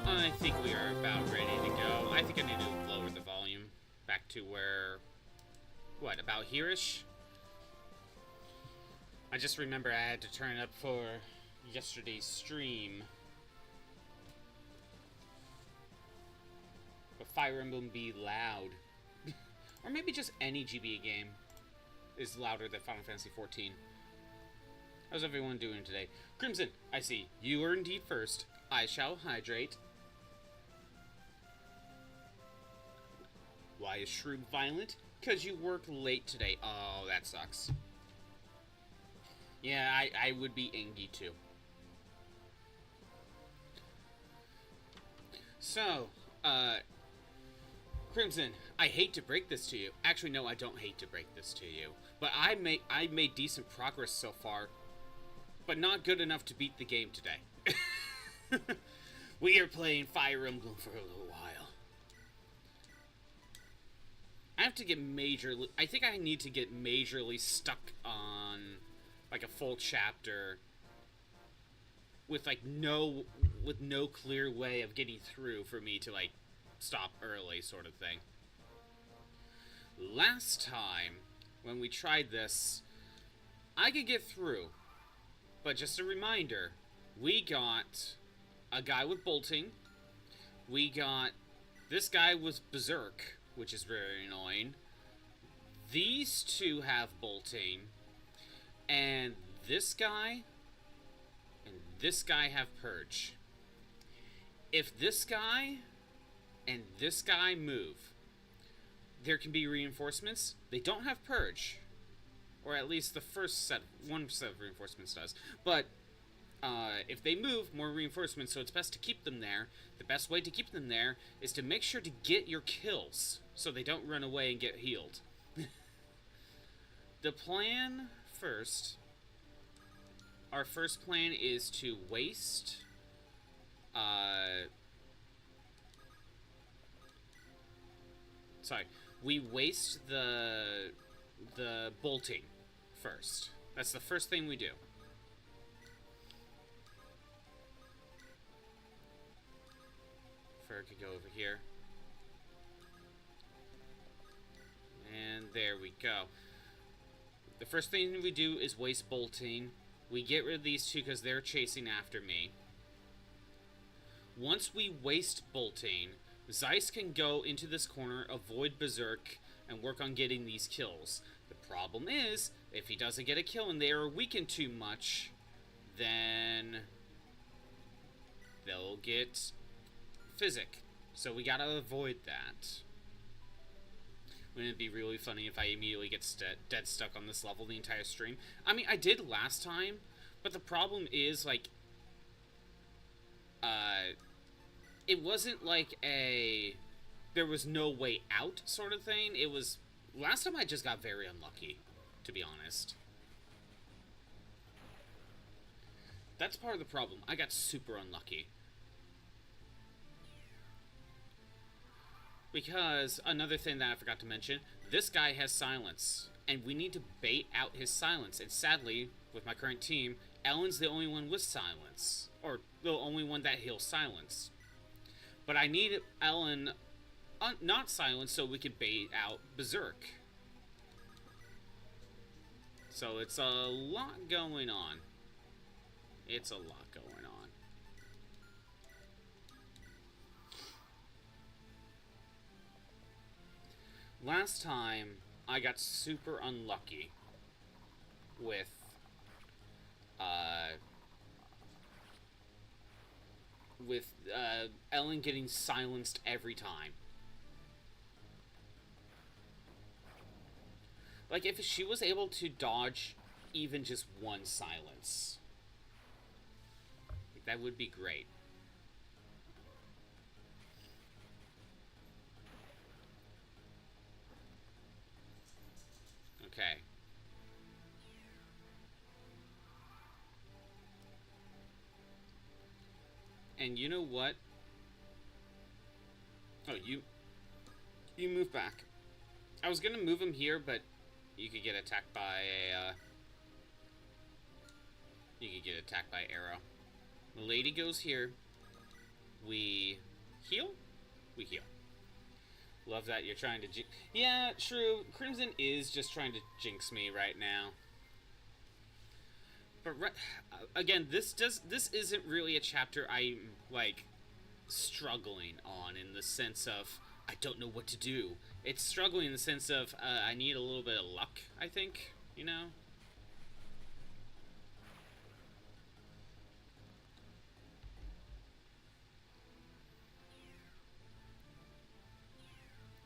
I think we are about ready to go. I think I need to lower the volume back to where... What, about here-ish? I just remember I had to turn it up for yesterday's stream. But Fire Emblem be loud. Or maybe just any GBA game is louder than Final Fantasy XIV. How's everyone doing today? Crimson, I see. You are indeed first. I shall hydrate. Why is Shroom violent? Because you worked late today. Oh, that sucks. Yeah, I would be angry too. So, Crimson, I hate to break this to you. Actually, no, I don't hate to break this to you. But I made decent progress so far, but not good enough to beat the game today. We are playing Fire Emblem for a little while. I have to get majorly... I think I need to get majorly stuck on, like, a full chapter with, like, no clear way of getting through for me to, like, stop early, sort of thing. Last time, when we tried this, I could get through. But just a reminder, we got a guy with bolting. We got... This guy was berserk, which is very annoying. These two have bolting. And this guy and this guy have purge. If this guy and this guy move, there can be reinforcements. They don't have purge. Or at least the first set, one set of reinforcements does. But if they move, more reinforcements, so it's best to keep them there. The best way to keep them there is to make sure to get your kills, so they don't run away and get healed. The plan first... Our first plan is to waste... we waste the bolting first. That's the first thing we do. Fur could go over here. And there we go. The first thing we do is waste bolting. We get rid of these two because they're chasing after me. Once we waste bolting, Zeiss can go into this corner, avoid Berserk, and work on getting these kills. The problem is, if he doesn't get a kill and they are weakened too much, then they'll get physic. So we gotta avoid that. Wouldn't it be really funny if I immediately get dead stuck on this level the entire stream? I mean, I did last time, but the problem is, like, it wasn't like there was no way out sort of thing. It was, last time I just got very unlucky, to be honest. That's part of the problem. I got super unlucky. Because, another thing that I forgot to mention, this guy has silence, and we need to bait out his silence. And sadly, with my current team, Ellen's the only one with silence. Or, the only one that heals silence. But I need Ellen not silenced so we could bait out Berserk. So it's a lot going on. It's a lot going on. Last time, I got super unlucky with, Ellen getting silenced every time. Like, if she was able to dodge even just one silence, that would be great. Okay. And you know what? Oh, you move back. I was gonna move him here, but you could get attacked by a, you could get attacked by arrow. The lady goes here. We heal? We heal. Love that you're trying to yeah, true. Crimson is just trying to jinx me right now. But again, this isn't really a chapter I'm like struggling on in the sense of I don't know what to do. It's struggling in the sense of I need a little bit of luck, I think, you know?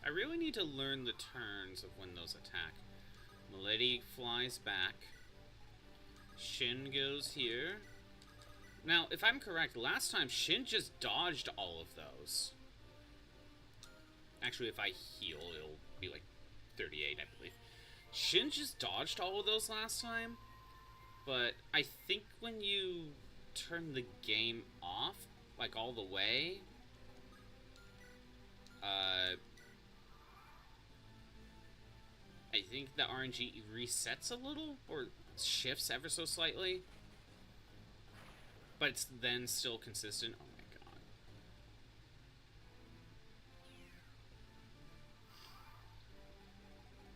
I really need to learn the turns of when those attack. Milady flies back. Shin goes here. Now, if I'm correct, last time Shin just dodged all of those. Actually, if I heal, it'll be like 38, I believe. Shin just dodged all of those last time. But I think when you turn the game off, like all the way, I think the RNG resets a little, or shifts ever so slightly. But it's then still consistent. Oh my god.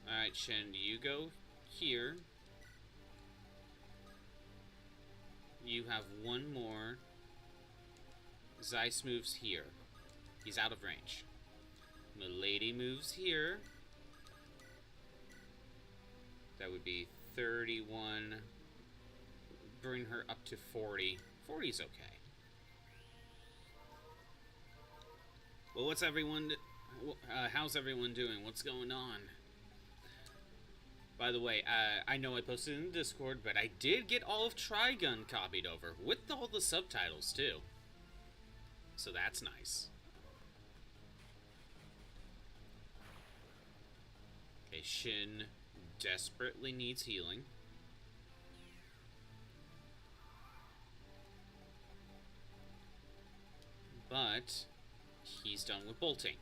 Alright, Shen, you go here. You have one more. Zeiss moves here. He's out of range. Milady moves here. That would be 31. Bring her up to 40. 40's okay. Well, what's everyone... how's everyone doing? What's going on? By the way, I know I posted in Discord, but I did get all of Trigun copied over, with all the subtitles, too. So that's nice. Okay, Shin desperately needs healing. But he's done with bolting.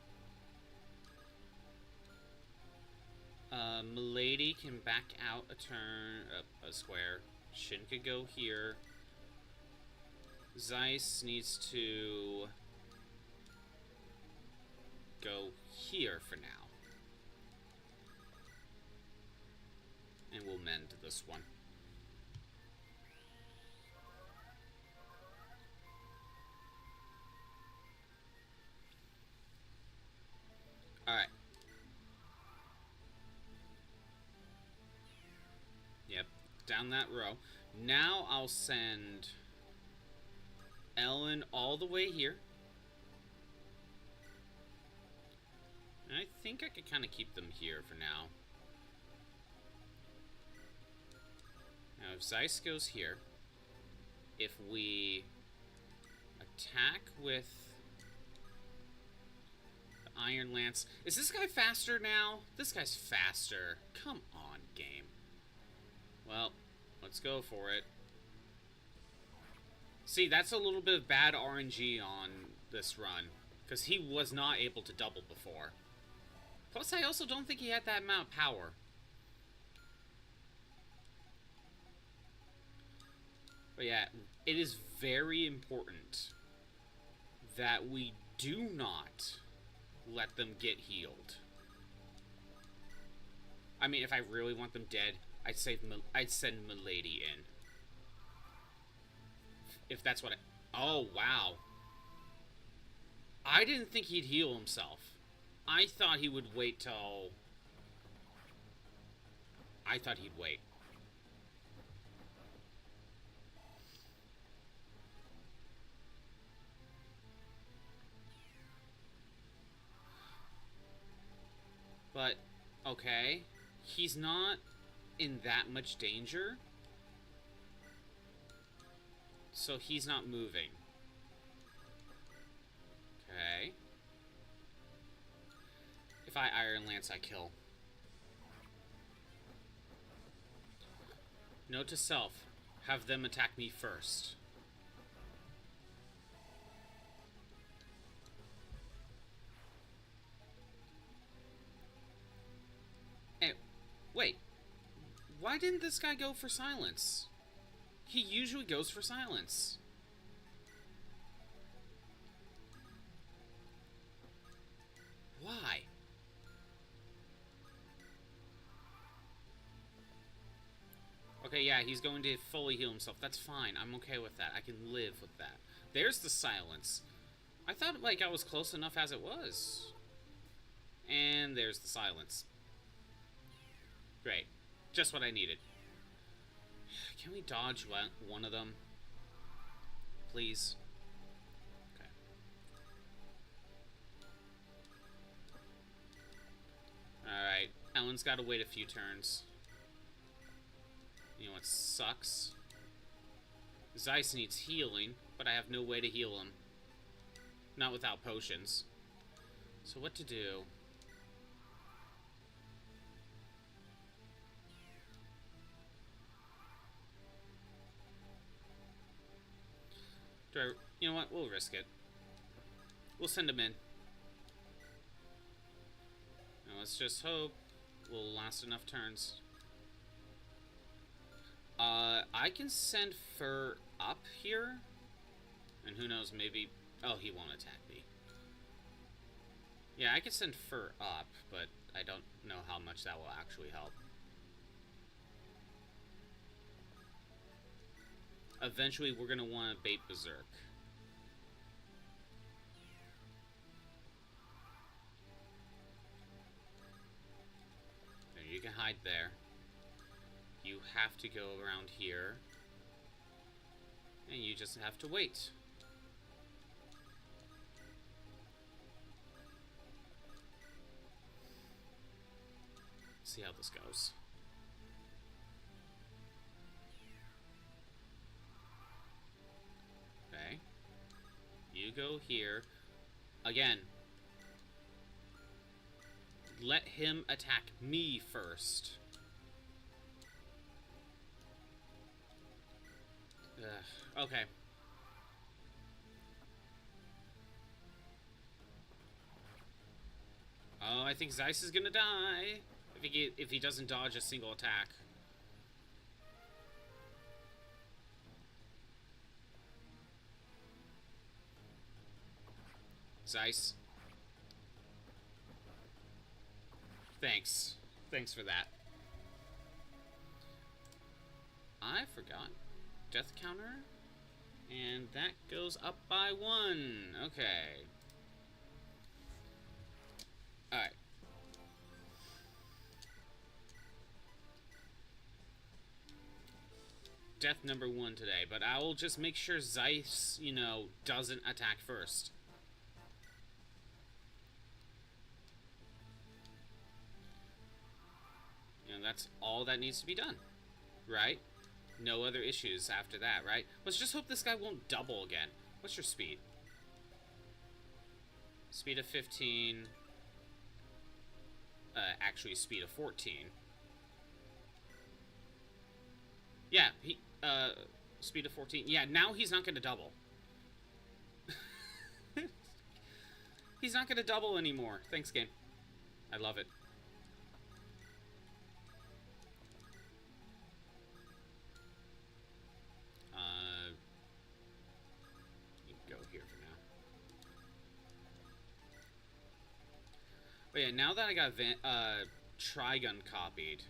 Milady can back out a turn, a square. Shin could go here. Zeiss needs to go here for now. And we'll mend this one. Alright. Yep, down that row. Now I'll send Ellen all the way here. And I think I could kind of keep them here for now. Now if Zeiss goes here, if we attack with the Iron Lance... Is this guy faster now? This guy's faster. Come on, game. Well, let's go for it. See, that's a little bit of bad RNG on this run, because he was not able to double before. Plus, I also don't think he had that amount of power. But yeah, it is very important that we do not let them get healed. I mean, if I really want them dead, I'd send Milady in. If that's what I... Oh, wow. I didn't think he'd heal himself. I thought he would wait till... I thought he'd wait. But, okay. He's not in that much danger. So he's not moving. Okay. If I Iron Lance, I kill. Note to self. Have them attack me first. Hey, wait. Why didn't this guy go for silence? He usually goes for silence. yeah, he's going to fully heal himself. That's fine. I'm okay with that. I can live with that. There's the silence. I thought, like, I was close enough as it was. And there's the silence. Great. Just what I needed. Can we dodge one of them? Please? Okay. Alright. Ellen's got to wait a few turns. You know what sucks? Zeiss needs healing, but I have no way to heal him. Not without potions. So what to do? You know what? We'll risk it. We'll send him in. Now let's just hope we'll last enough turns. I can send Fur up here. And who knows, maybe... Oh, he won't attack me. Yeah, I could send Fur up, but I don't know how much that will actually help. Eventually, we're going to want to bait Berserk. There, you can hide there. You have to go around here. And you just have to wait. See how this goes. Okay. You go here. Again. Let him attack me first. Ugh. Okay. Oh, I think Zeiss is gonna die if he doesn't dodge a single attack. Zeiss. Thanks. Thanks for that. I forgot. Death counter. And that goes up by 1. Okay. Alright. Death number 1 today, but I will just make sure Zeiss, you know, doesn't attack first. You know, that's all that needs to be done, right? No other issues after that, right? Let's just hope this guy won't double again. What's your speed? Speed of 15. Actually, speed of 14. Yeah, speed of 14. Yeah, now he's not going to double. He's not going to double anymore. Thanks, game. I love it. You can go here for now. But yeah, now that I got Trigun copied,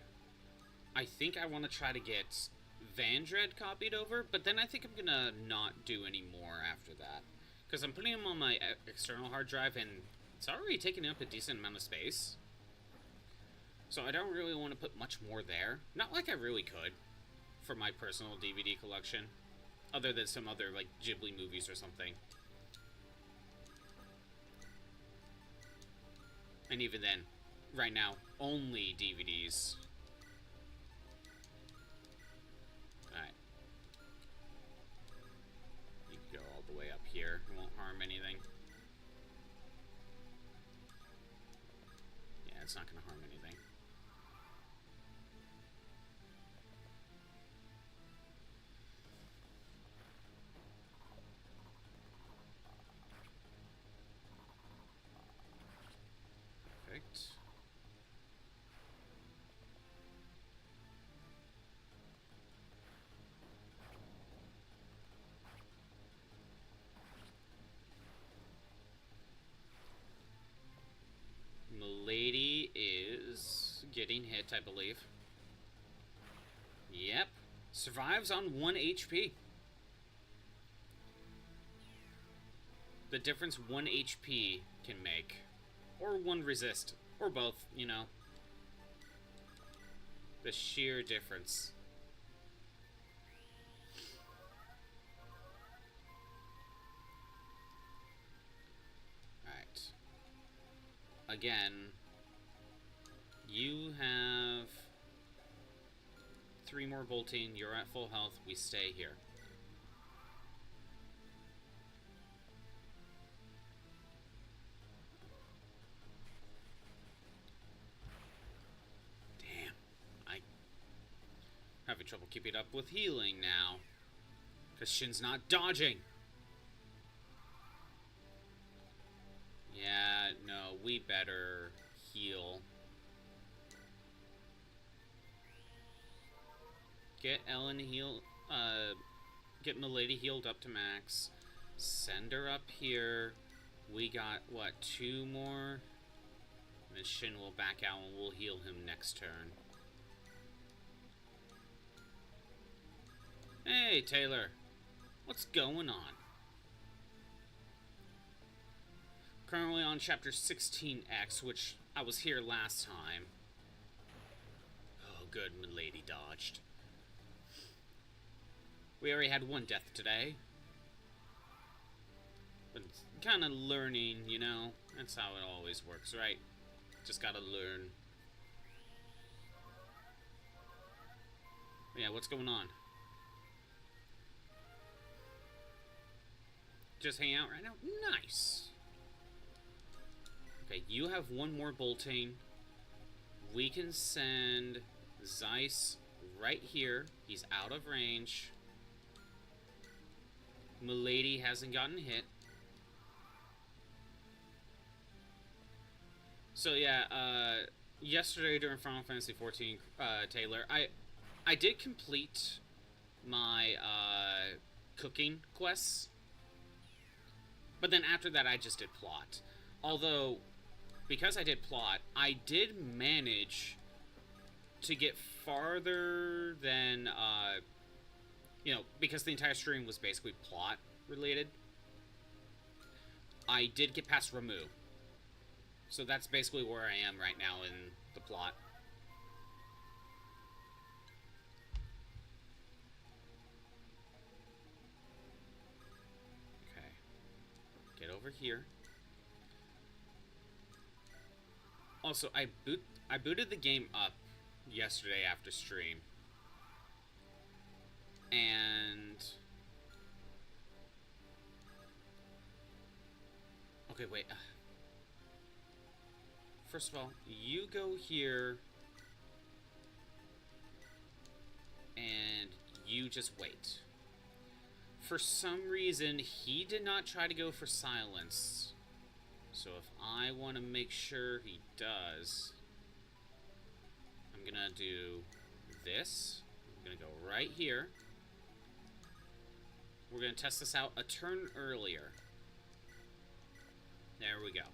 I think I want to try to get Vandred copied over, but then I think I'm gonna not do any more after that. Because I'm putting them on my external hard drive, and it's already taking up a decent amount of space. So I don't really want to put much more there. Not like I really could, for my personal DVD collection. Other than some other, like, Ghibli movies or something. And even then, right now, only DVDs. Alright. You can go all the way up here. It won't harm anything. Yeah, it's not going to harm anything. Perfect. Milady is getting hit, I believe. Yep. Survives on 1 HP. The difference 1 HP can make. Or 1 resist. Or both, you know. The sheer difference. Alright. Again, you have 3 more bolting. You're at full health. We stay here. Having trouble keeping up with healing now. Because Shin's not dodging. Yeah, no, we better heal. Get Ellen healed, get Milady healed up to max. Send her up here. We got, what, 2 more? And then Shin will back out and we'll heal him next turn. Hey, Taylor. What's going on? Currently on chapter 16X, which I was here last time. Oh, good, Milady dodged. We already had 1 death today. But kind of learning, you know? That's how it always works, right? Just gotta learn. Yeah, what's going on? Just hang out right now? Nice. Okay, you have 1 more bolting. We can send Zeiss right here. He's out of range. Milady hasn't gotten hit. So yeah, yesterday during Final Fantasy XIV, Taylor, I did complete my cooking quests. But then after that, I just did plot. Although, because I did plot, I did manage to get farther than, you know, because the entire stream was basically plot related. I did get past Ramu. So that's basically where I am right now in the plot. Get over here. Also, I booted the game up yesterday after stream. And okay, wait. First of all, you go here and you just wait. For some reason, he did not try to go for silence. So if I want to make sure he does, I'm going to do this. I'm going to go right here. We're going to test this out a turn earlier. There we go.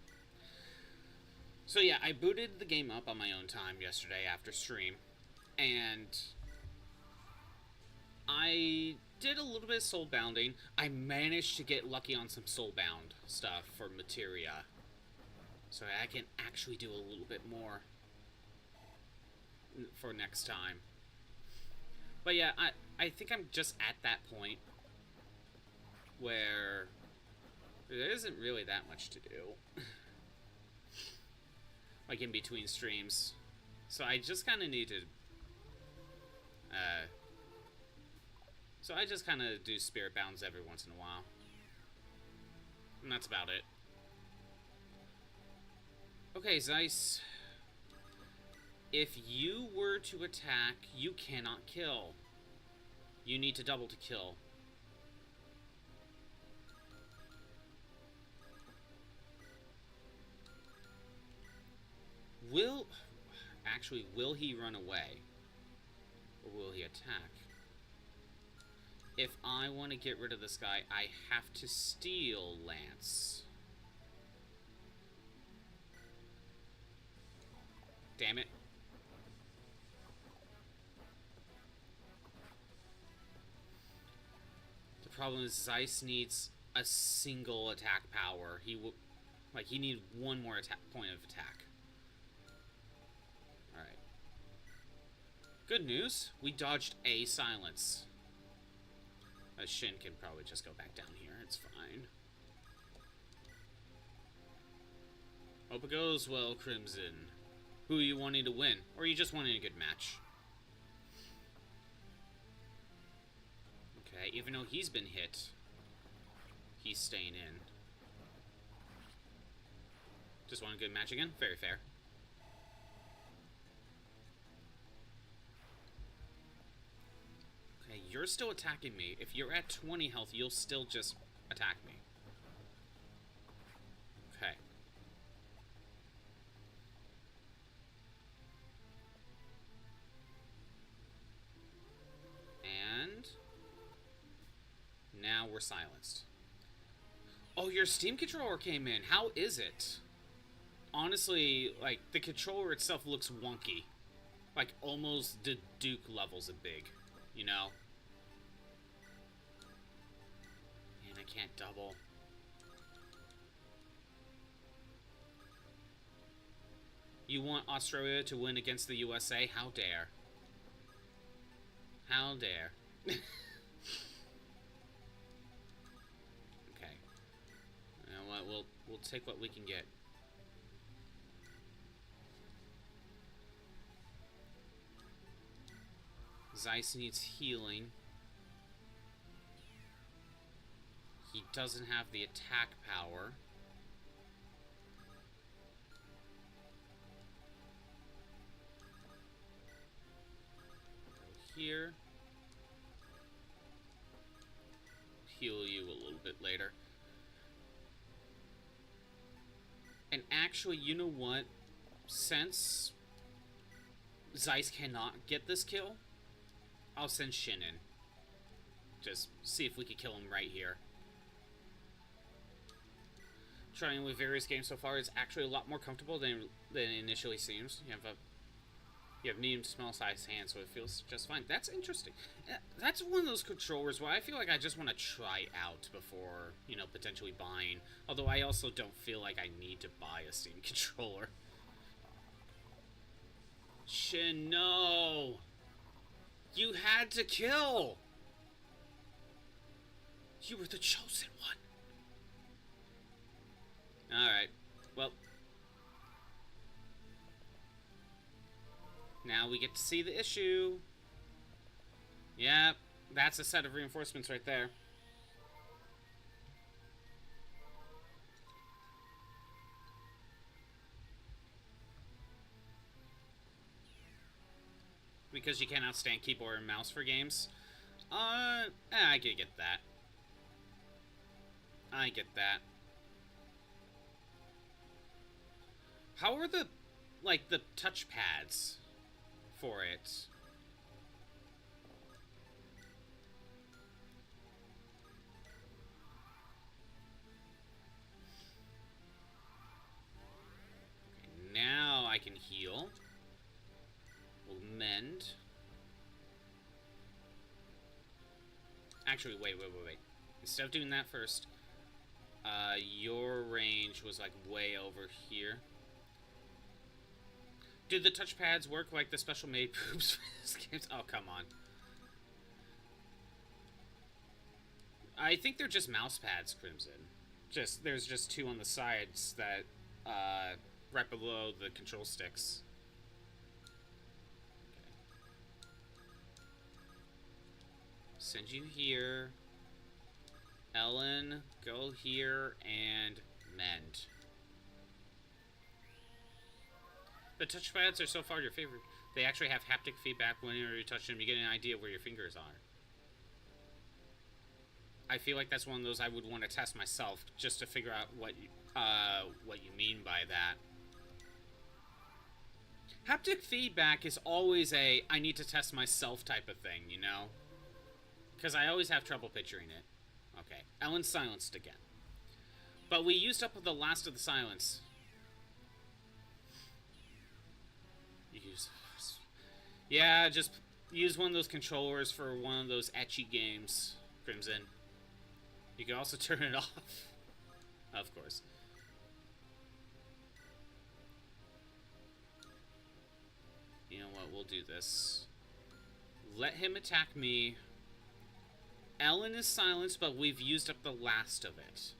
So yeah, I booted the game up on my own time yesterday after stream. And I did a little bit of soulbounding. I managed to get lucky on some soulbound stuff for materia. So I can actually do a little bit more for next time. But yeah, I think I'm just at that point where there isn't really that much to do. Like in between streams. So I just kind of need to so I just kind of do spirit bounds every once in a while. And that's about it. Okay, Zeiss. If you were to attack, you cannot kill. You need to double to kill. Will he run away? Or will he attack? If I want to get rid of this guy, I have to steal Lance. Damn it. problem is Zeiss needs a single attack power. He need one more point of attack. Alright. Good news. We dodged a silence. Shin can probably just go back down here. It's fine. Hope it goes well, Crimson. Who are you wanting to win? Or are you just wanting a good match? Okay, even though he's been hit, he's staying in. Just want a good match again? Very fair. Okay, you're still attacking me. If you're at 20 health, you'll still just attack me. Okay. And now we're silenced. Oh, your Steam controller came in. How is it? Honestly, like, the controller itself looks wonky. Like, almost the Duke levels of big, you know? And I can't double. You want Australia to win against the USA? How dare. How dare. Okay. You know what? We'll take what we can get. Zeiss needs healing. He doesn't have the attack power. Go here. Heal you a little bit later. And actually, you know what? Since Zeiss cannot get this kill, I'll send Shin in. Just see if we can kill him right here. Trying with various games so far is actually a lot more comfortable than it initially seems. You have medium to small size hands, so it feels just fine. That's interesting. That's one of those controllers where I feel like I just want to try out before, you know, potentially buying. Although I also don't feel like I need to buy a Steam controller. Shin, no! You had to kill! You were the chosen one. Alright. Well. Now we get to see the issue. Yep. That's a set of reinforcements right there. Because you cannot stand keyboard and mouse for games. I can get that. I get that. How are the, like, the touchpads for it? Okay, now I can heal. We'll mend. Actually, wait. Instead of doing that first, your range was, like, way over here. Do the touchpads work like the special-made poops for this game? Oh, come on. I think they're just mouse pads, Crimson. There's just two on the sides that, right below the control sticks. Send you here. Ellen, go here and mend. The touchpads are so far your favorite. They actually have haptic feedback whenever you touch them. You get an idea of where your fingers are. I feel like that's one of those I would want to test myself just to figure out what you mean by that. Haptic feedback is always a I need to test myself type of thing, you know? Because I always have trouble picturing it. Okay, Ellen's silenced again. But we used up the last of the silence. Yeah, just use one of those controllers for one of those etchy games, Crimson. You can also turn it off. Of course. You know what? We'll do this. Let him attack me. Ellen is silenced, but we've used up the last of it.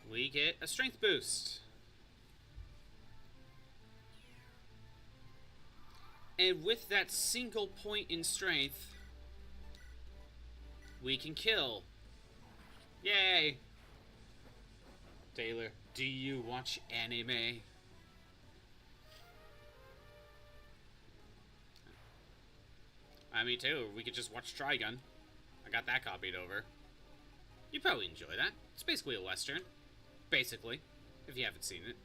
We get a strength boost. And with that single point in strength, we can kill. Yay! Taylor, do you watch anime? Me too. We could just watch Trigun. I got that copied over. You'd probably enjoy that. It's basically a Western. Basically, if you haven't seen it.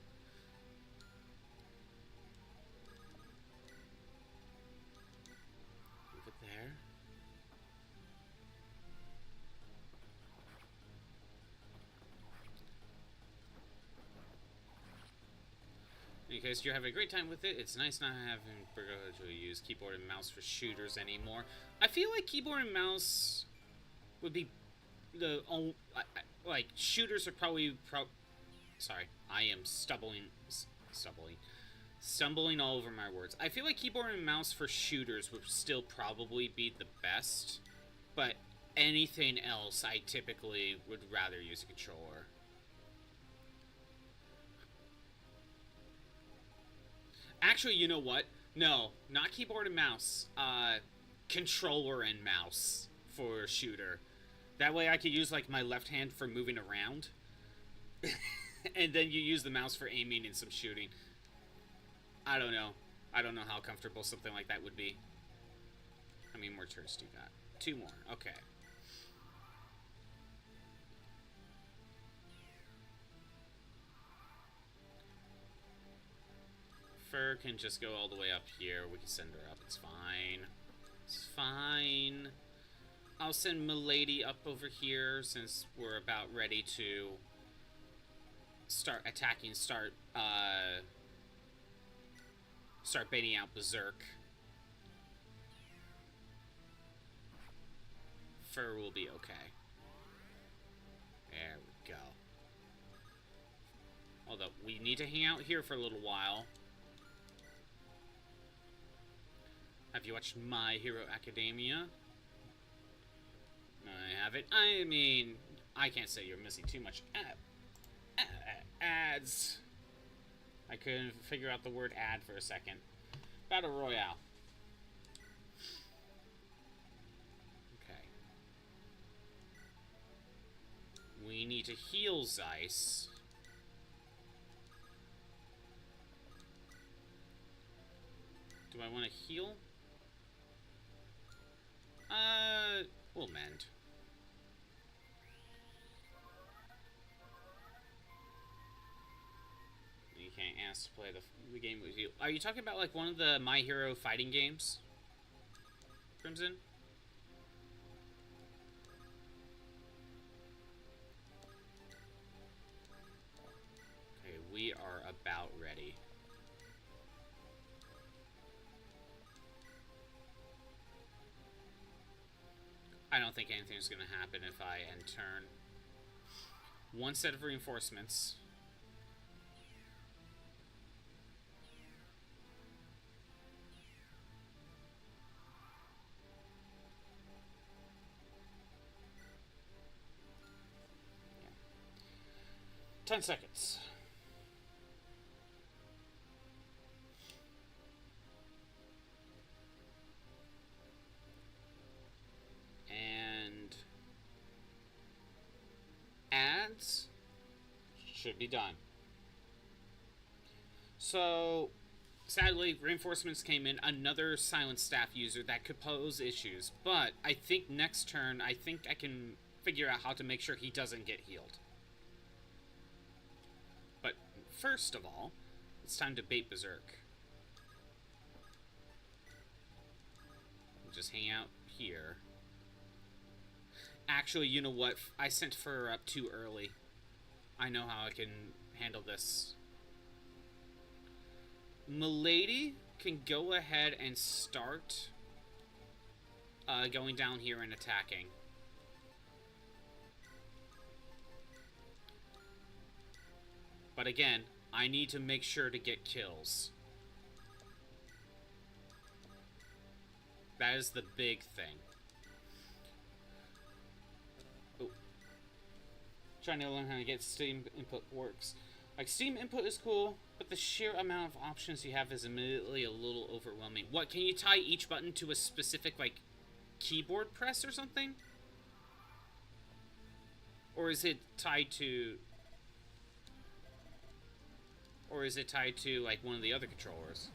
Move it there. In case you're having a great time with it, it's nice not having to use keyboard and mouse for shooters anymore. I feel like keyboard and mouse would be the only... like, shooters are probably... Sorry, I am stumbling all over my words. I feel like keyboard and mouse for shooters would still probably be the best, but anything else I typically would rather use a controller. Actually, you know what? No, not keyboard and mouse. Controller and mouse for shooter. That way I could use, like, my left hand for moving around. And then you use the mouse for aiming and some shooting. I don't know. I don't know how comfortable something like that would be. How many more turns do you got? 2 more. Okay. Fur can just go all the way up here. We can send her up. It's fine. It's fine. I'll send Milady up over here since we're about ready to start attacking, start baiting out Berserk. Fur will be okay. There we go. Although, we need to hang out here for a little while. Have you watched My Hero Academia? I haven't. I mean, I can't say you're missing too much ads. I couldn't figure out the word ad for a second. Battle Royale. Okay. We need to heal Zeiss. Do I want to heal? We'll mend. You can't ask to play the game with you. Are you talking about, like, one of the My Hero fighting games? Crimson? Okay, we are about ready. I don't think anything's going to happen if I end turn. 1 set of reinforcements. Yeah. 10 seconds. And ads should be done. So, sadly, reinforcements came in. Another silent staff user that could pose issues. But I think next turn, I think I can figure out how to make sure he doesn't get healed. But first of all, it's time to bait Berserk. We'll just hang out here. Actually, you know what? I sent Fur up too early. I know how I can handle this. Milady can go ahead and start going down here and attacking. But again, I need to make sure to get kills. That is the big thing. Oh. Trying to learn how to get Steam input works. Like, Steam input is cool, but the sheer amount of options you have is immediately a little overwhelming. What, can you tie each button to a specific, like, keyboard press or something? Or is it tied to... Or is it tied to, like, one of the other controllers?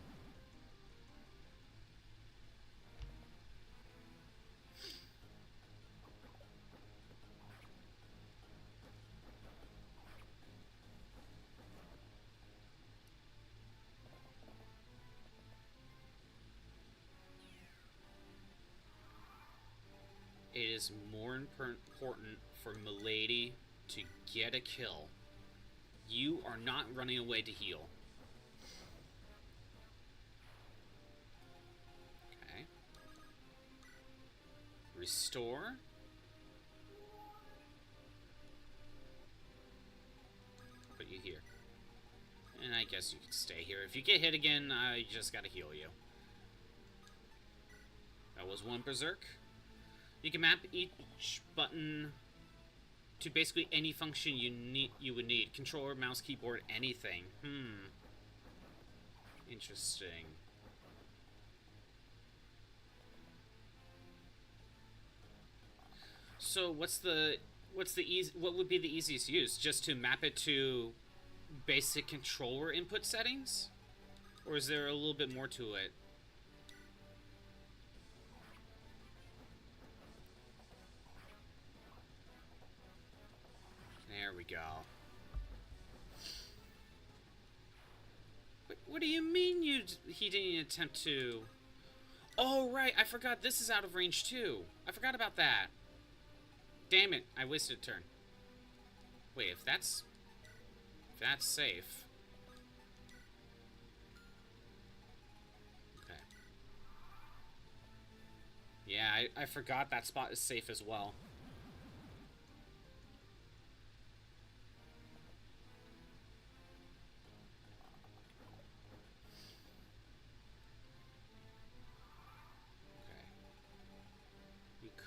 It is more important for Milady to get a kill. You are not running away to heal. Okay. Restore. Put you here. And I guess you can stay here. If you get hit again, I just gotta heal you. That was one Berserk. You can map each button to basically any function you would need. Controller, mouse, keyboard, anything. Interesting. So what would be the easiest use? Just to map it to basic controller input settings? Or is there a little bit more to it? There we go. What do you mean he didn't attempt to... Oh, right, I forgot this is out of range too. I forgot about that. Damn it, I wasted a turn. Wait, if that's safe... Okay. Yeah, I forgot that spot is safe as well.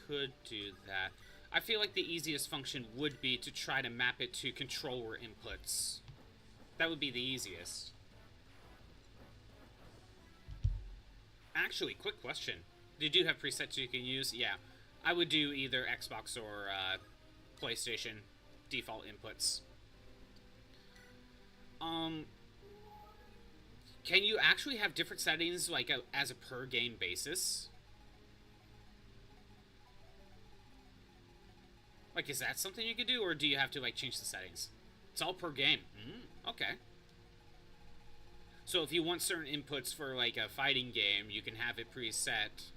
Could do that. I feel like the easiest function would be to try to map it to controller inputs. That would be the easiest. Actually, quick question. You do have presets you can use? Yeah. I would do either Xbox or PlayStation default inputs. Can you actually have different settings, like, as a per-game basis? Like, is that something you could do, or do you have to, like, change the settings? It's all per game. Okay. So if you want certain inputs for, like, a fighting game, you can have it preset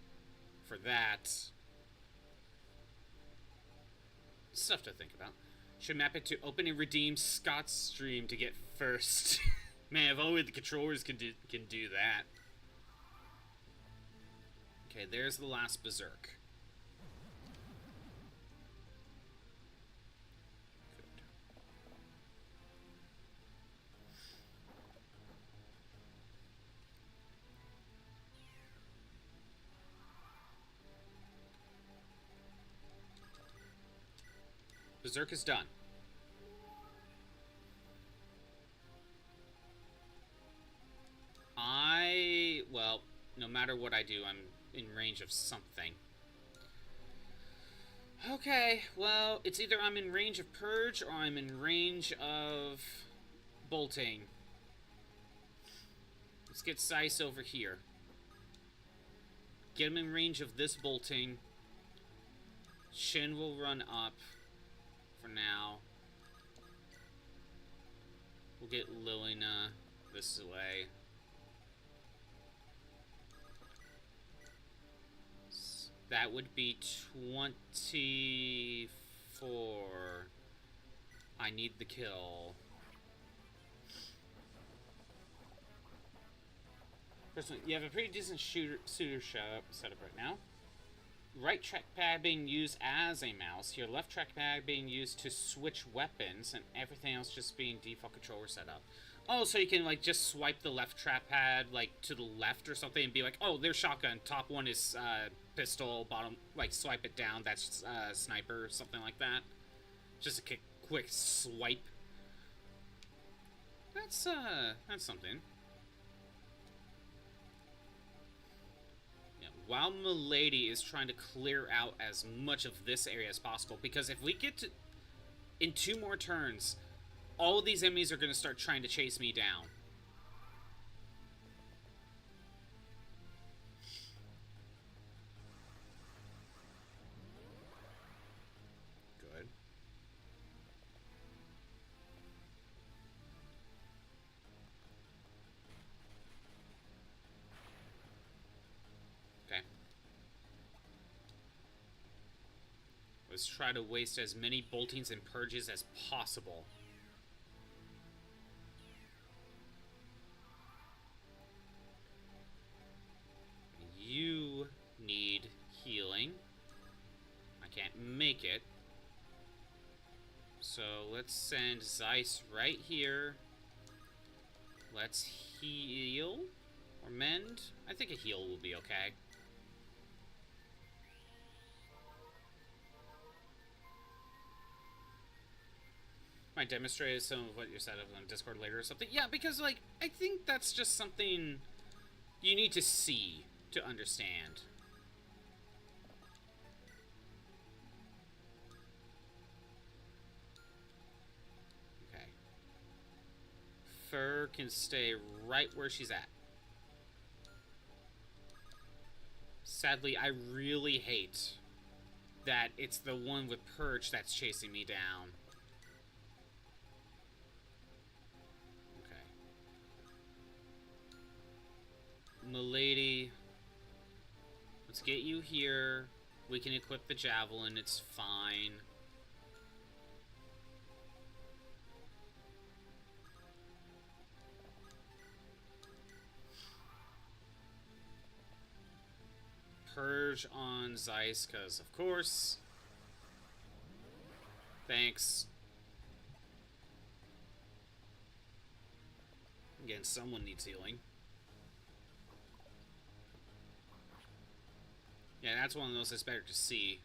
for that. Stuff to think about. Should map it to open and redeem Scott's stream to get first. Man, if only the controllers can do that. Okay, there's the last Berserk. Berserk is done. Well, no matter what I do, I'm in range of something. Okay, well, it's either I'm in range of Purge or I'm in range of bolting. Let's get Seiss over here. Get him in range of this bolting. Shin will run up for now. We'll get Lilina this way. That would be 24. I need the kill. Personally, you have a pretty decent suitor setup right now. Right trackpad being used as a mouse, your left trackpad being used to switch weapons, and everything else just being default controller setup. Oh, so you can like just swipe the left trackpad like to the left or something and be like, oh, there's shotgun. Top one is pistol. Bottom, like swipe it down. That's sniper or something like that. Just a quick swipe. That's something. While Milady is trying to clear out as much of this area as possible, because if we get to in 2 more turns, all of these enemies are going to start trying to chase me down. Good. Okay. Let's try to waste as many boltings and purges as possible. You need healing. I can't make it. So let's send Zeiss right here. Let's heal. Or mend. I think a heal will be okay. Might demonstrate some of what you said on Discord later or something. Yeah, because, like, I think that's just something you need to see to understand. Okay. Fur can stay right where she's at. Sadly, I really hate that it's the one with Purge that's chasing me down. Milady, let's get you here. We can equip the javelin, it's fine. Purge on Zeiss, because of course. Thanks. Again, someone needs healing. Yeah, that's one of those that's better to see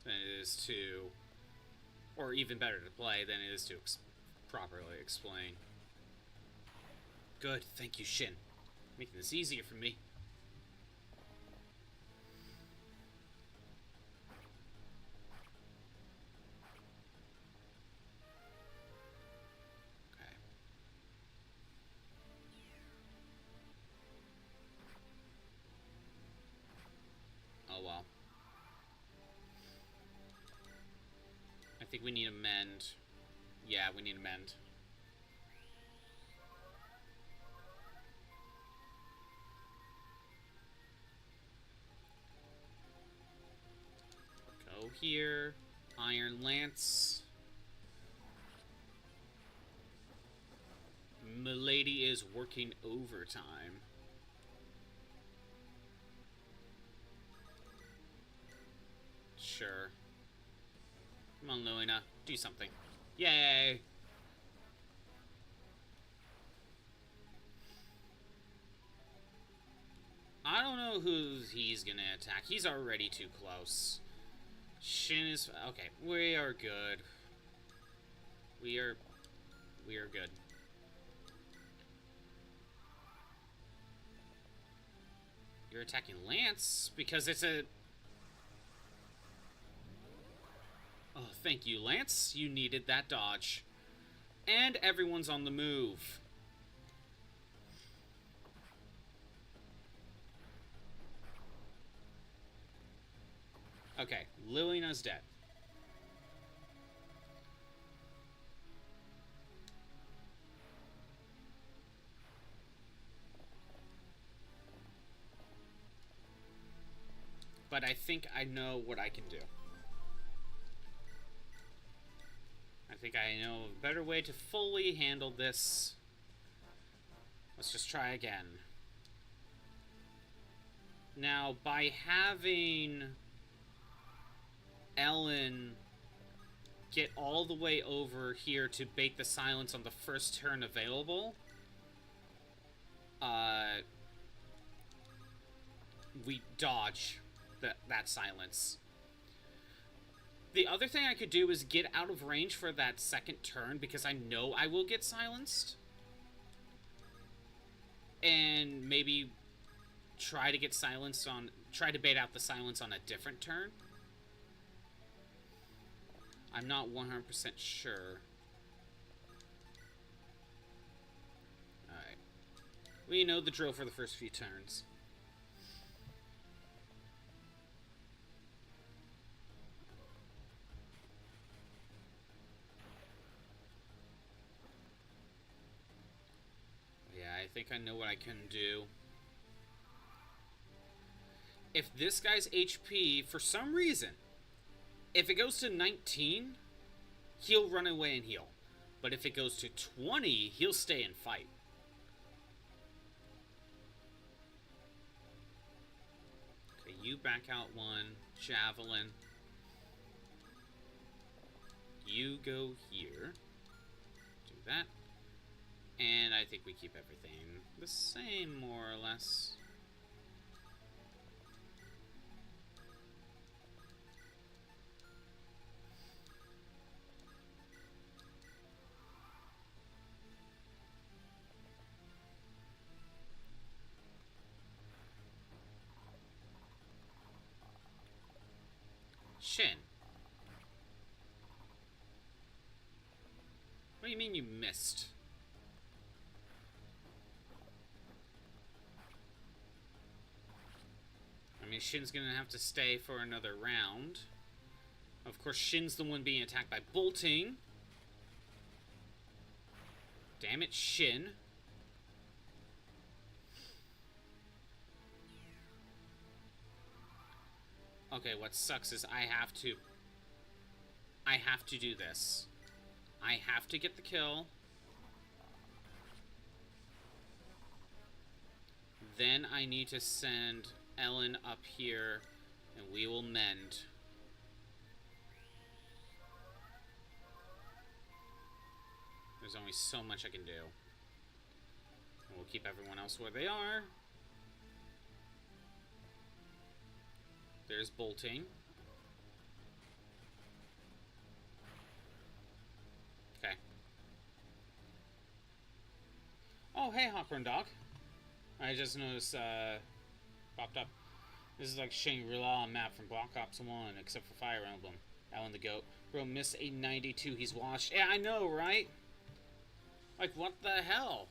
than it is to, or even better to play than it is to properly explain. Good, thank you, Shin. Making this easier for me. Okay. Oh well. I think we need a mend. Yeah, we need a mend. Go here. Iron Lance. Milady is working overtime. Sure. Come on, Luina. Do something. Yay! I don't know who he's gonna attack. He's already too close. Shin is... Okay, we are good. We are good. You're attacking Lance because it's a... Oh, thank you, Lance. You needed that dodge. And everyone's on the move. Okay, Lilina's dead. but I think I know what I can do. I think I know a better way to fully handle this. Let's just try again. Now, by having Ellen get all the way over here to bait the silence on the first turn available, we dodge that silence. The other thing I could do is get out of range for that second turn, because I know I will get silenced. And maybe try to bait out the silence on a different turn. I'm not 100% sure. Alright. We know the drill for the first few turns. Yeah, I think I know what I can do. If this guy's HP, for some reason, if it goes to 19, he'll run away and heal. But if it goes to 20, he'll stay and fight. Okay, you back out one. Javelin. You go here. Do that. And I think we keep everything the same, more or less. Shin. What do you mean you missed? I mean, Shin's gonna have to stay for another round. Of course, Shin's the one being attacked by bolting. Damn it, Shin. Okay, what sucks is I have to do this. I have to get the kill. Then I need to send Ellen up here, and we will mend. There's only so much I can do. And we'll keep everyone else where they are. There's bolting. Okay. Oh, hey, Hawkrun Dog. I just noticed, popped up. This is like Shangri-La map from Black Ops 1, except for Fire Emblem. Alan the Goat. Bro, missed a 92. He's washed. Yeah, I know, right? Like, what the hell?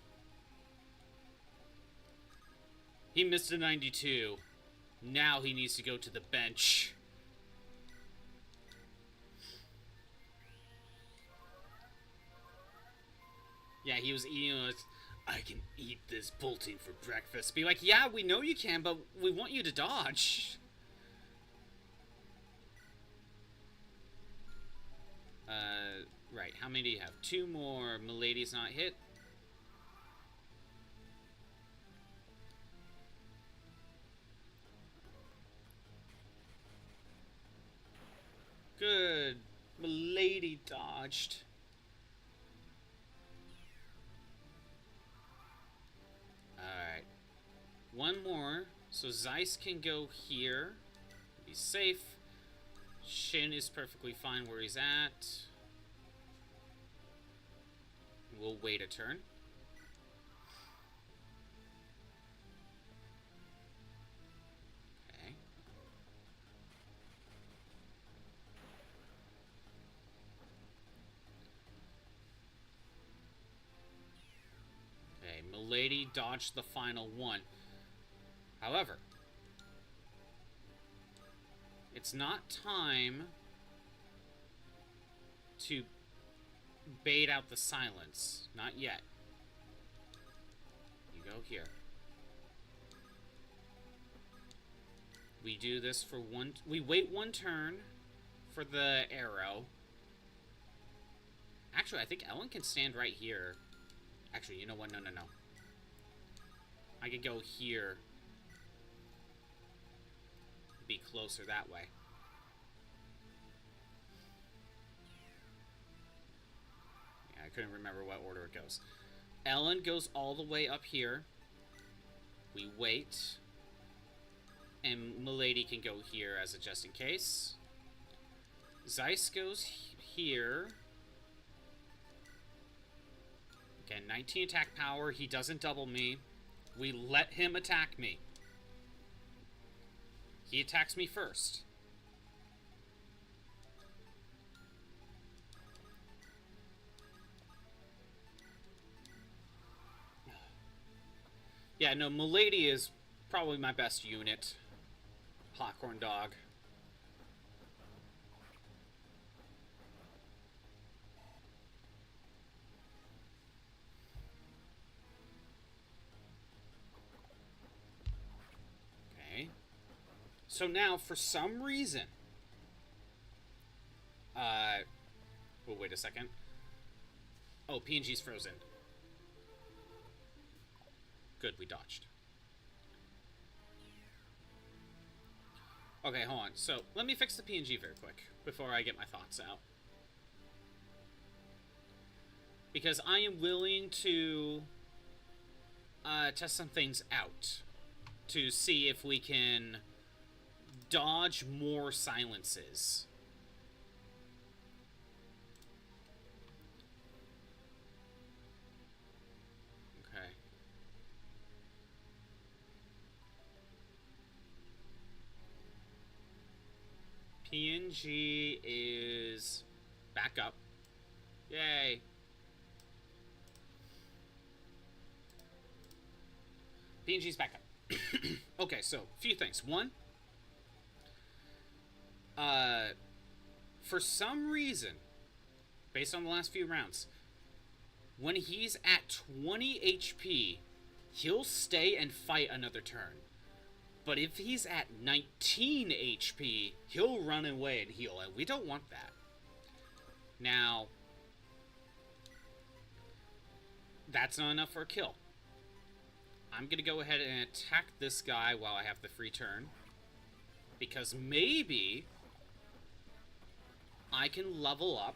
He missed a 92. Now he needs to go to the bench. Yeah, he was eating I can eat this bolting for breakfast. Be like, yeah, we know you can, but we want you to dodge. Right, how many do you have? 2 more. Milady's not hit. Good. Milady dodged. Alright. One more. So Zeiss can go here. Be safe. Shin is perfectly fine where he's at. We'll wait a turn. Okay. Okay, Milady dodged the final one. However, it's not time to bait out the silence. Not yet. You go here. We do this for one... We wait one turn for the arrow. Actually, I think Ellen can stand right here. Actually, you know what? No. I could go here. Be closer that way. Yeah, I couldn't remember what order it goes. Ellen goes all the way up here. We wait. And Milady can go here as a just in case. Zeiss goes here. Again, 19 attack power. He doesn't double me. We let him attack me. He attacks me first. Yeah, no, Milady is probably my best unit. Popcorn dog. Okay. So now, for some reason... Oh, wait a second. Oh, PNG's frozen. Good, we dodged. Okay, hold on. So, let me fix the PNG very quick before I get my thoughts out. Because I am willing to test some things out to see if we can dodge more silences. Okay. PNG is back up. Yay. PNG's back up. Okay, so, a few things. One, for some reason, based on the last few rounds, when he's at 20 HP, he'll stay and fight another turn. But if he's at 19 HP, he'll run away and heal, and we don't want that. Now, that's not enough for a kill. I'm going to go ahead and attack this guy while I have the free turn. Because maybe I can level up.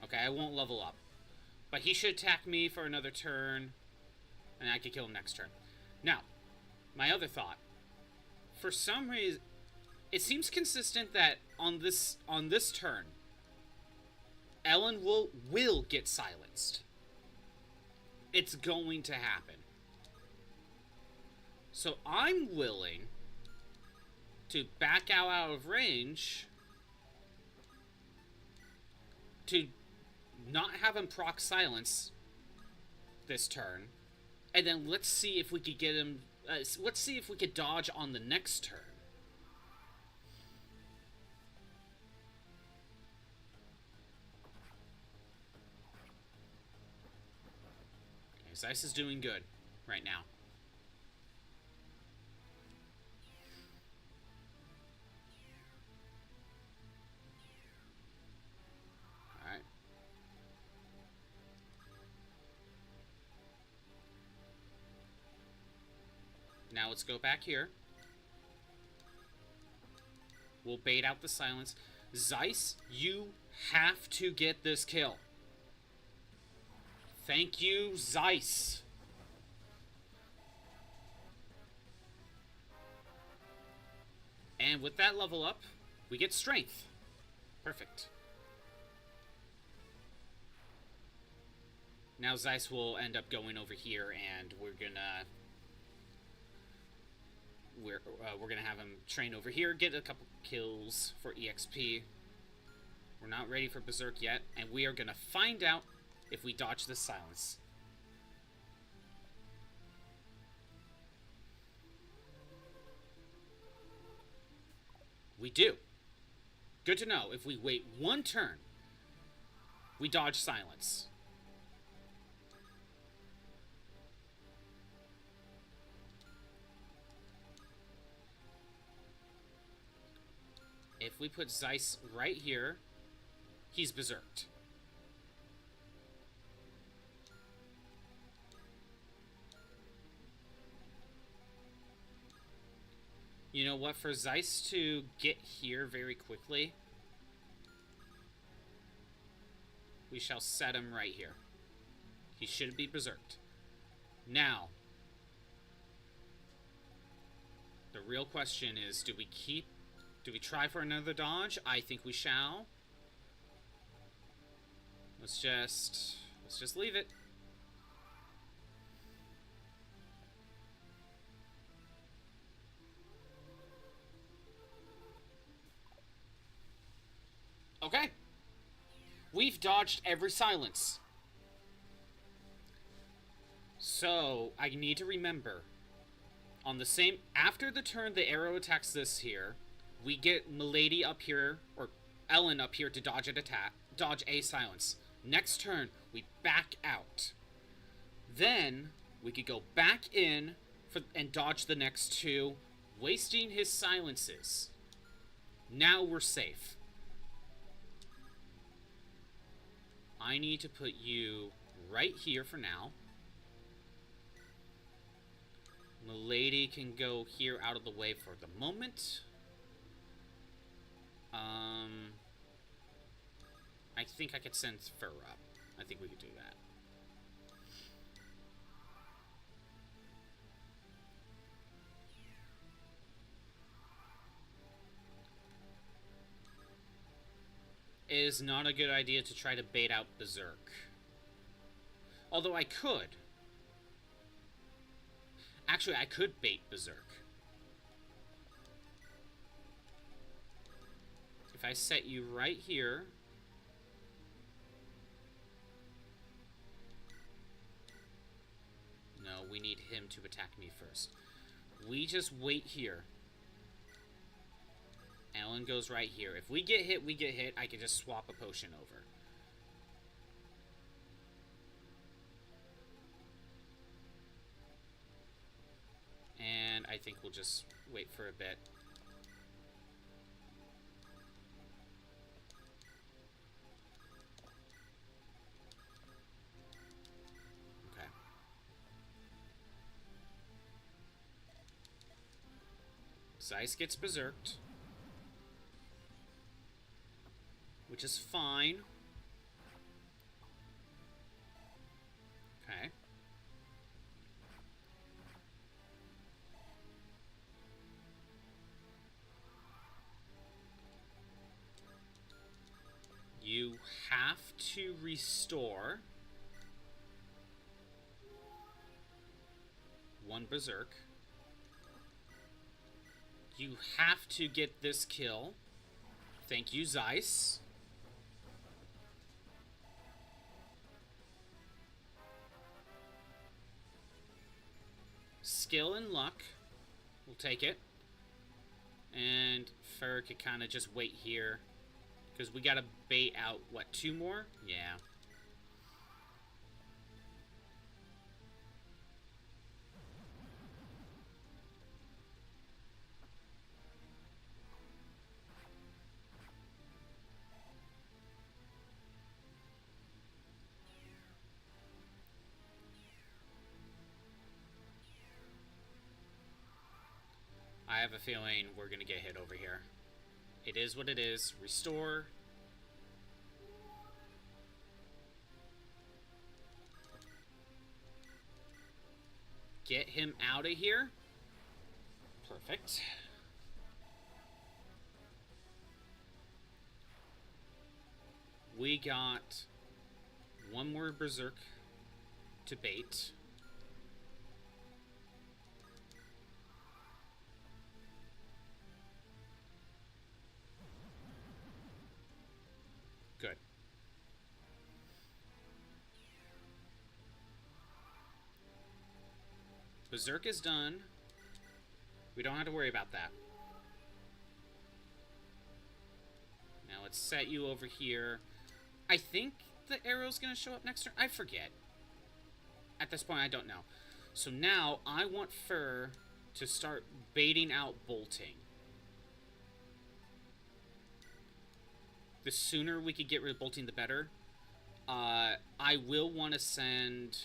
Okay, I won't level up. But he should attack me for another turn, and I can kill him next turn. Now, my other thought. For some reason, it seems consistent that on this turn, Ellen will get silenced. It's going to happen. So I'm willing to back out of range to not have him proc silence this turn, and then let's see if we could get him. Let's see if we could dodge on the next turn. Okay, Zeiss is doing good right now. Now let's go back here. We'll bait out the silence. Zeiss, you have to get this kill. Thank you, Zeiss. And with that level up, we get strength. Perfect. Now Zeiss will end up going over here, and we're gonna have him train over here, get a couple kills for EXP. We're not ready for Berserk yet, and we are gonna find out if we dodge this silence. We do. Good to know. If we wait one turn, we dodge silence. If we put Zeiss right here, he's berserked. You know what? For Zeiss to get here very quickly, we shall set him right here. He should be berserked. Now, the real question is, do we try for another dodge? I think we shall. Let's just leave it. Okay. We've dodged every silence. So, I need to remember, on the same, after the turn the arrow attacks this here, we get Milady up here, or Ellen up here to dodge a silence. Next turn, we back out. Then, we could go back in and dodge the next two, wasting his silences. Now we're safe. I need to put you right here for now. Milady can go here out of the way for the moment. I think I could send Fur up. I think we could do that. It is not a good idea to try to bait out Berserk. Although I could. Actually, I could bait Berserk. If I set you right here. No, we need him to attack me first. We just wait here. Ellen goes right here. If we get hit, we get hit. I can just swap a potion over. And I think we'll just wait for a bit. Okay. Zeiss gets berserked. Which is fine. Okay. You have to restore one berserk. You have to get this kill. Thank you, Zeiss. Skill and luck. We'll take it. And Fur could kind of just wait here. Because we gotta bait out, what, 2 more? Yeah. I have a feeling we're gonna get hit over here. It is what it is. Restore. Get him out of here. Perfect. We got 1 more berserk to bait. Good. Berserk is done. We don't have to worry about that. Now let's set you over here. I think the arrow's going to show up next turn. I forget. At this point, I don't know. So now I want Fur to start baiting out bolting. The sooner we could get rid of bolting, the better. I will want to send...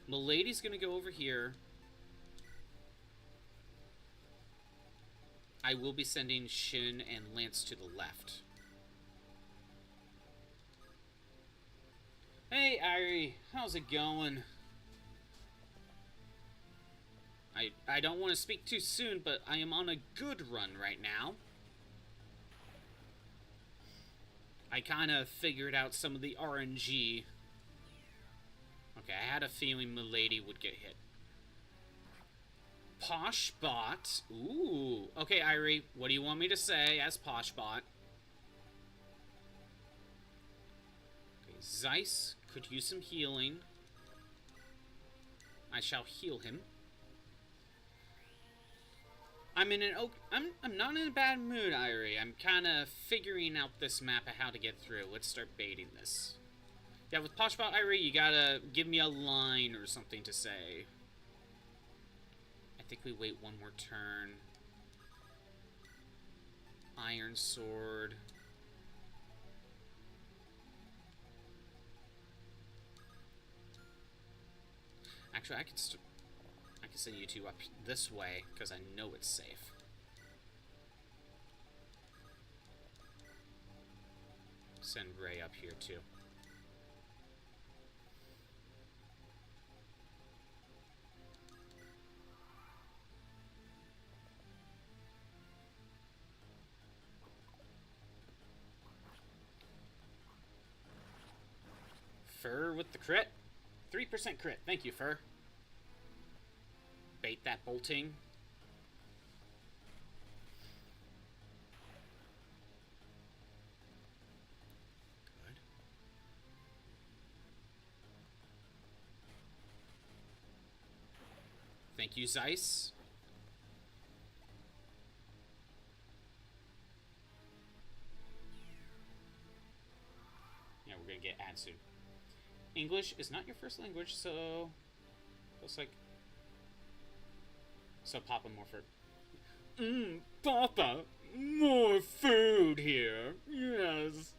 Milady's gonna go over here. I will be sending Shin and Lance to the left. Hey, Irie, how's it going? I don't want to speak too soon, but I am on a good run right now. I kind of figured out some of the RNG. Okay, I had a feeling Milady would get hit. Poshbot. Ooh. Okay, Irie, what do you want me to say as Poshbot? Okay, Zeiss could use some healing. I shall heal him. I'm not in a bad mood, Irie. I'm kind of figuring out this map of how to get through. Let's start baiting this. Yeah, with Poshbot, Irie, you gotta give me a line or something to say. I think we wait one more turn. Iron Sword. Actually, I can send you two up this way, because I know it's safe. Send Ray up here, too. Fur with the crit. 3% crit. Thank you, Fur. Bait that bolting. Good. Thank you, Zeiss. Yeah, we're gonna get ad soon. English is not your first language, so looks like. So Papa more food. Papa, more food here. Yes.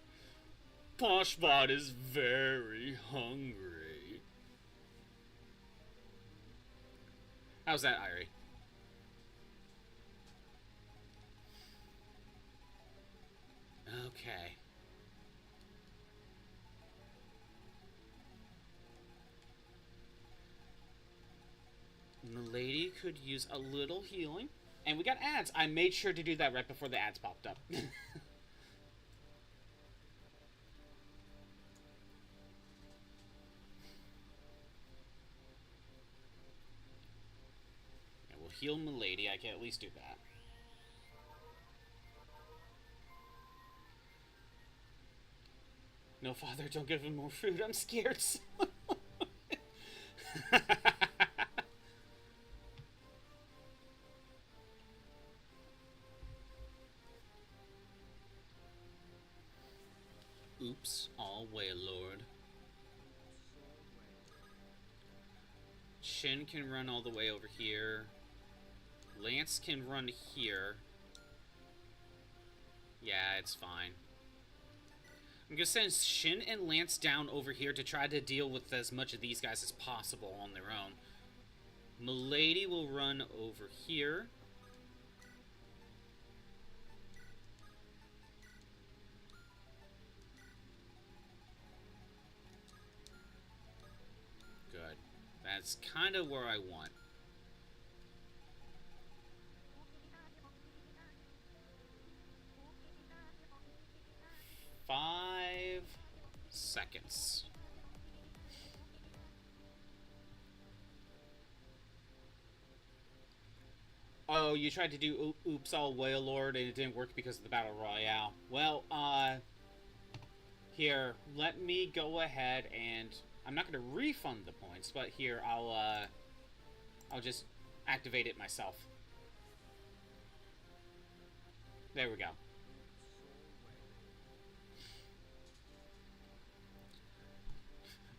Poshbot is very hungry. How's that, Irie? Okay. Milady could use a little healing. And we got ads. I made sure to do that right before the ads popped up. Yeah, we'll heal Milady. I can at least do that. No, Father, don't give him more food. I'm scared. Oops, all Wailord. Shin can run all the way over here. Lance can run here. Yeah, it's fine. I'm gonna send Shin and Lance down over here to try to deal with as much of these guys as possible on their own. Milady will run over here. Good. That's kind of where I want. Five seconds. Oh, you tried to do Oops All Wailord and it didn't work because of the Battle Royale. Well, here, let me go ahead and... I'm not going to refund the points, but here, I'll just activate it myself. There we go.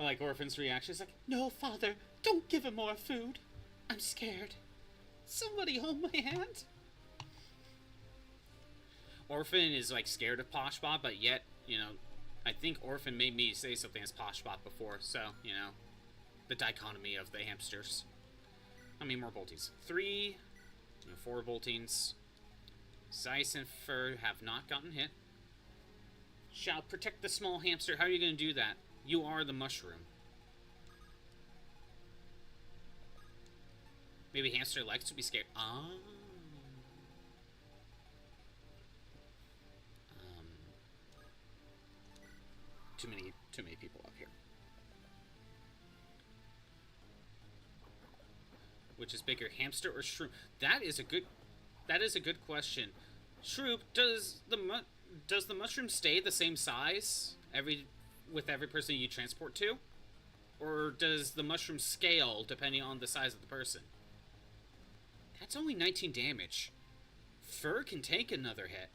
I like Orphan's reaction. It's like, no, Father, don't give him more food. I'm scared. Somebody hold my hand. Orphan is like scared of Poshbot, but yet, you know, I think Orphan made me say something as Poshbot before, so, you know, the dichotomy of the hamsters. How many more boltings? 3, 4 boltings. Zeiss and Fur have not gotten hit. Shall protect the small hamster. How are you going to do that? You are the mushroom. Maybe hamster likes to be scared. Ah. Too many people up here. Which is bigger, hamster or shroom? That is a good question. Shroom, does the mushroom stay the same size with every person you transport to? Or does the mushroom scale depending on the size of the person? That's only 19 damage. Fur can take another hit.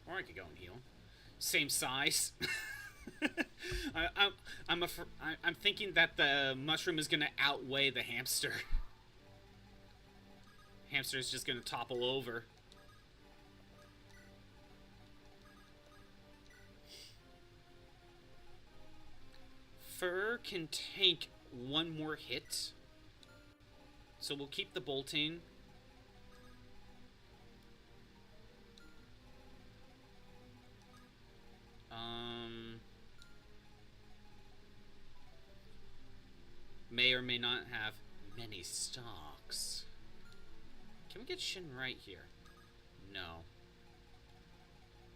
Or I could go and heal. Same size. I'm thinking that the mushroom is gonna outweigh the hamster. Hamster is just gonna topple over. Fur can tank one more hit, so we'll keep the bolting. May or may not have many stocks. Can we get Shin right here? No.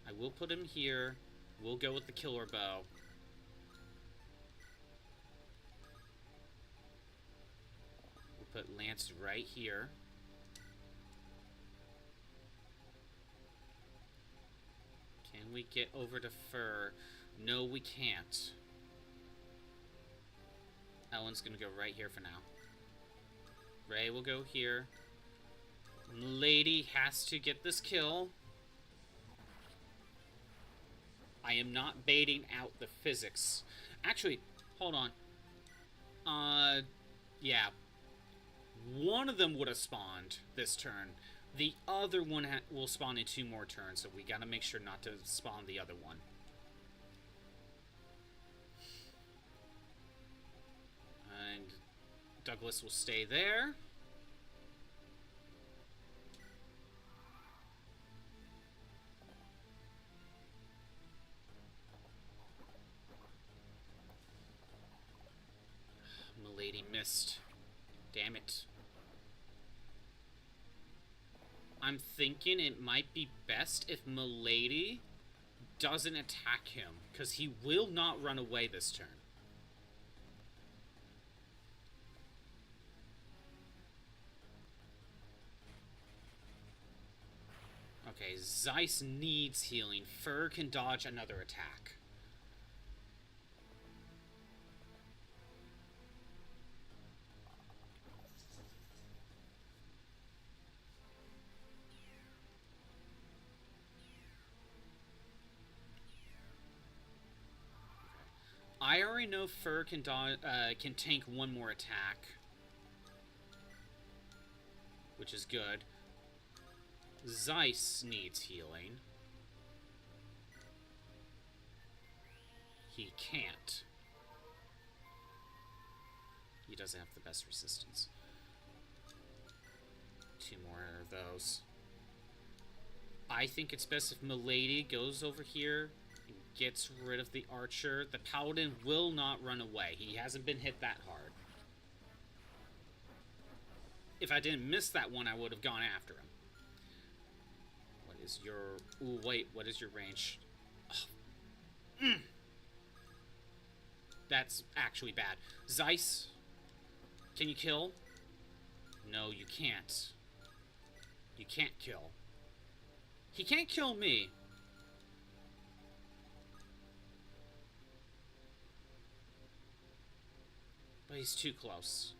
I will put him here. We'll go with the killer bow. We'll put Lance right here. Can we get over to Fur? No, we can't. Ellen's gonna go right here for now. Ray will go here. Lady has to get this kill. I am not baiting out the physics. Actually, hold on. Yeah. One of them would have spawned this turn. The other one will spawn in 2 more turns, so we gotta make sure not to spawn the other one. And Douglas will stay there. Milady missed. Damn it. I'm thinking it might be best if Milady doesn't attack him, because he will not run away this turn. Okay, Zeiss needs healing. Fur can dodge another attack. I already know Fur can tank 1 more attack, which is good. Zeiss needs healing. He can't. He doesn't have the best resistance. 2 more of those. I think it's best if Milady goes over here and gets rid of the archer. The paladin will not run away. He hasn't been hit that hard. If I didn't miss that one, I would have gone after him. What is your... Ooh, wait. What is your range? Oh. That's actually bad. Zeiss, can you kill? No, you can't. You can't kill. He can't kill me. But he's too close.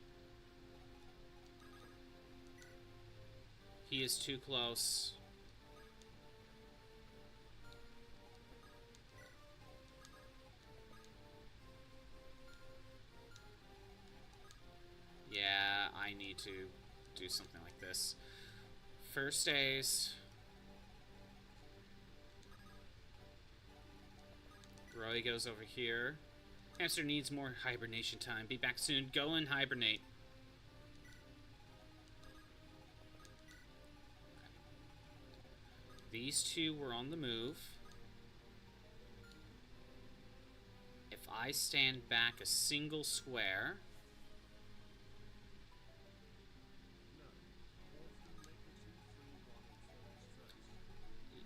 He is too close. to do something like this. First A's. Roy goes over here. Hamster needs more hibernation time. Be back soon. Go and hibernate. These two were on the move. If I stand back a single square...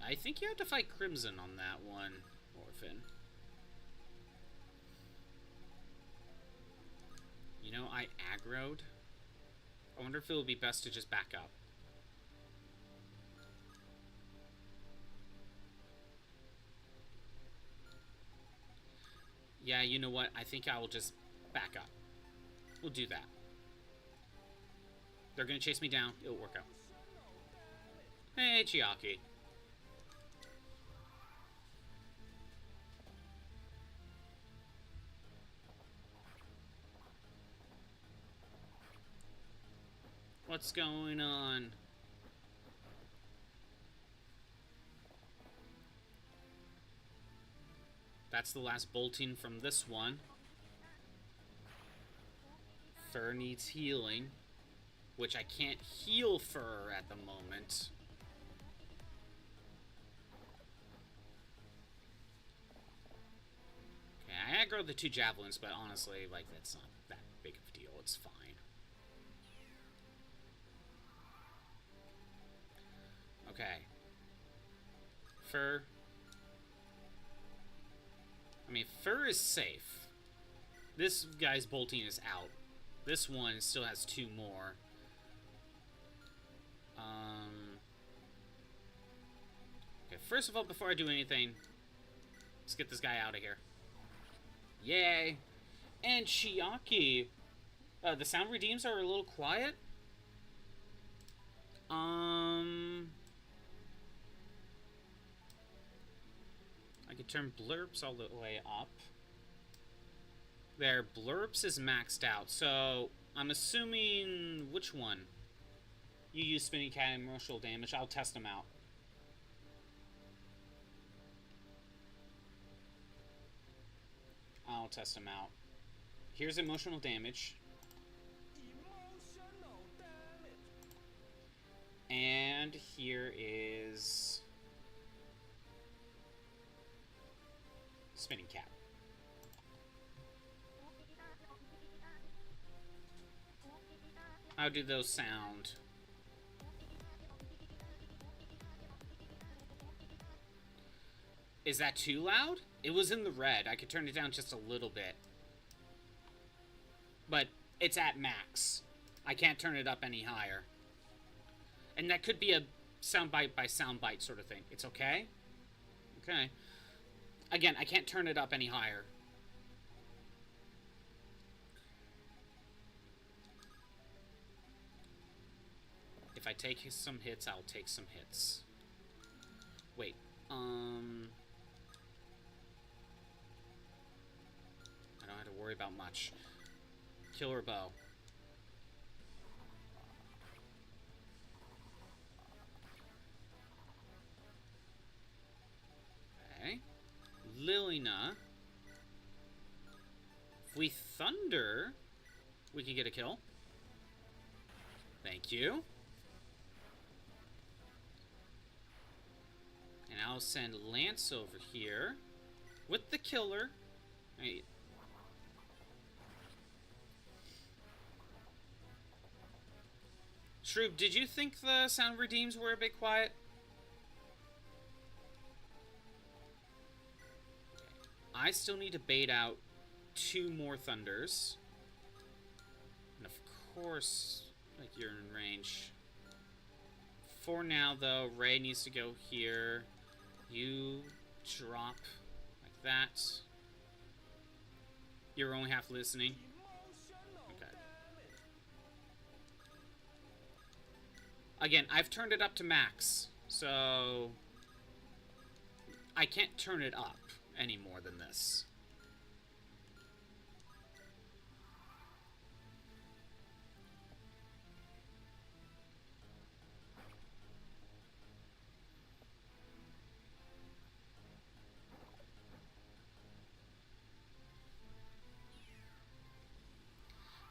I think you have to fight Crimson on that one, Orphan. You know, I aggroed. I wonder if it would be best to just back up. Yeah, you know what? I think I will just back up. We'll do that. They're gonna chase me down. It'll work out. Hey, Chiaki. What's going on? That's the last bolting from this one. Fur needs healing, which I can't heal Fur at the moment. Okay, I aggroed the 2 javelins, but honestly, like, that's not that big of a deal. It's fine. Okay. Fur. I mean, Fur is safe. This guy's bolting is out. This one still has 2 more. Okay, first of all, before I do anything, let's get this guy out of here. Yay! And Chiaki. The sound redeems are a little quiet. I could turn blurps all the way up. There, blurps is maxed out, so I'm assuming which one? You use Spinning Cat and emotional damage. I'll test them out. I'll test them out. Here's emotional damage. And here is Spinning Cat. How do those sound? Is that too loud? It was in the red. I could turn it down just a little bit. But it's at max. I can't turn it up any higher. And that could be a soundbite by soundbite sort of thing. It's okay? Okay. Again, I can't turn it up any higher. If I take some hits, I'll take some hits. Wait, I don't have to worry about much. Killer bow. Okay. Lilina. If we thunder, we can get a kill. Thank you. And I'll send Lance over here with the killer. Right. Shroob, did you think the sound redeems were a bit quiet? I still need to bait out 2 more thunders. And of course, like, you're in range. For now, though, Ray needs to go here. You drop like that. You're only half listening. Okay. Again, I've turned it up to max, so I can't turn it up any more than this.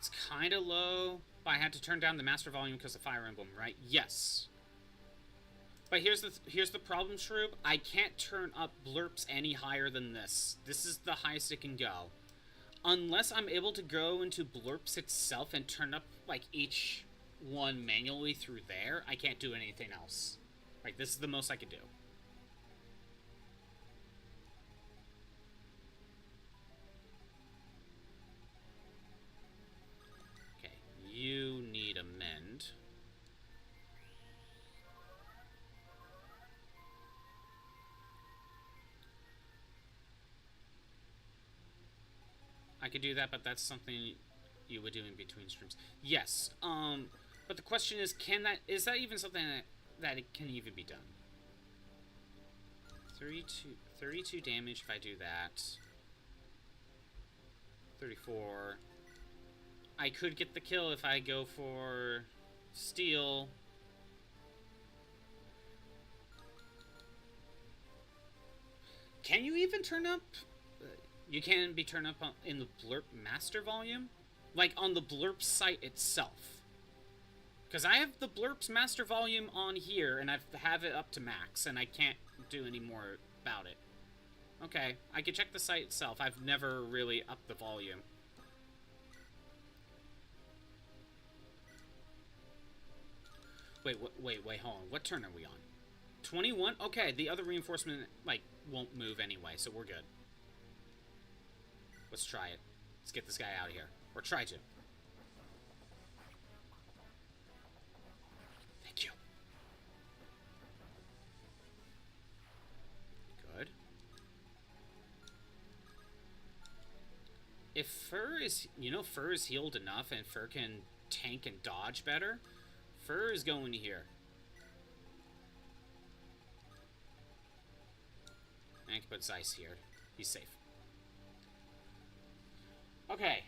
It's kind of low, but I had to turn down the master volume because of Fire Emblem, right? Yes. But here's the problem, Shroob. I can't turn up blurps any higher than this. This is the highest it can go. Unless I'm able to go into blurps itself and turn up, like, each one manually through there, I can't do anything else. Like, this is the most I could do. Okay, you need a mend. I could do that, but that's something you would do in between streams. Yes. But the question is, is that even something that it can even be done? 32 damage if I do that. 34. I could get the kill if I go for steal. Can you even turn up? You can be turned up in the blurp master volume? Like on the blurp site itself. Because I have the blurps master volume on here and I have it up to max and I can't do any more about it. Okay, I can check the site itself. I've never really upped the volume. Wait, hold on. What turn are we on? 21? Okay, the other reinforcement, like, won't move anyway, so we're good. Let's try it. Let's get this guy out of here. Or try to. Thank you. Good. If Fur is... You know, Fur is healed enough and Fur can tank and dodge better. Fur is going here. And I can put Zeiss here. He's safe. Okay.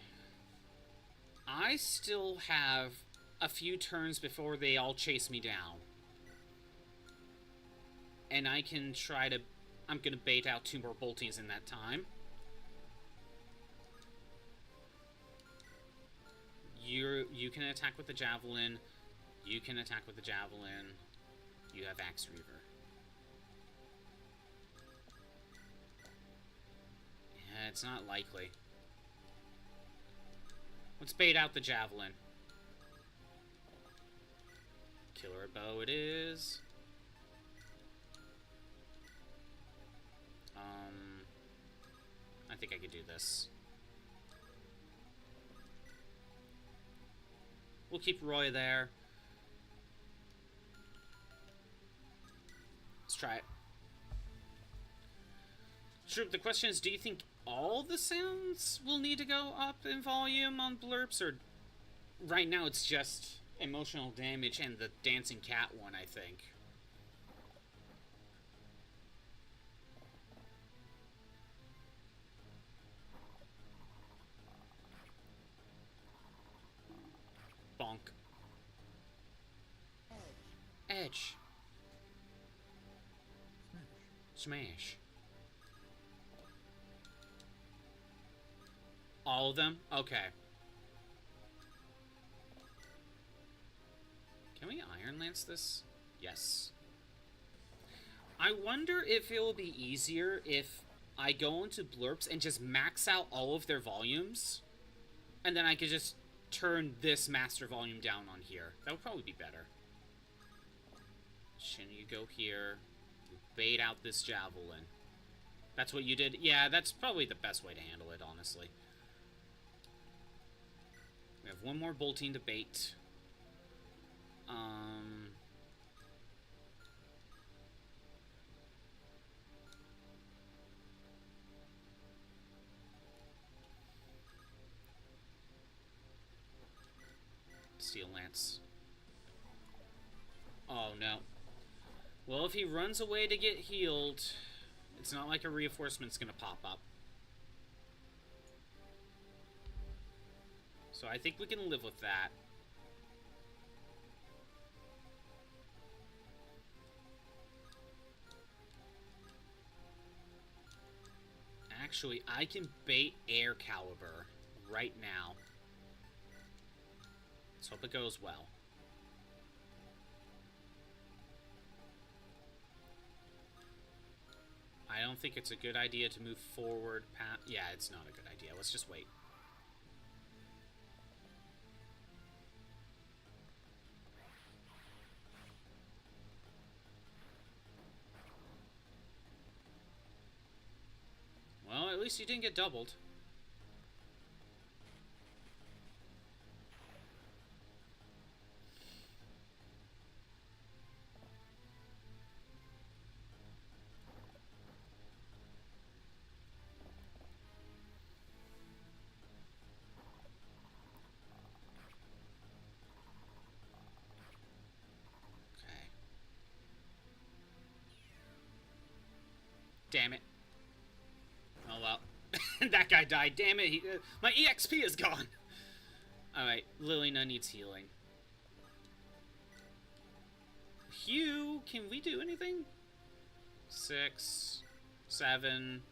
I still have a few turns before they all chase me down. And I can try to... I'm going to bait out 2 more boltings in that time. You can attack with the Javelin. You can attack with the Javelin. You have Axe Reaver. Yeah, it's not likely. Let's bait out the Javelin. Killer Bow it is. I think I could do this. We'll keep Roy there. Let's try it. Sure, the question is, do you think all the sounds will need to go up in volume on blurps, or right now it's just emotional damage and the dancing cat one, I think. Bonk. Edge. Smash. All of them? Okay. Can we Iron Lance this? Yes. I wonder if it will be easier if I go into blurps and just max out all of their volumes, and then I could just turn this master volume down on here. That would probably be better. Shin, you go here. You bait out this Javelin. That's what you did? Yeah, that's probably the best way to handle it, honestly. We have one more bolting to bait. Steel Lance. Oh, no. Well, if he runs away to get healed, it's not like a reinforcement's gonna pop up. So I think we can live with that. Actually, I can bait Air Caliber right now. Let's hope it goes well. I don't think it's a good idea to move forward past... Yeah, it's not a good idea. Let's just wait. Well, at least you didn't get doubled. Okay. Damn it. Oh well. That guy died. Damn it. My EXP is gone. Alright, Lilina needs healing. Hugh, can we do anything? 6, 7,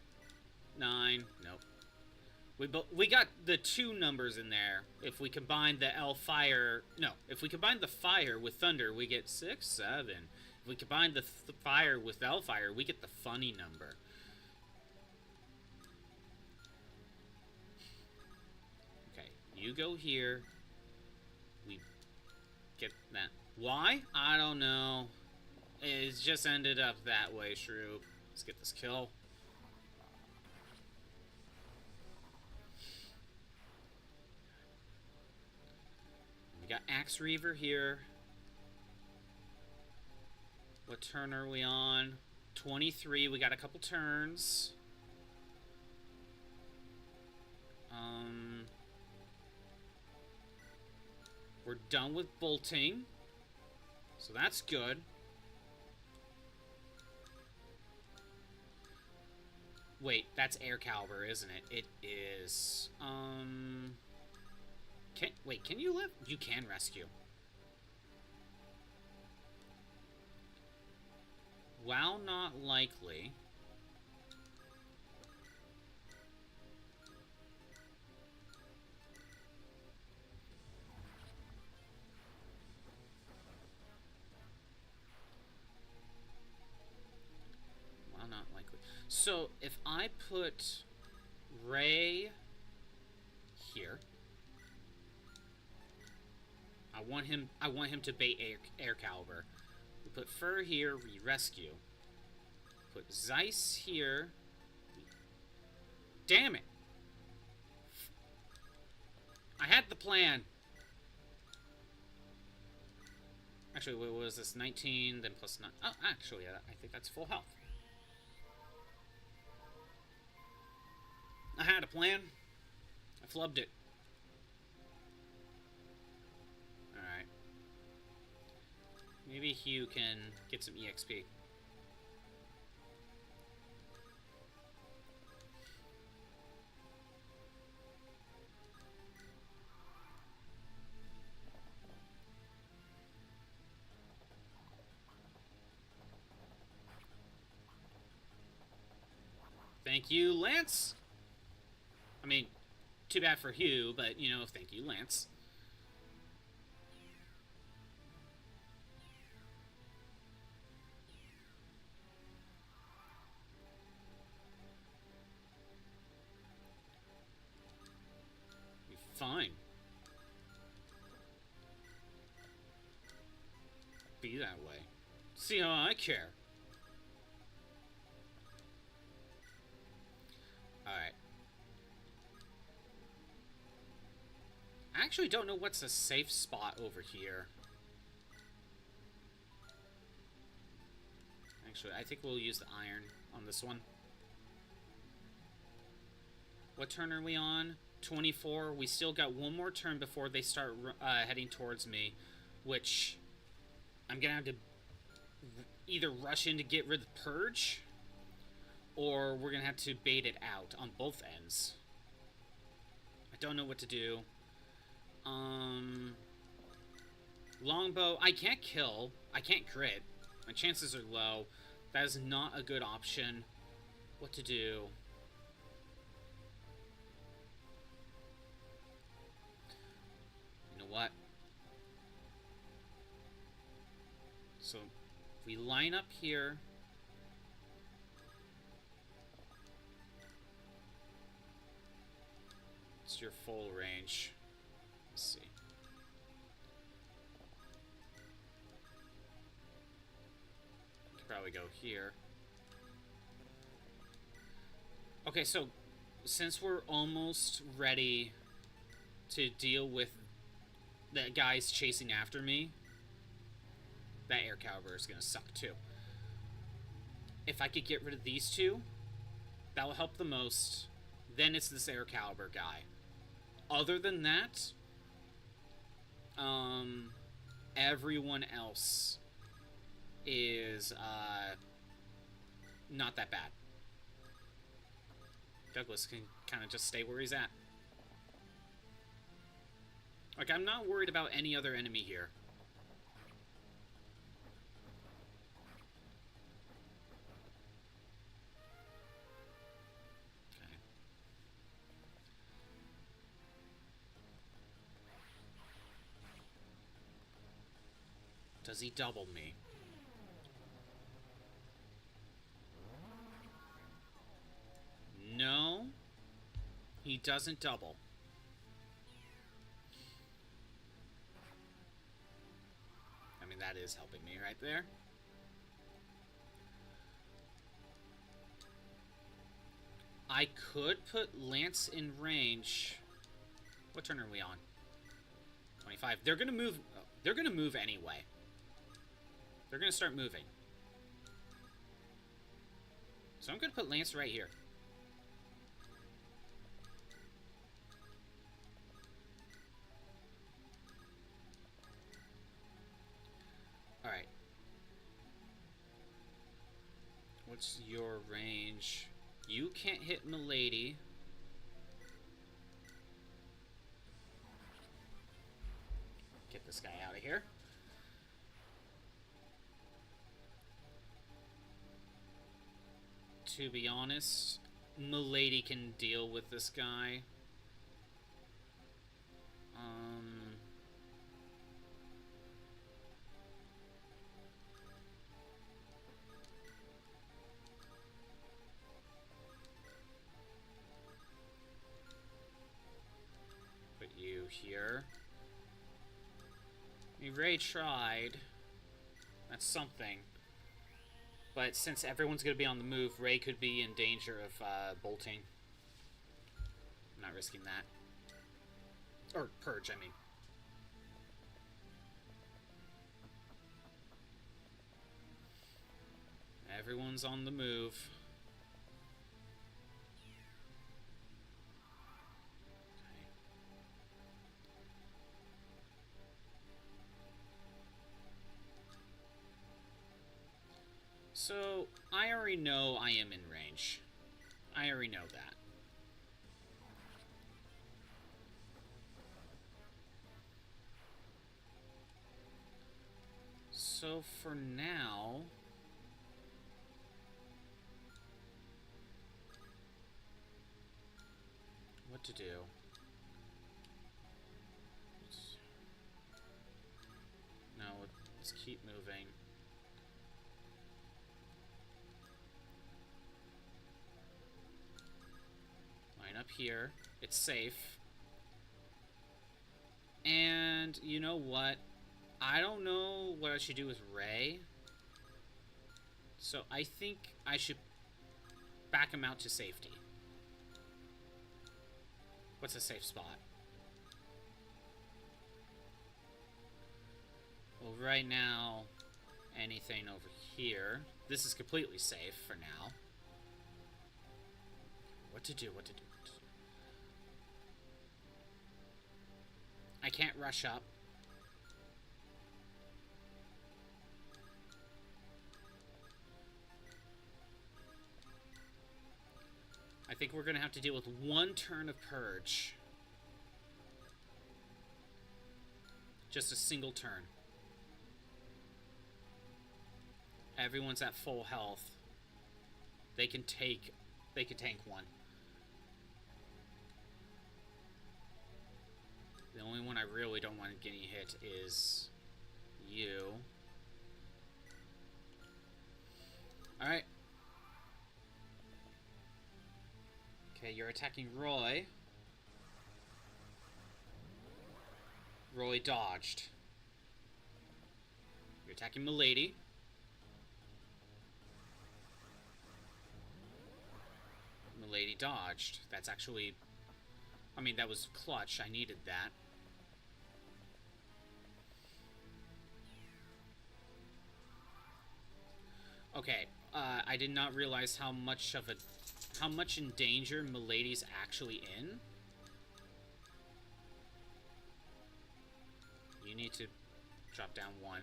9. Nope. We got the 2 numbers in there. If we combine the fire... No, if we combine the fire with thunder, we get 6, 7. If we combine the fire with fire, we get the funny number. You go here. We get that. Why? I don't know. It's just ended up that way, Shrew. Let's get this kill. We got Axe Reaver here. What turn are we on? 23. We got a couple turns. We're done with bolting, so that's good. Wait, that's air caliber, isn't it? It is. Can you live? You can rescue. While not likely. So, if I put Ray here, I want him to bait air caliber. We put Fur here, we rescue. Put Zeiss here. Damn it! I had the plan. Actually, what was this? 19, then plus 9. Oh, actually, I think that's full health. I had a plan. I flubbed it. Alright. Maybe Hugh can get some EXP. Thank you, Lance. I mean, too bad for Hugh, but, you know, thank you, Lance. Be fine. Be that way. See how I care. Alright. I actually don't know what's a safe spot over here. Actually, I think we'll use the iron on this one. What turn are we on? 24. We still got one more turn before they start heading towards me, which I'm going to have to either rush in to get rid of the Purge, or we're going to have to bait it out on both ends. I don't know what to do. Longbow, I can't kill. I can't crit. My chances are low. That is not a good option. What to do? You know what? So we line up here. It's your full range. Let's see. Could probably go here. Okay, so since we're almost ready to deal with the guys chasing after me, that air caliber is gonna suck too. If I could get rid of these two, that will help the most. Then it's this air caliber guy. Other than that, everyone else is not that bad. Douglas can kind of just stay where he's at. Like, I'm not worried about any other enemy here. Okay. Does he double me? No, he doesn't double. I mean, that is helping me right there. I could put Lance in range. What turn are we on? 25. They're gonna move. They're gonna move anyway. They're gonna start moving. So I'm gonna put Lance right here. Alright. What's your range? You can't hit Milady. Get this guy out of here. To be honest, Milady can deal with this guy. Put you here. I mean, Ray tried. That's something. But since everyone's going to be on the move, Ray could be in danger of bolting. I'm not risking that. Or Purge, I mean. Everyone's on the move. Okay. So, I already know I am in range. I already know that. So, for now... what to do? No, let's keep moving. Line up here. It's safe. And you know what? I don't know what I should do with Ray. So I think I should back him out to safety. What's a safe spot? Well, right now, anything over here. This is completely safe for now. What to do, what to do, what to do. I can't rush up. I think we're going to have to deal with one turn of Purge. Just a single turn. Everyone's at full health. They can tank one. The only one I really don't want to get hit is you. Alright. Okay, you're attacking Roy. Roy dodged. You're attacking Milady. Milady dodged. That's actually... I mean, that was clutch. I needed that. Okay, I did not realize how much in danger Milady's actually in. You need to drop down one.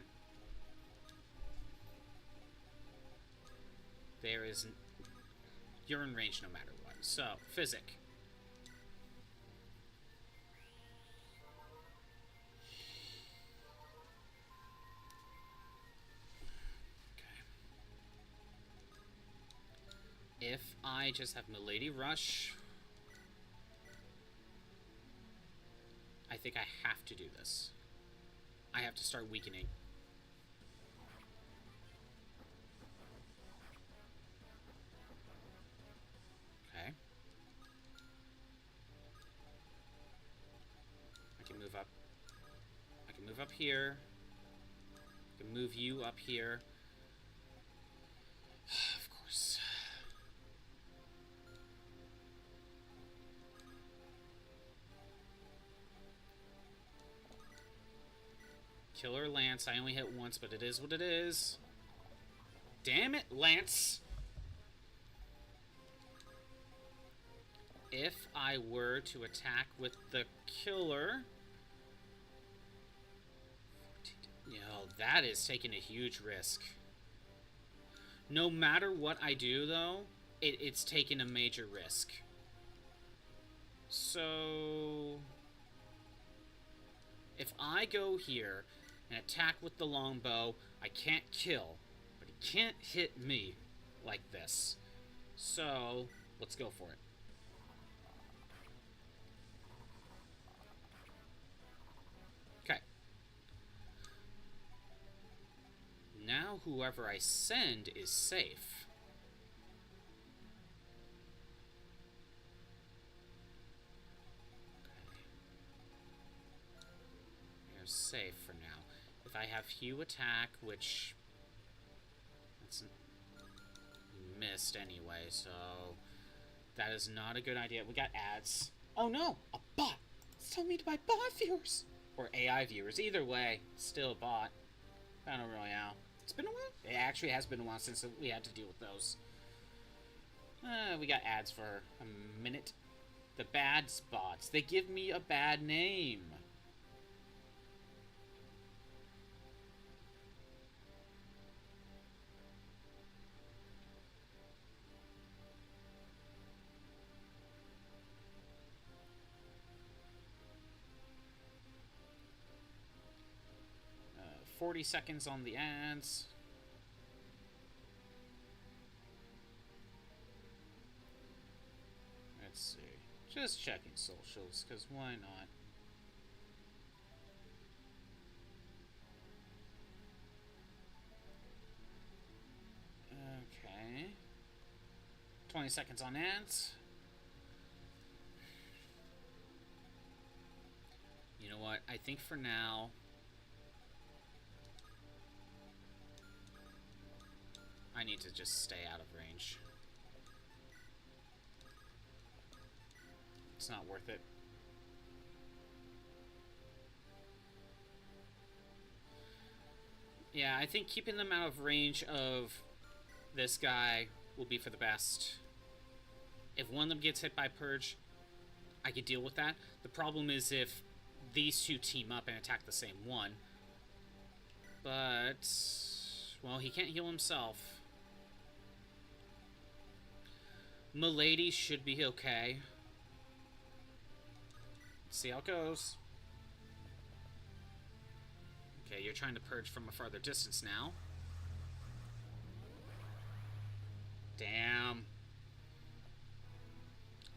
There is... You're in range no matter what. So, Physic. If I just have Milady Rush, I think I have to do this. I have to start weakening. Okay. I can move up. I can move up here. I can move you up here. Of course. Killer Lance. I only hit once, but it is what it is. Damn it, Lance! If I were to attack with the killer... that is taking a huge risk. No matter what I do, though, it's taking a major risk. So... if I go here and attack with the longbow, I can't kill, but he can't hit me like this. So, let's go for it. Okay. Now whoever I send is safe. Safe for now. If I have Hugh attack, which that's missed anyway, so that is not a good idea. We got ads. Oh no, a bot. It's telling me to buy bot viewers or AI viewers. Either way, still a bot. Battle Royale. It's been a while. It actually has been a while since we had to deal with those. We got ads for a minute. The bad spots. They give me a bad name. 40 seconds on the ads. Let's see. Just checking socials, because why not? Okay. 20 seconds on ads. You know what? I think for now... I need to just stay out of range. It's not worth it. Yeah, I think keeping them out of range of this guy will be for the best. If one of them gets hit by Purge, I could deal with that. The problem is if these two team up and attack the same one. But, well, he can't heal himself. Milady should be okay. Let's see how it goes. Okay, you're trying to purge from a farther distance now. Damn.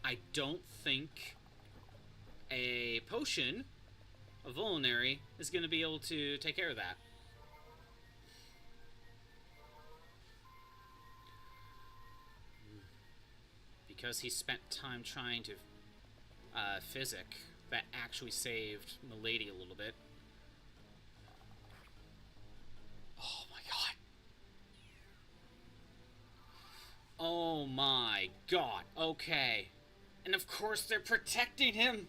I don't think a potion, a vulnerary, is going to be able to take care of that. because he spent time trying to physic, that actually saved Milady a little bit. Oh my god. Oh my god. Okay. And of course they're protecting him.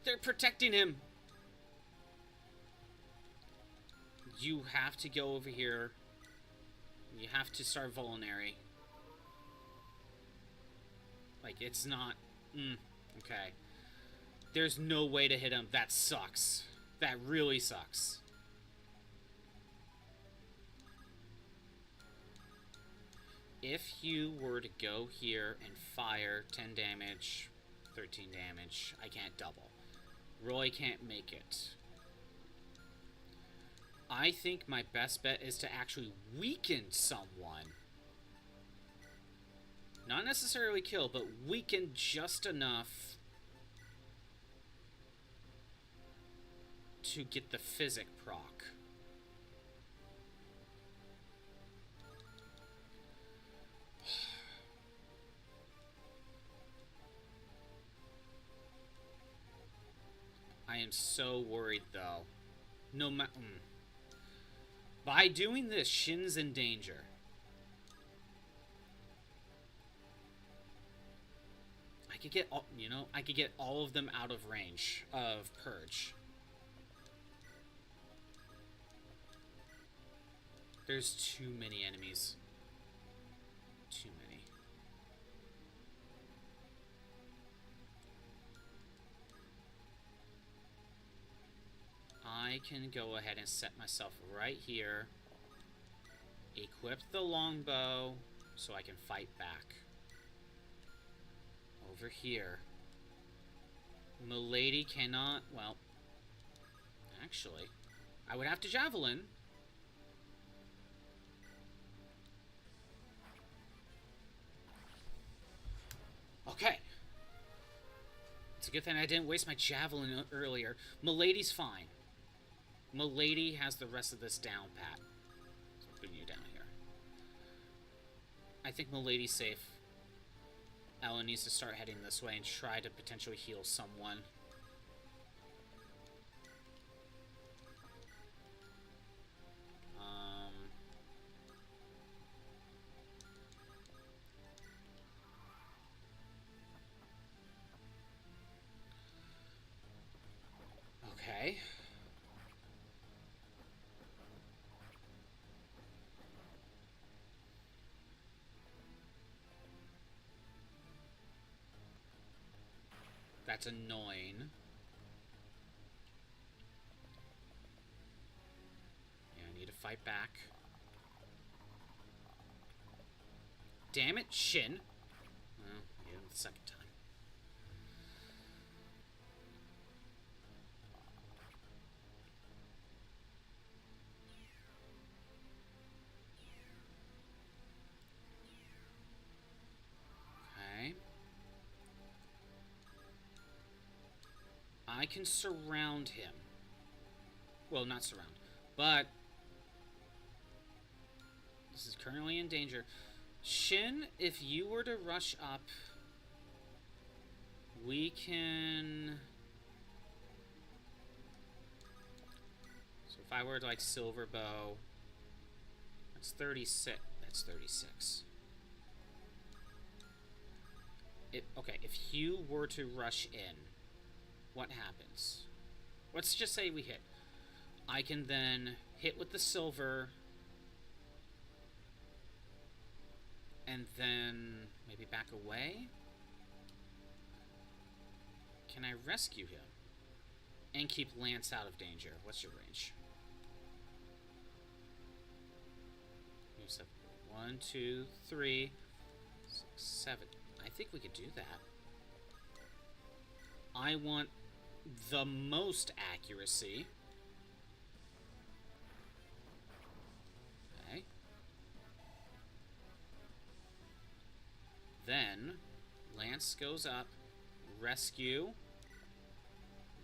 They're protecting him. You have to go over here. You have to start Vulnerary. Like, it's not... okay. There's no way to hit him. That sucks. That really sucks. If you were to go here and fire 10 damage, 13 damage, I can't double. Roy can't make it. I think my best bet is to actually weaken someone. Not necessarily kill, but weaken just enough to get the physic proc. I am so worried, though. No matter... By doing this, Shin's in danger. I could get all, you know, I could get all of them out of range of Purge. There's too many enemies. Too many. I can go ahead and set myself right here. Equip the longbow so I can fight back. Over here. Milady cannot... Well, actually, I would have to javelin. Okay. It's a good thing I didn't waste my javelin earlier. Milady's fine. Milady has the rest of this down pat. So I'll bring you down here. I think Milady's safe. Ella needs to start heading this way and try to potentially heal someone. Okay. That's annoying. Yeah, I need to fight back. Damn it, Shin. Well, yeah, the second time. Okay. I can surround him. Well, not surround, but this is currently in danger. Shin, if you were to rush up, we can... So if I were to, like, silver bow, that's 36. That's 36. Okay, if you were to rush in, what happens? Let's just say we hit. I can then hit with the silver, and then maybe back away? Can I rescue him? And keep Lance out of danger? What's your range? 1, 2, 3, 6, 7. I think we could do that. I want the most accuracy. Okay. Then, Lance goes up, rescue,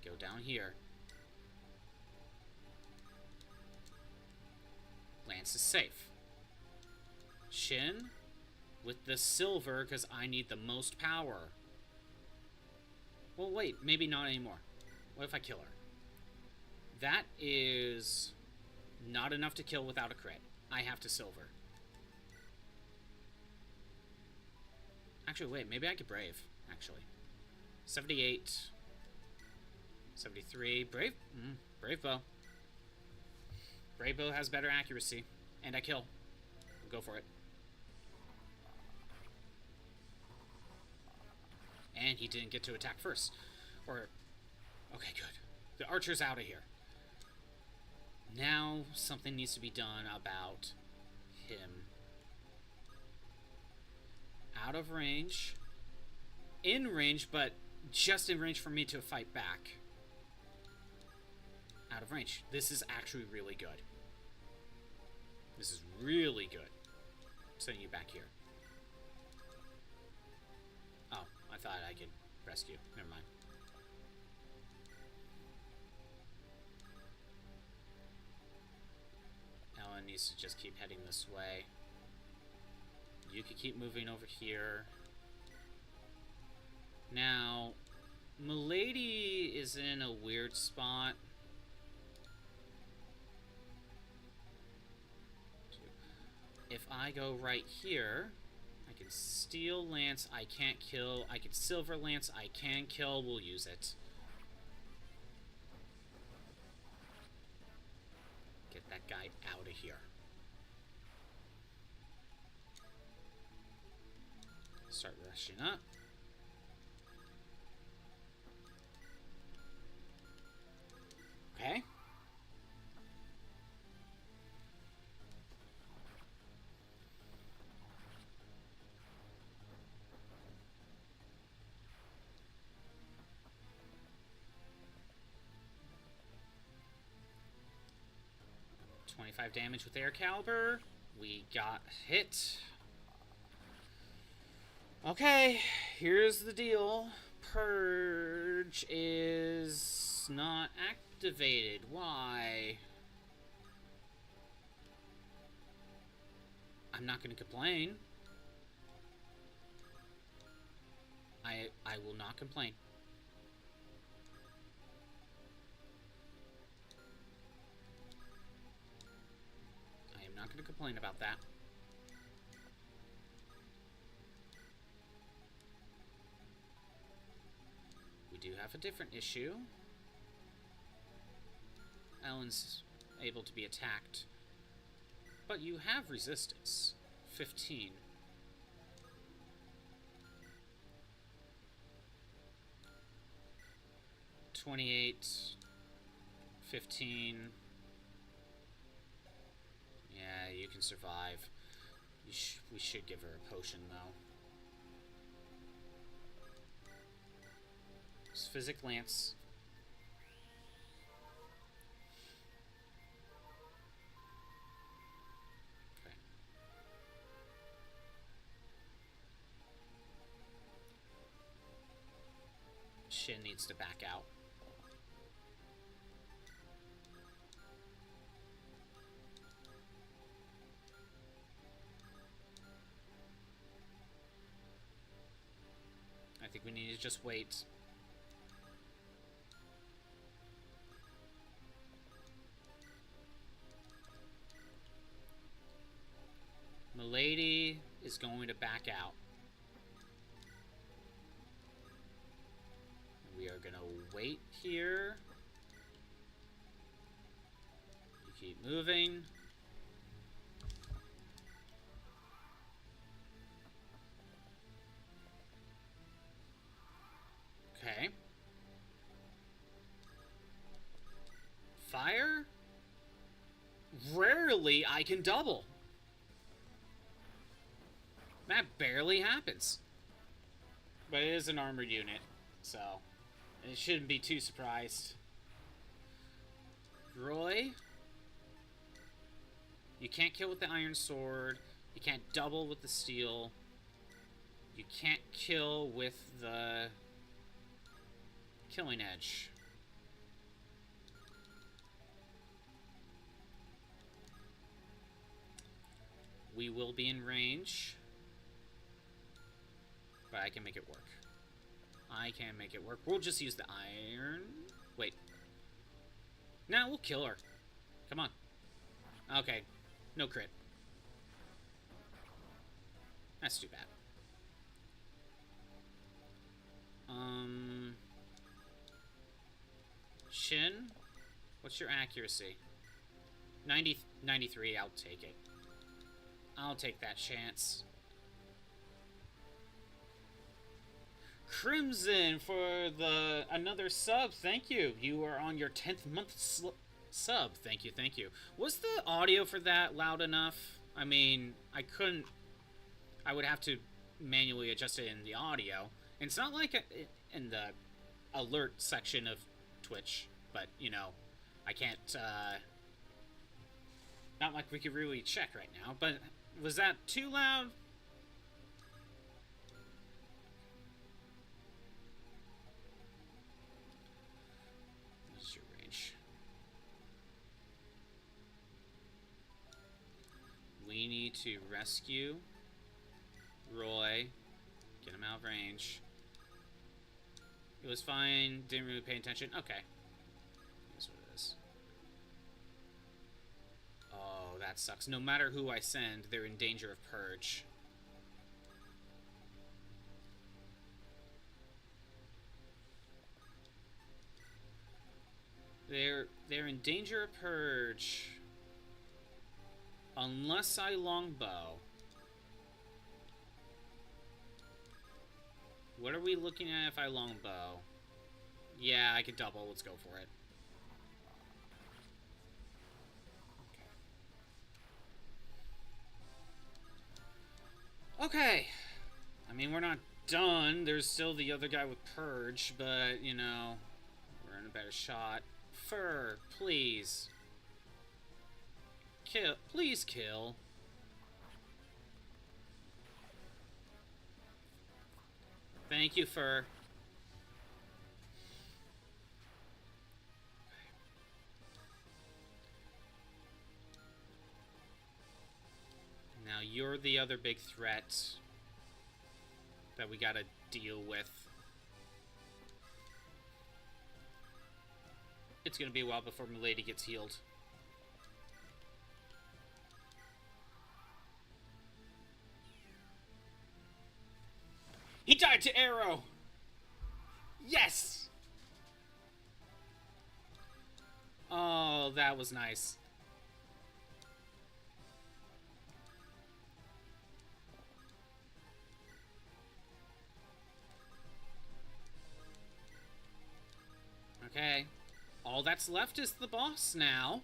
go down here. Lance is safe. Shin, with the silver because I need the most power. Well, wait, maybe not anymore. What if I kill her? That is not enough to kill without a crit. I have to silver. Actually, wait, maybe I could brave, actually. 78. 73. Brave? Brave bow. Brave bow has better accuracy. And I kill. Go for it. And he didn't get to attack first. Or... Okay, good. The archer's out of here. Now, something needs to be done about him. Out of range. In range, but just in range for me to fight back. Out of range. This is actually really good. This is really good. I'm sending you back here. Oh, I thought I could rescue. Never mind. Ellen needs to just keep heading this way. You could keep moving over here. Now, Milady is in a weird spot. If I go right here, I can steal lance, I can't kill. I can silver lance, I can kill. We'll use it. Get that guy out of here. Start rushing up. Okay. .25 damage with air caliber. We got hit. Okay, here's the deal. Purge is not activated. Why? I'm not going to complain. I will not complain. I am not going to complain about that. We do have a different issue. Ellen's able to be attacked. But you have resistance. 15. $28. 15. Yeah, you can survive. We should give her a potion, though. It's Physic Lance. Okay. Shin needs to back out. I think we need to just wait. Milady is going to back out. We are going to wait here. You keep moving. Okay. Fire? Rarely I can double. That barely happens. But it is an armored unit, so it shouldn't be too surprised. Roy? You can't kill with the iron sword. You can't double with the steel. You can't kill with the killing edge. We will be in range. But I can make it work. I can make it work. We'll just use the iron. Wait. Nah, we'll kill her. Come on. Okay. No crit. That's too bad. Shin? What's your accuracy? 93, I'll take it. I'll take that chance. Crimson for another sub. Thank you. You are on your 10th month sub. Thank you, thank you. Was the audio for that loud enough? I mean, I couldn't... I would have to manually adjust it in the audio. And it's not like in the alert section of Twitch, but, you know, I can't, not like we could really check right now, but was that too loud? What's your range? We need to rescue Roy, get him out of range. It was fine, didn't really pay attention. Okay. That's what it is. Oh, that sucks. No matter who I send, they're in danger of purge. They're in danger of purge. Unless I longbow. What are we looking at if I longbow? Yeah, I could double. Let's go for it. Okay. I mean, we're not done. There's still the other guy with Purge, but, you know, we're in a better shot. Fur, please. Kill. Please kill. Thank you, Fur. Now you're the other big threat that we gotta deal with. It's gonna be a while before Milady gets healed. He died to arrow! Yes! Oh, that was nice. Okay. All that's left is the boss now.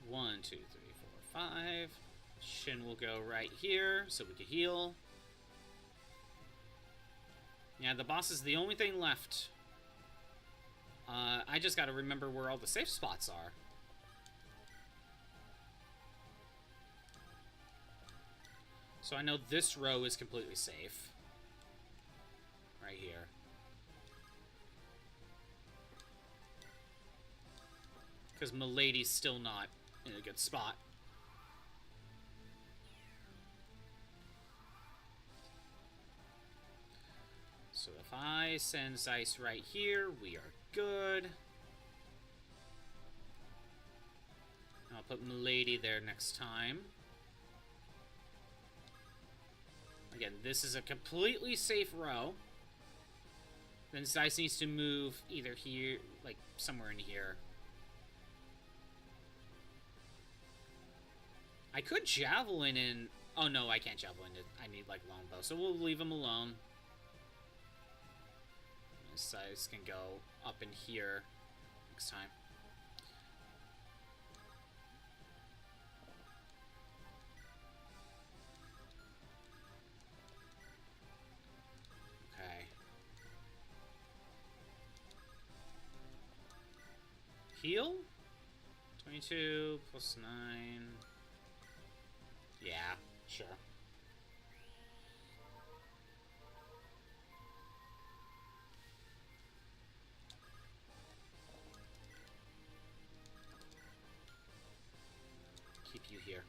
1, 2, 3, 4, 5. Shin will go right here so we can heal. Yeah, the boss is the only thing left. I just gotta remember where all the safe spots are. So I know this row is completely safe. Right here. Because Milady's still not in a good spot. So if I send Zeiss right here, we are good. I'll put Milady there next time. Again, this is a completely safe row. Then Zeiss needs to move either here, like somewhere in here. I could javelin in... Oh no, I can't javelin it. I need like longbow, so we'll leave him alone. Zeiss can go up in here next time. Okay. Heal? 22 plus 9. Yeah, sure. Keep you here.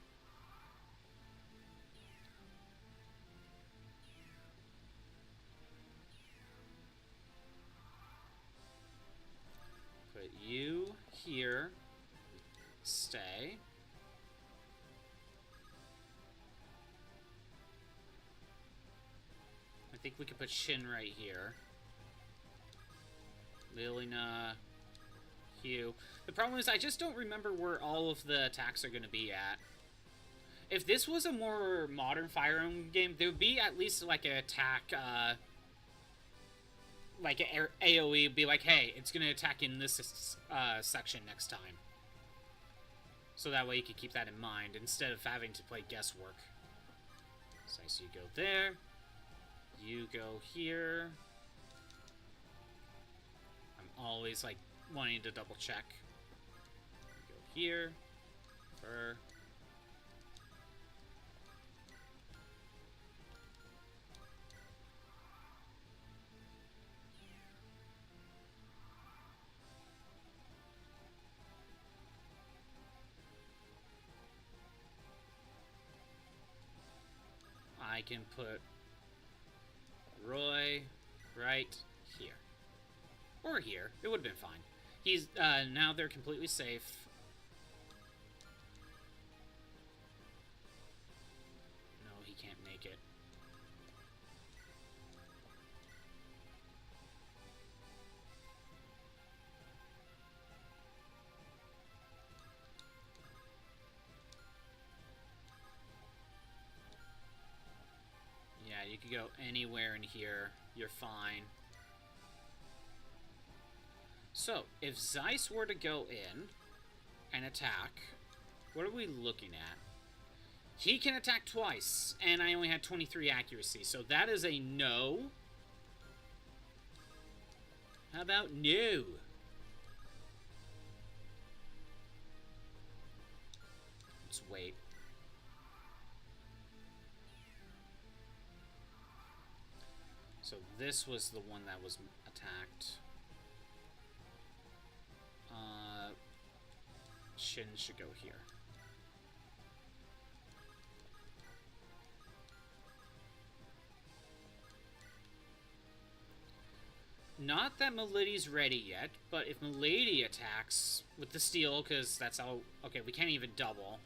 think we could put Shin right here. Lilina, Hugh. The problem is I just don't remember where all of the attacks are going to be at. If this was a more modern Fire Emblem game, there would be at least like an attack, like an AoE, be like, hey, it's going to attack in this section next time. So that way you can keep that in mind instead of having to play guesswork. So I see you go there. You go here. I'm always like wanting to double check. You go here. Fur. I can put Roy right here. Or here. It would have been fine. He's, now they're completely safe. No, he can't make it. Yeah, you could go anywhere in here. You're fine. So, if Zeiss were to go in and attack, what are we looking at? He can attack twice, and I only had 23 accuracy, so that is a no. How about no? Let's wait. So this was the one that was attacked. Shin should go here. Not that Milady's ready yet, but if Milady attacks with the steel, because that's how... Okay, we can't even double.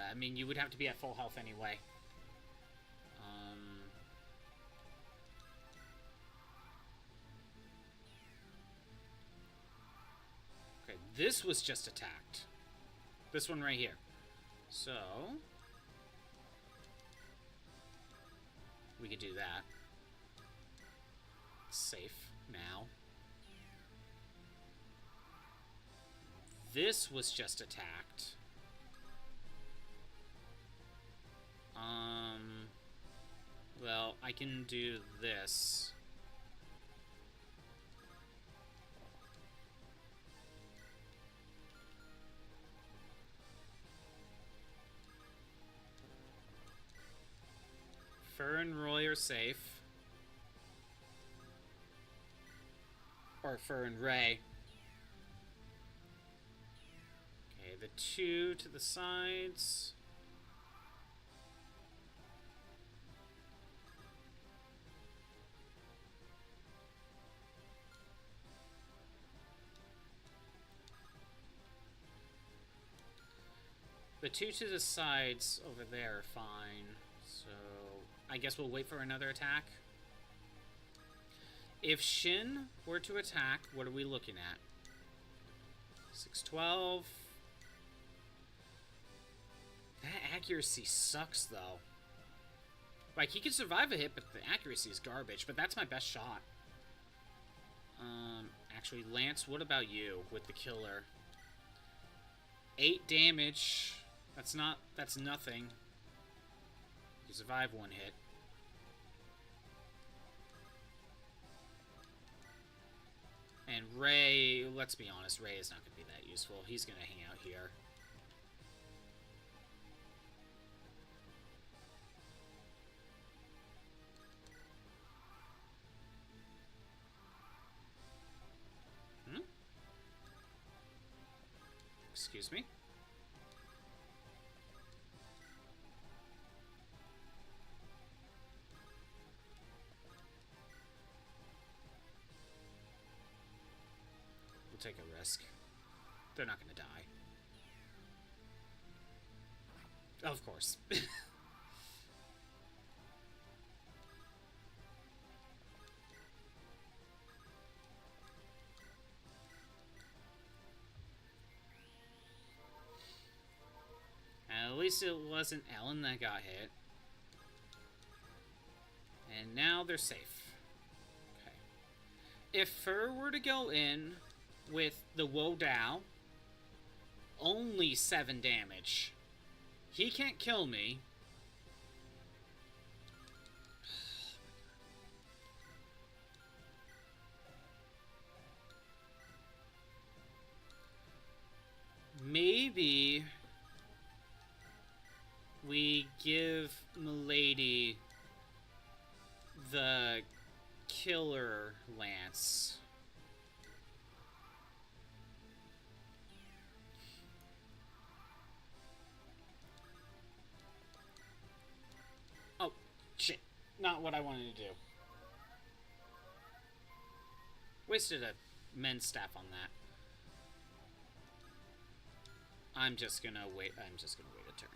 I mean, you would have to be at full health anyway. Okay, this was just attacked. This one right here. So... we could do that. Safe now. This was just attacked. Well, I can do this. Fur and Roy are safe. Or Fur and Ray. Okay, the two to the sides. The two to the sides over there are fine. So, I guess we'll wait for another attack. If Shin were to attack, what are we looking at? 612. That accuracy sucks, though. Like, he could survive a hit, but the accuracy is garbage. But that's my best shot. Actually, Lance, what about you with the killer? 8 damage. That's nothing. You survive one hit. And Ray, let's be honest, Ray is not going to be that useful. He's going to hang out here. Excuse me? We'll take a risk. They're not gonna die. Of course. least it wasn't Ellen that got hit. And now they're safe. Okay. If Fur were to go in with the Wo Dao, only 7 damage. He can't kill me. Maybe we give Milady the killer lance. Oh, shit. Not what I wanted to do. Wasted a men's staff on that. I'm just gonna wait a turn.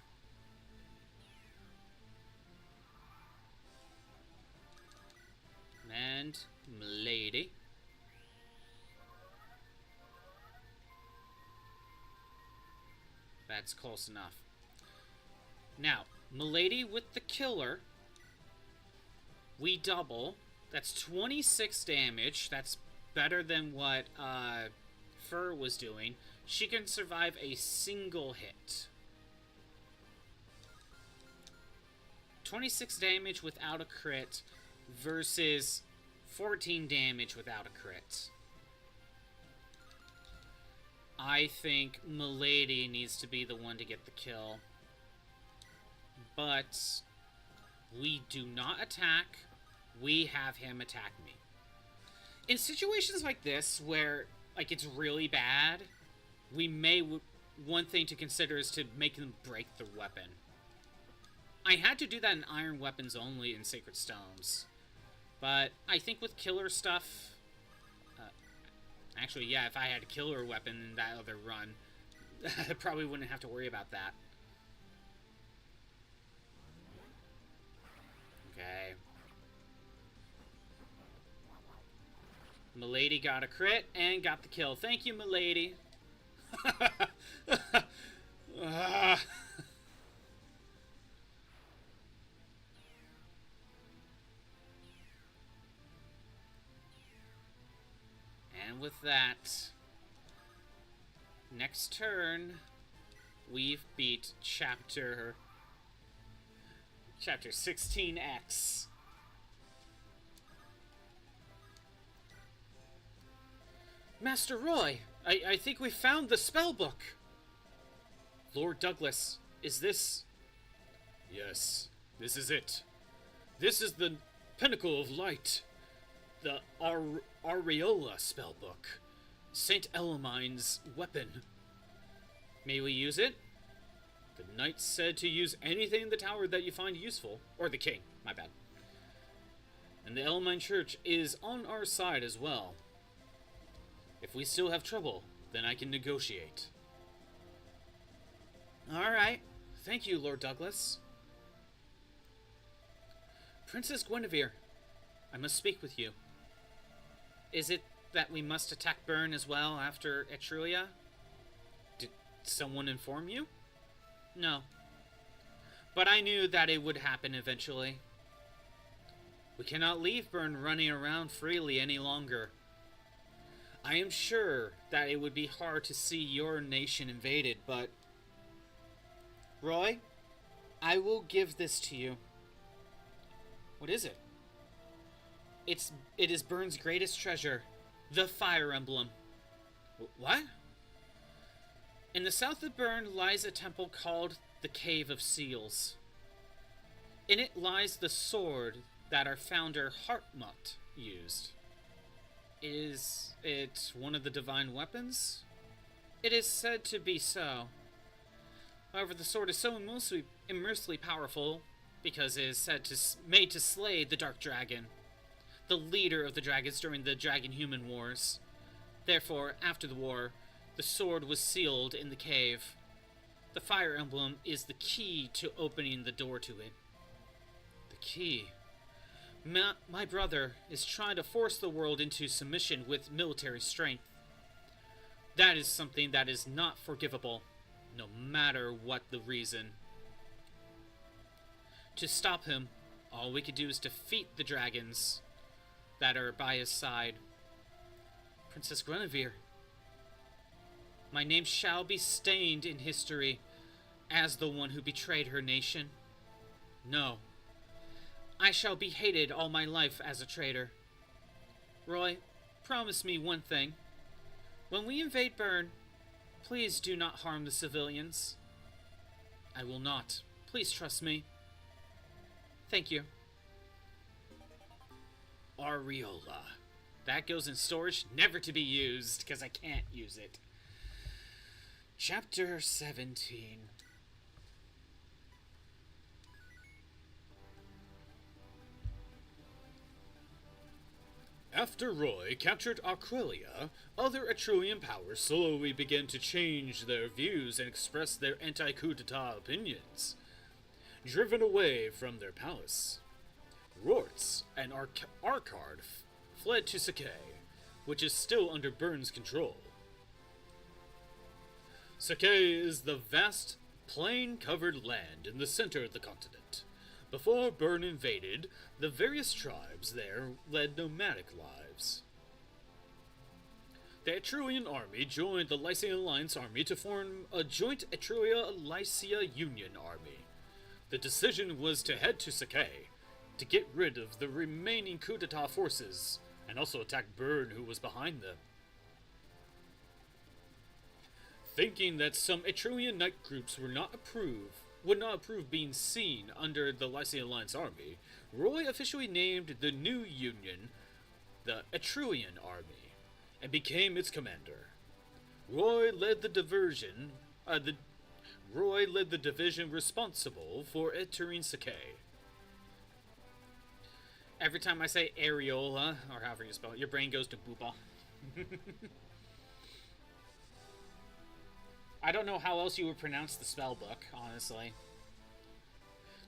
And Milady. That's close enough. Now, Milady with the killer. We double. That's 26 damage. That's better than what Fur was doing. She can survive a single hit. 26 damage without a crit versus 14 damage without a crit. I think Milady needs to be the one to get the kill. But we do not attack. We have him attack me. In situations like this where like it's really bad, we may one thing to consider is to make them break the weapon. I had to do that in iron weapons only in Sacred Stones. But I think with killer stuff... actually, yeah, if I had a killer weapon in that other run, I probably wouldn't have to worry about that. Okay. Milady got a crit and got the kill. Thank you, Milady. And with that, next turn, we've beat chapter 16X. Master Roy, I think we found the spell book. Lord Douglas, is this... Yes, this is it. This is the pinnacle of light. The Aureola spellbook. Saint Elamine's weapon. May we use it? The knight said to use anything in the tower that you find useful. Or the king, my bad. And the Elamine Church is on our side as well. If we still have trouble, then I can negotiate. Alright. Thank you, Lord Douglas. Princess Guinevere, I must speak with you. Is it that we must attack Bern as well after Etruria? Did someone inform you? No. But I knew that it would happen eventually. We cannot leave Bern running around freely any longer. I am sure that it would be hard to see your nation invaded, but... Roy, I will give this to you. What is it? It is Bern's greatest treasure, the Fire Emblem. What? In the south of Bern lies a temple called the Cave of Seals. In it lies the sword that our founder Hartmut used. Is it one of the divine weapons? It is said to be so. However, the sword is so immensely powerful because it is said to made to slay the Dark Dragon, the leader of the dragons during the Dragon-Human Wars. Therefore, after the war, the sword was sealed in the cave. The Fire Emblem is the key to opening the door to it. The key. My brother is trying to force the world into submission with military strength. That is something that is not forgivable, no matter what the reason. To stop him, all we could do is defeat the dragons that are by his side. Princess Guinevere, my name shall be stained in history as the one who betrayed her nation. No, I shall be hated all my life as a traitor. Roy, promise me one thing. When we invade Bern, please do not harm the civilians. I will not. Please trust me. Thank you. Areola. That goes in storage, never to be used, because I can't use it. Chapter 17. After Roy captured Aquila, other Etruian powers slowly began to change their views and express their anti-coup d'etat opinions. Driven away from their palace, Rorts and Arkard fled to Sakai, which is still under Bern's control. Sakai is the vast, plain-covered land in the center of the continent. Before Bern invaded, the various tribes there led nomadic lives. The Etruian army joined the Lycian Alliance army to form a joint Etruria-Lycia Union army. The decision was to head to Sakai, to get rid of the remaining coup d'etat forces, and also attack Bern, who was behind them. Thinking that some Etruian knight groups would not approve being seen under the Lycian Alliance army, Roy officially named the new union the Etruian Army, and became its commander. Roy led the division responsible for entering Sakai. Every time I say areola, or however you spell it, your brain goes to booba. I don't know how else you would pronounce the spell book, honestly.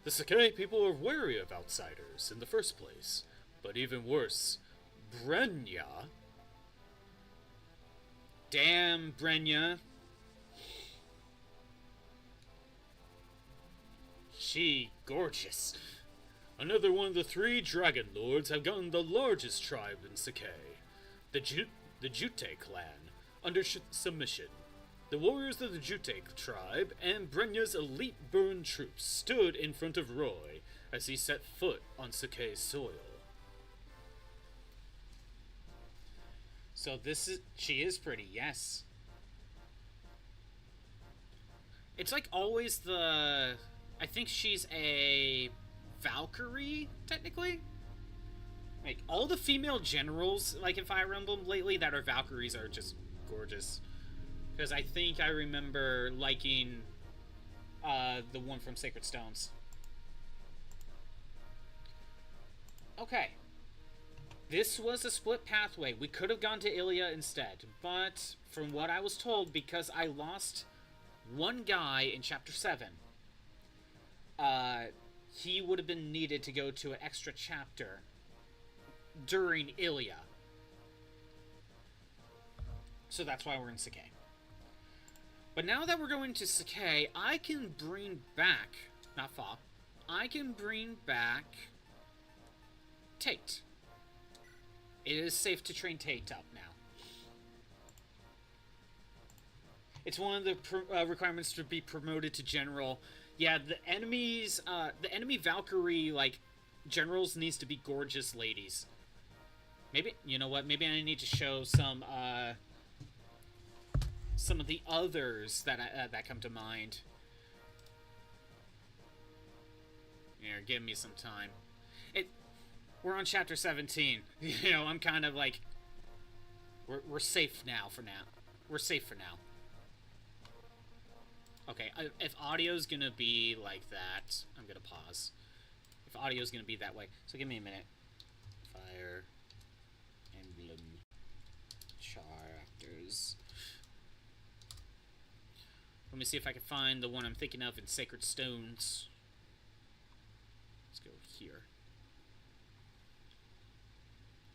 The Sakai people are wary of outsiders in the first place, but even worse, Brenya. Damn, Brenya. She gorgeous. Another one of the 3 dragon lords have gotten the largest tribe in Sakai, the Jute clan, under submission. The warriors of the Jute tribe and Brenya's elite Bern troops stood in front of Roy as he set foot on Sakai's soil. So she is pretty, yes. It's like always I think she's a Valkyrie, technically? Like, all the female generals, like, in Fire Emblem lately that are Valkyries are just gorgeous. Because I think I remember liking the one from Sacred Stones. Okay. This was a split pathway. We could have gone to Ilia instead. But, from what I was told, because I lost one guy in Chapter 7, he would have been needed to go to an extra chapter during Ilia. So that's why we're in Sakai. But now that we're going to Sakai, I can bring back, not Fa, I can bring back Tate. It is safe to train Tate up now. It's one of the requirements to be promoted to general. Yeah, the enemy Valkyrie, like, generals needs to be gorgeous ladies. Maybe, you know what, maybe I need to show some of the others that come to mind. Here, give me some time. We're on chapter 17. You know, I'm kind of like, we're safe now for now. We're safe for now. Okay, if audio's gonna be like that, I'm gonna pause. If audio's gonna be that way, so give me a minute. Fire Emblem chapters. Let me see if I can find the one I'm thinking of in Sacred Stones. Let's go here.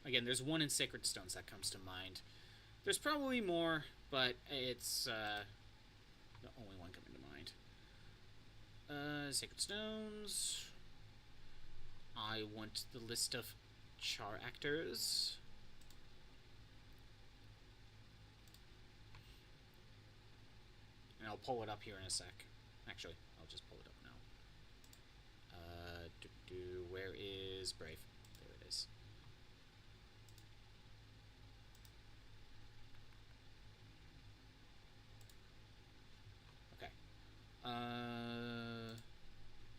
Again, there's one in Sacred Stones that comes to mind. There's probably more, but it's the only one coming to mind. Sacred Stones. I want the list of char actors. And I'll pull it up here in a sec. Actually, I'll just pull it up now. Where is Brave? There it is. Okay.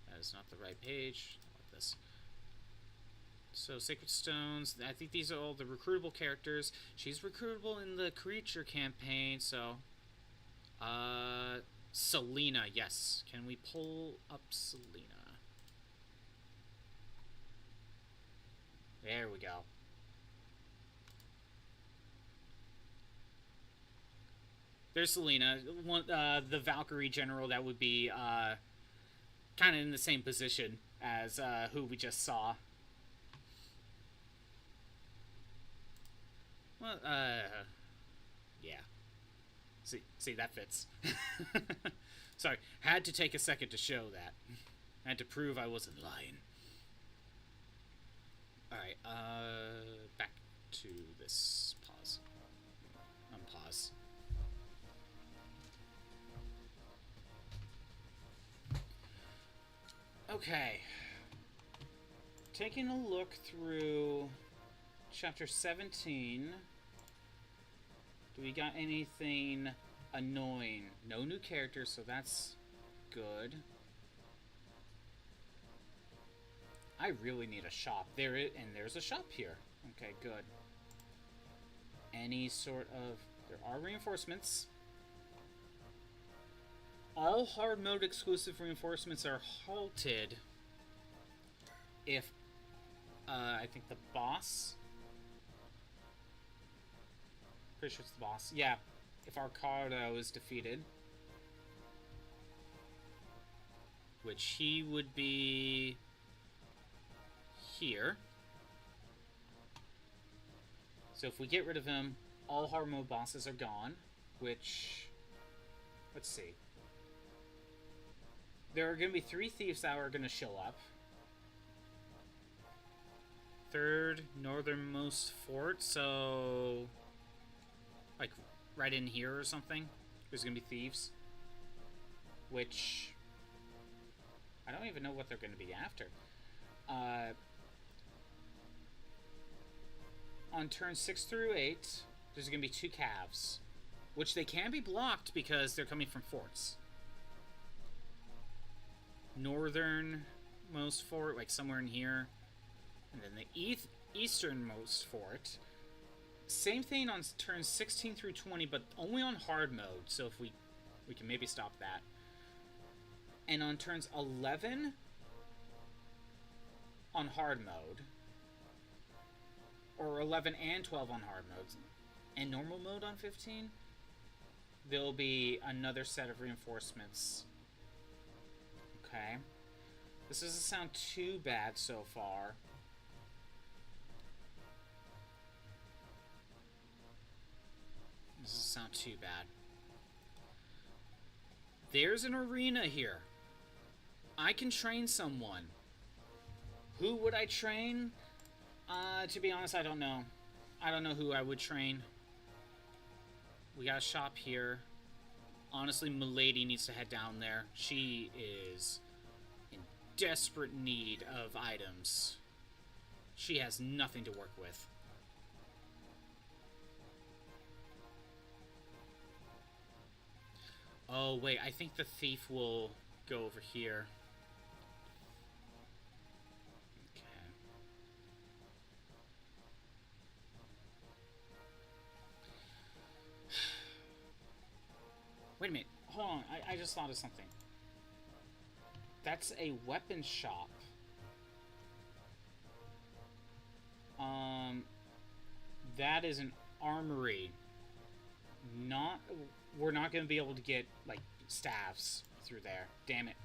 That is not the right page. I like this. So, Sacred Stones. I think these are all the recruitable characters. She's recruitable in the creature campaign, so... Selena, yes. Can we pull up Selena? There we go. There's Selena, the Valkyrie general that would be kind of in the same position as who we just saw. Well, yeah. See, that fits. Sorry, had to take a second to show that. I had to prove I wasn't lying. Alright, back to this pause. Unpause. Okay. Taking a look through chapter 17. Do we got anything annoying? No new characters, so that's good. I really need a shop. There's a shop here. Okay, good. Any sort of... There are reinforcements. All hard mode exclusive reinforcements are halted if, I think the boss... Pretty sure it's the boss. Yeah, if Arcado is defeated. Which he would be... here. So if we get rid of him, all hard mode bosses are gone, which... Let's see. There are going to be 3 thieves that are going to show up. Third northernmost fort, so... like, right in here or something. There's going to be thieves. Which... I don't even know what they're going to be after. On turns 6 through 8, there's going to be 2 calves. Which they can be blocked because they're coming from forts. Northernmost fort, like somewhere in here. And then the easternmost fort. Same thing on turns 16 through 20, but only on hard mode. So if we can maybe stop that. And on turns 11 on hard mode. Or 11 and 12 on hard modes. And normal mode on 15. There'll be another set of reinforcements. Okay. This doesn't sound too bad so far. This doesn't sound too bad. There's an arena here. I can train someone. Who would I train? To be honest, I don't know. I don't know who I would train. We got a shop here. Honestly, Milady needs to head down there. She is in desperate need of items. She has nothing to work with. Oh, wait. I think the thief will go over here. Okay. Wait a minute. Hold on. I just thought of something. That's a weapon shop. That is an armory. We're not going to be able to get, like, staffs through there. Damn it.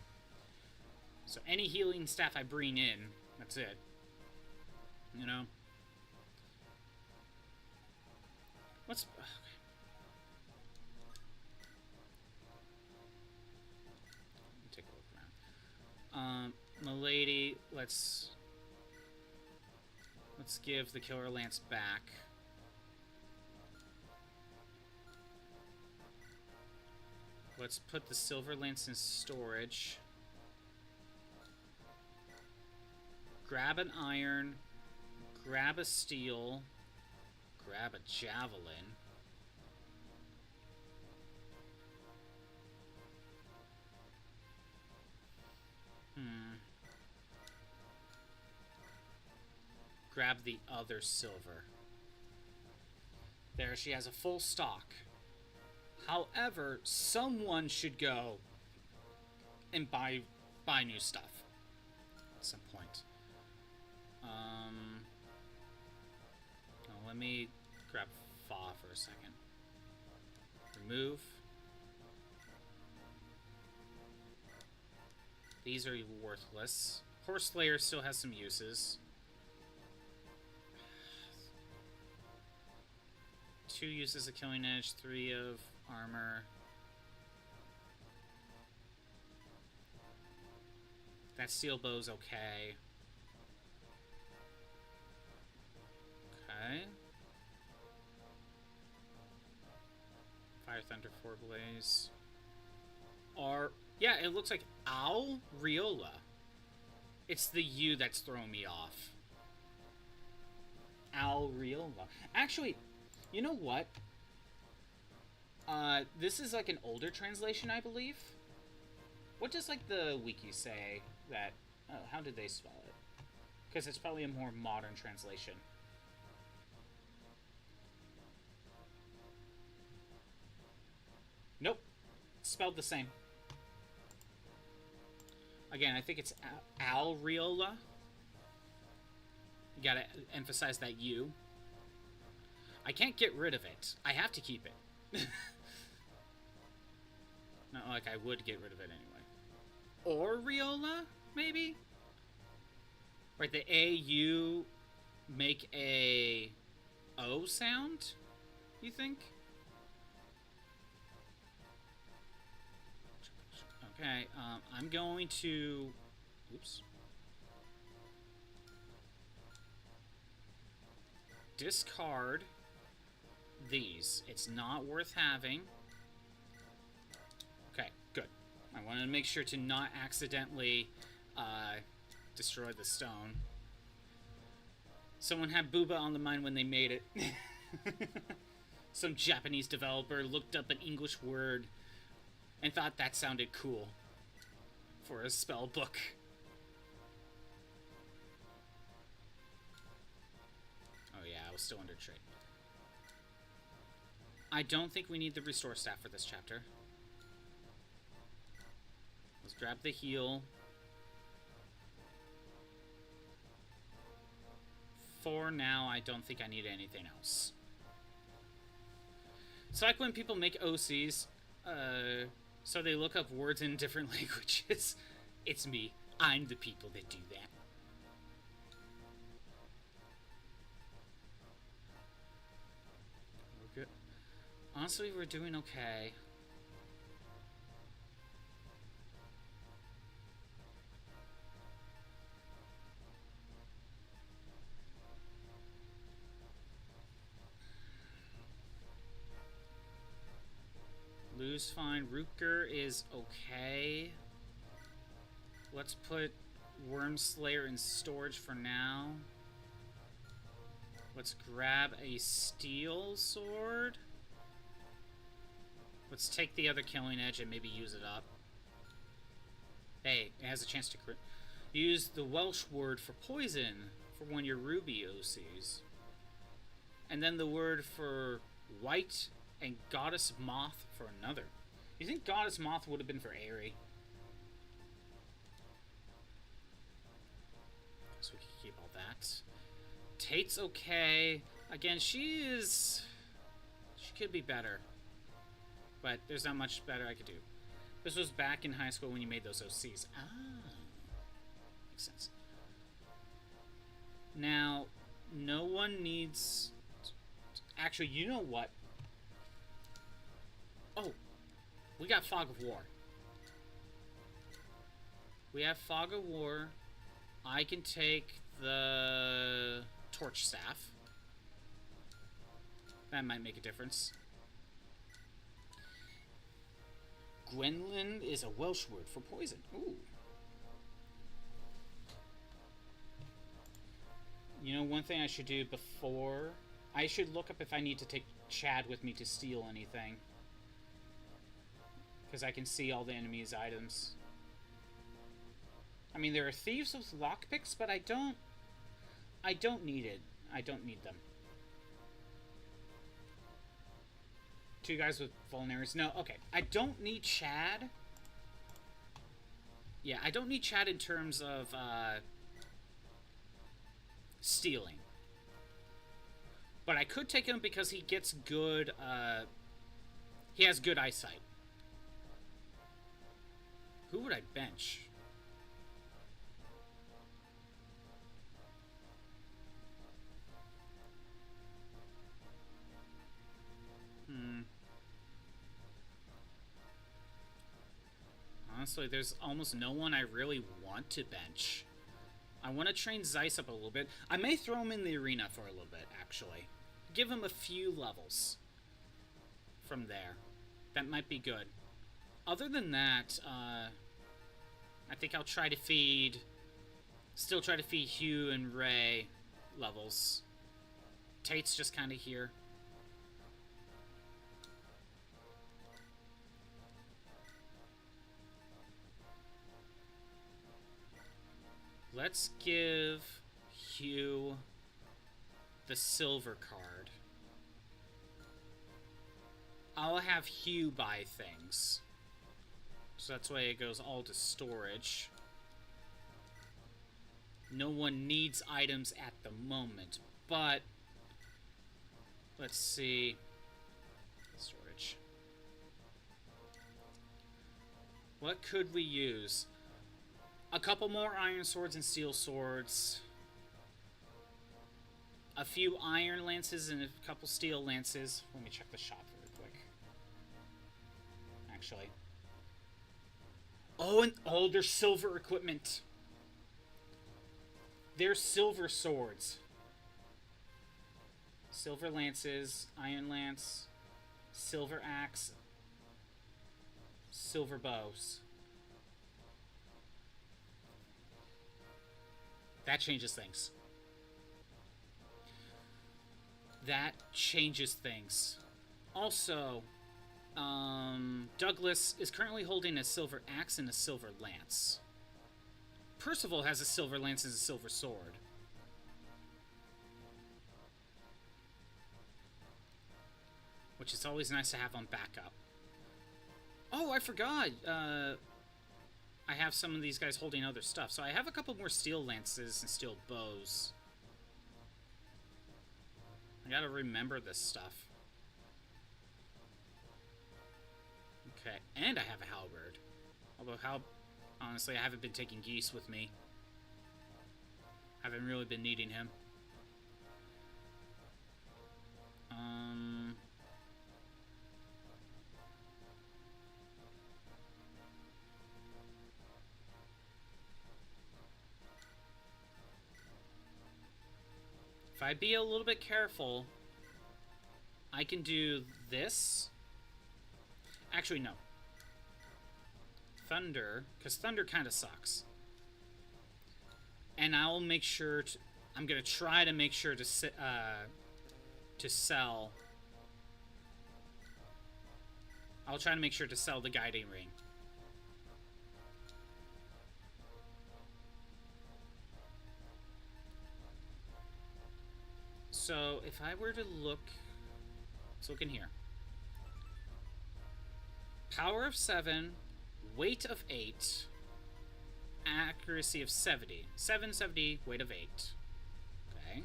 So any healing staff I bring in, that's it. You know? What's... Okay. Take a look around. Milady, let's Let's give the Killer Lance back. Let's put the Silver Lance in storage. Grab an iron. Grab a steel. Grab a javelin. Grab the other silver. There, she has a full stock. However, someone should go and buy new stuff at some point. Let me grab Fa for a second. Remove. These are worthless. Horse Slayer still has some uses. 2 uses of Killing Edge, 3 of armor. That steel bow's okay. Okay. Fire Thunder 4 Blaze. Yeah, it looks like Riola. It's the U that's throwing me off. Riola. Actually, you know what? This is like an older translation, I believe. What does like the wiki say that? Oh, how did they spell it? Because it's probably a more modern translation. Nope, it's spelled the same. Again, I think it's Riola. You gotta emphasize that U. I can't get rid of it. I have to keep it. Not like I would get rid of it anyway. Or Riola, maybe? Right, the A-U make a O sound, you think? Okay, I'm going to... Oops. Discard these. It's not worth having. Okay, good. I wanted to make sure to not accidentally destroy the stone. Someone had booba on the mind when they made it. Some Japanese developer looked up an English word and thought that sounded cool for a spell book. Oh yeah, I was still under trade. I don't think we need the restore staff for this chapter. Let's grab the heal. For now, I don't think I need anything else. It's like when people make OCs, so they look up words in different languages. It's me. I'm the people that do that. We're good. Honestly, we're doing okay. Lou's fine. Rutger is okay. Let's put Wormslayer in storage for now. Let's grab a steel sword. Let's take the other Killing Edge and maybe use it up. Hey, it has a chance to crit. Use the Welsh word for poison for one of your ruby OCs. And then the word for white and Goddess Moth for another. You think Goddess Moth would have been for Aerie? So we can keep all that. Tate's okay. Again, she could be better. But there's not much better I could do. This was back in high school when you made those OCs. Ah. Makes sense. Now, no one needs... Actually, you know what? Oh, we got Fog of War. We have Fog of War. I can take the torch staff. That might make a difference. Gwendolyn is a Welsh word for poison. Ooh. You know, one thing I should do before... I should look up if I need to take Chad with me to steal anything. Because I can see all the enemy's items. I mean, there are thieves with lockpicks, but I don't need it. I don't need them. Two guys with vulneraries. No, okay. I don't need Chad. Yeah, I don't need Chad in terms of stealing. But I could take him because he gets good, he has good eyesight. Who would I bench? Honestly, there's almost no one I really want to bench. I want to train Zeiss up a little bit. I may throw him in the arena for a little bit, actually. Give him a few levels from there. That might be good. Other than that, I think I'll try to feed... Still try to feed Hugh and Ray levels. Tate's just kind of here. Let's give Hugh the silver card. I'll have Hugh buy things. So that's why it goes all to storage. No one needs items at the moment, but... Let's see... Storage. What could we use? A couple more iron swords and steel swords. A few iron lances and a couple steel lances. Let me check the shop really quick. Actually. Oh, and oh, there's silver equipment. There's silver swords. Silver lances, iron lance, silver axe, silver bows. That changes things. That changes things. Also, Douglas is currently holding a silver axe and a silver lance. Percival has a silver lance and a silver sword. Which is always nice to have on backup. Oh, I forgot! I have some of these guys holding other stuff. So I have a couple more steel lances and steel bows. I gotta remember this stuff. Okay, and I have a halberd. Although, honestly, I haven't been taking Geese with me. Haven't really been needing him. If I be a little bit careful, I can do this. Actually, no. Thunder, because Thunder kind of sucks. And I'll make sure to... I'm going to try to make sure to sell... I'll try to make sure to sell the guiding ring. So, if I were to look... Let's look in here. Power of 7, weight of 8, accuracy of 70. 770, weight of 8. Okay.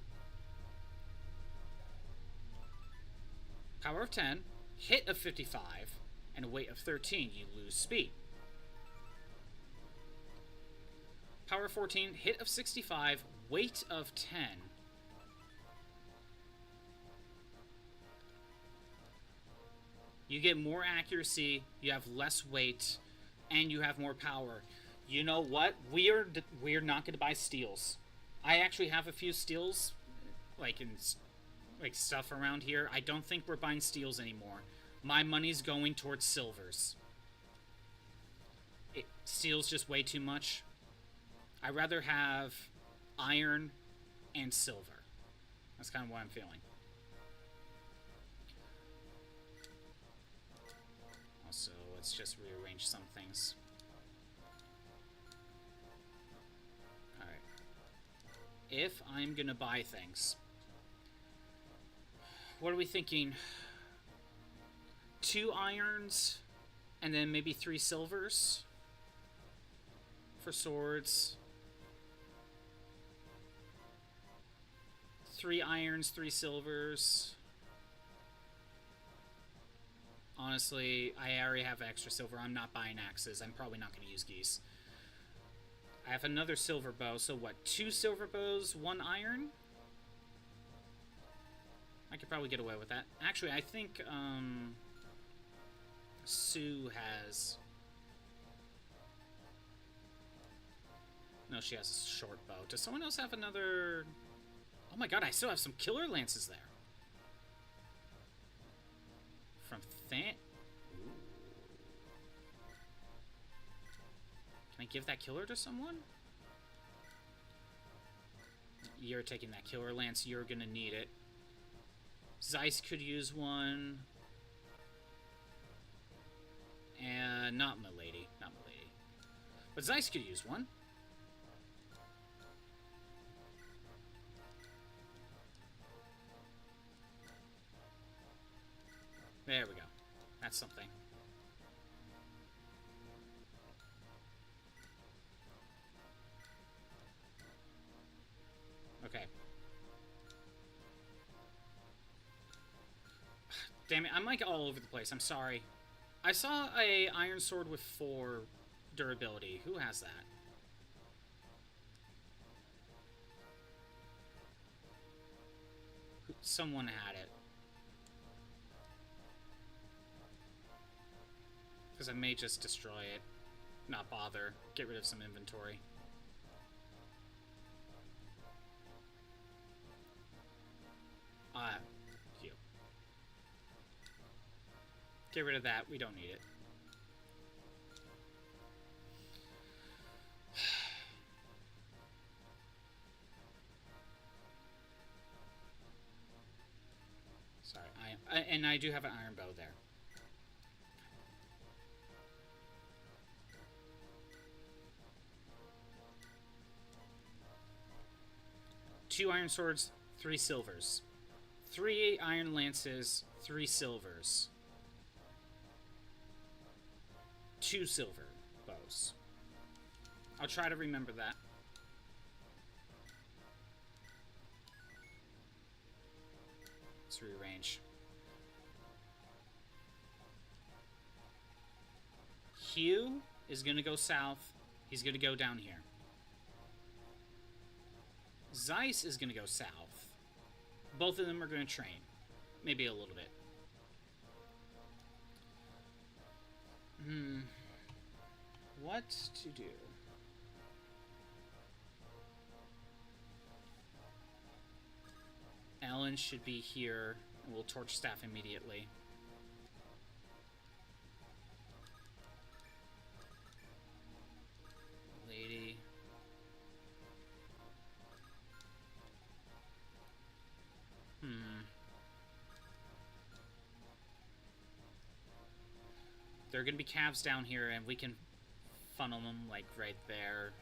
Power of 10, hit of 55, and a weight of 13. You lose speed. Power of 14, hit of 65, weight of 10. You get more accuracy, you have less weight, and you have more power. You know what? We're not going to buy steals. I actually have a few steals. like in like stuff around here. I don't think we're buying steels anymore. My money's going towards silvers. Steel's just way too much. I'd rather have iron and silver. That's kind of what I'm feeling. Also, let's just rearrange some things. Alright. If I'm gonna buy things, what are we thinking? 2 irons and then maybe 3 silvers for swords. 3 irons, 3 silvers. Honestly, I already have extra silver. I'm not buying axes. I'm probably not going to use geese. I have another silver bow, so what? 2 silver bows, 1 iron? I could probably get away with that. Actually, I think, Sue has... No, she has a short bow. Does someone else have another... Oh my god, I still have some killer lances there. From Can I give that killer to someone? You're taking that killer lance. You're gonna need it. Zeiss could use one. And not Milady. Not Milady. But Zeiss could use one. There we go. That's something. Okay. Damn it, I'm like all over the place. I'm sorry. I saw a iron sword with 4 durability. Who has that? Someone had it. Because I may just destroy it. Not bother. Get rid of some inventory. You. Get rid of that. We don't need it. Sorry. And I do have an iron bow there. Two iron swords, 3 silvers. 3 iron lances, 3 silvers. 2 silver bows. I'll try to remember that. Let's rearrange. Hugh is going to go south. He's going to go down here. Zeiss is going to go south. Both of them are going to train. Maybe a little bit. What to do? Ellen should be here, and we'll torch staff immediately. Lady. There are going to be calves down here, and we can funnel them, like, right there.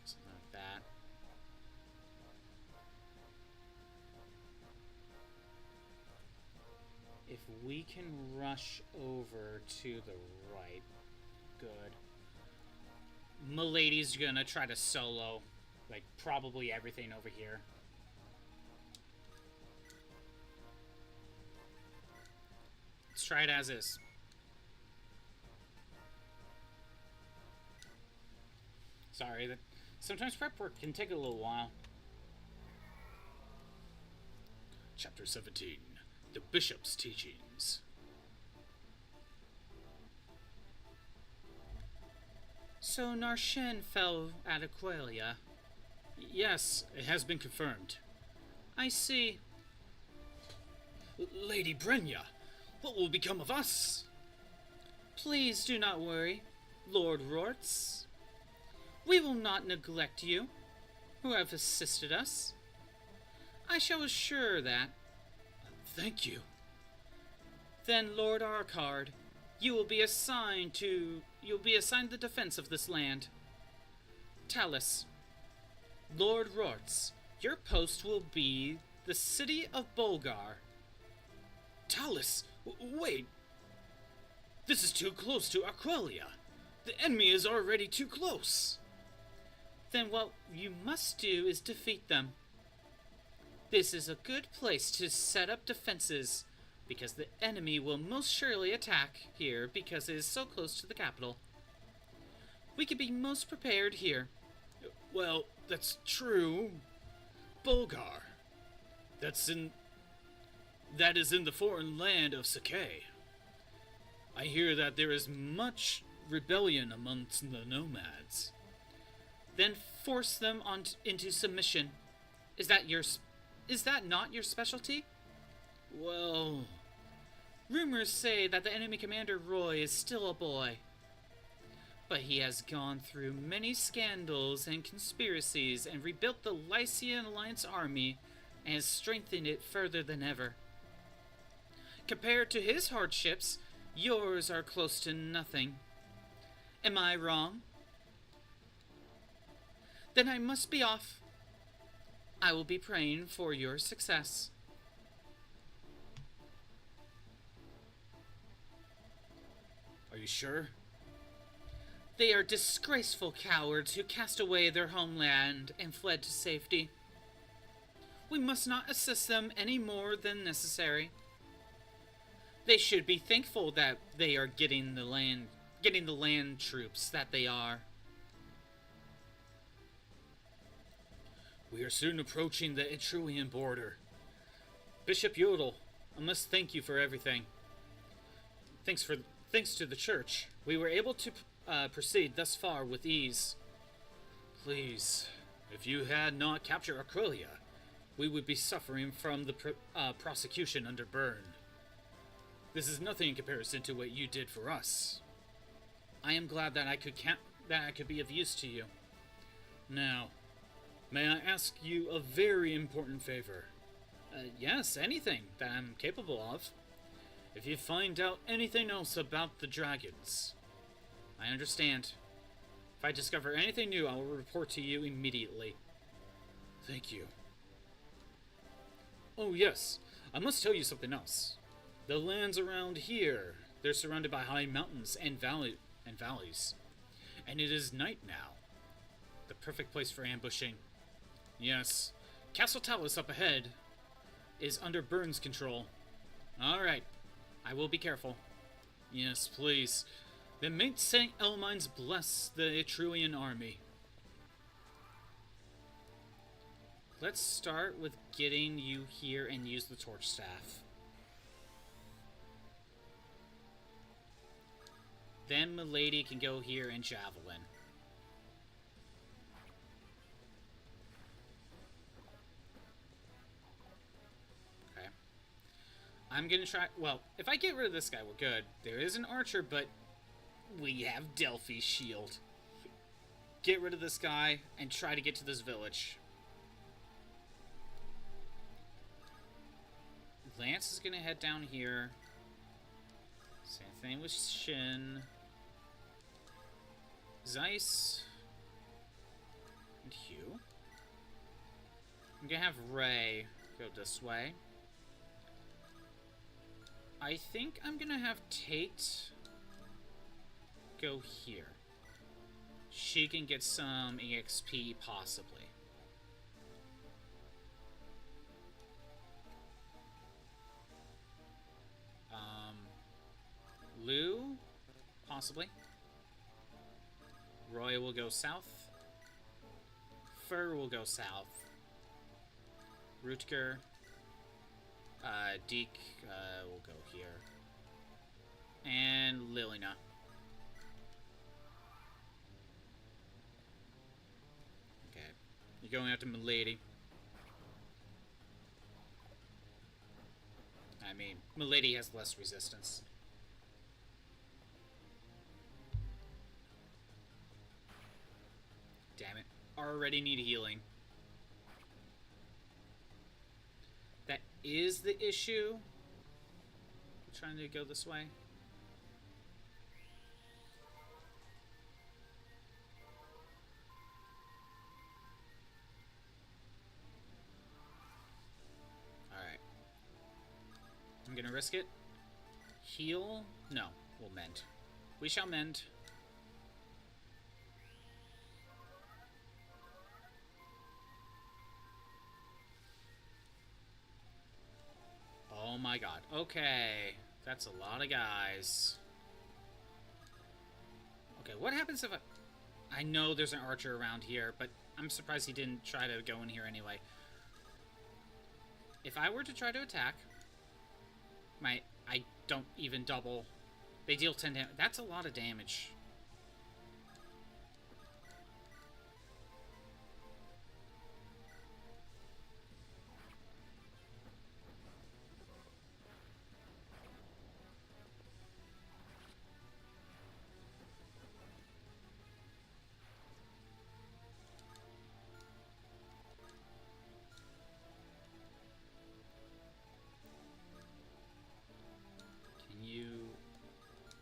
Something like that. If we can rush over to the right, good. Milady's gonna try to solo, like, probably everything over here. Let's try it as is. Sorry, sometimes prep work can take a little while. Chapter 17. The Bishop's Teachings. So Narshen fell at Aqualia. Yes, it has been confirmed. I see. Lady Brenya, what will become of us? Please do not worry, Lord Rorts. We will not neglect you, who have assisted us. I shall assure that. Thank you. Then, Lord Arkard, you'll be assigned the defense of this land. Talus, Lord Rorts, your post will be the city of Bolgar. Talus, wait. This is too close to Aqualia. The enemy is already too close. Then what you must do is defeat them. This is a good place to set up defenses, because the enemy will most surely attack here because it is so close to the capital. We could be most prepared here. Well, that's true. Bolgar. That is in the foreign land of Sakai. I hear that there is much rebellion amongst the nomads. Then force them into submission. Is that not your specialty? Well, rumors say that the enemy commander Roy is still a boy. But he has gone through many scandals and conspiracies and rebuilt the Lycian Alliance army and has strengthened it further than ever. Compared to his hardships, yours are close to nothing. Am I wrong? Then I must be off. I will be praying for your success. Are you sure? They are disgraceful cowards who cast away their homeland and fled to safety. We must not assist them any more than necessary. They should be thankful that they are getting the land troops that they are. We are soon approaching the Etruian border. Bishop Yodel, I must thank you for everything. Thanks to the church, we were able to proceed thus far with ease. Please, if you had not captured Aqualia, we would be suffering from the prosecution under Byrne. This is nothing in comparison to what you did for us. I am glad that I could be of use to you. Now, may I ask you a very important favor? Yes, anything that I'm capable of. If you find out anything else about the dragons. I understand. If I discover anything new, I will report to you immediately. Thank you. Oh yes, I must tell you something else. The lands around here, they're surrounded by high mountains and valleys. And it is night now. The perfect place for ambushing. Yes, Castle Talus up ahead is under Byrne's control. Alright, I will be careful. Yes, please. Then may St. Elmines bless the Etruian army. Let's start with getting you here and use the torch staff. Then Milady can go here and javelin. Okay. I'm gonna try... Well, if I get rid of this guy, we're good. There is an archer, but we have Delphi's shield. Get rid of this guy and try to get to this village. Lance is gonna head down here. Same thing with Shin. Zeiss. And Hugh. I'm gonna have Ray go this way. I think I'm gonna have Tate go here. She can get some EXP, possibly. Lou, possibly. Roy will go south. Fur will go south. Rutger. Deke will go here. And Lilina. Okay. You going after Milady. I mean, Milady has less resistance. Damn it. Already need healing. That is the issue. I'm trying to go this way. Alright. I'm gonna risk it. Heal? No, we'll mend. We shall mend. Oh my god. Okay. That's a lot of guys. Okay, what happens if I know there's an archer around here, but I'm surprised he didn't try to go in here anyway. If I were to try to attack, I don't even double. They deal 10 damage. That's a lot of damage.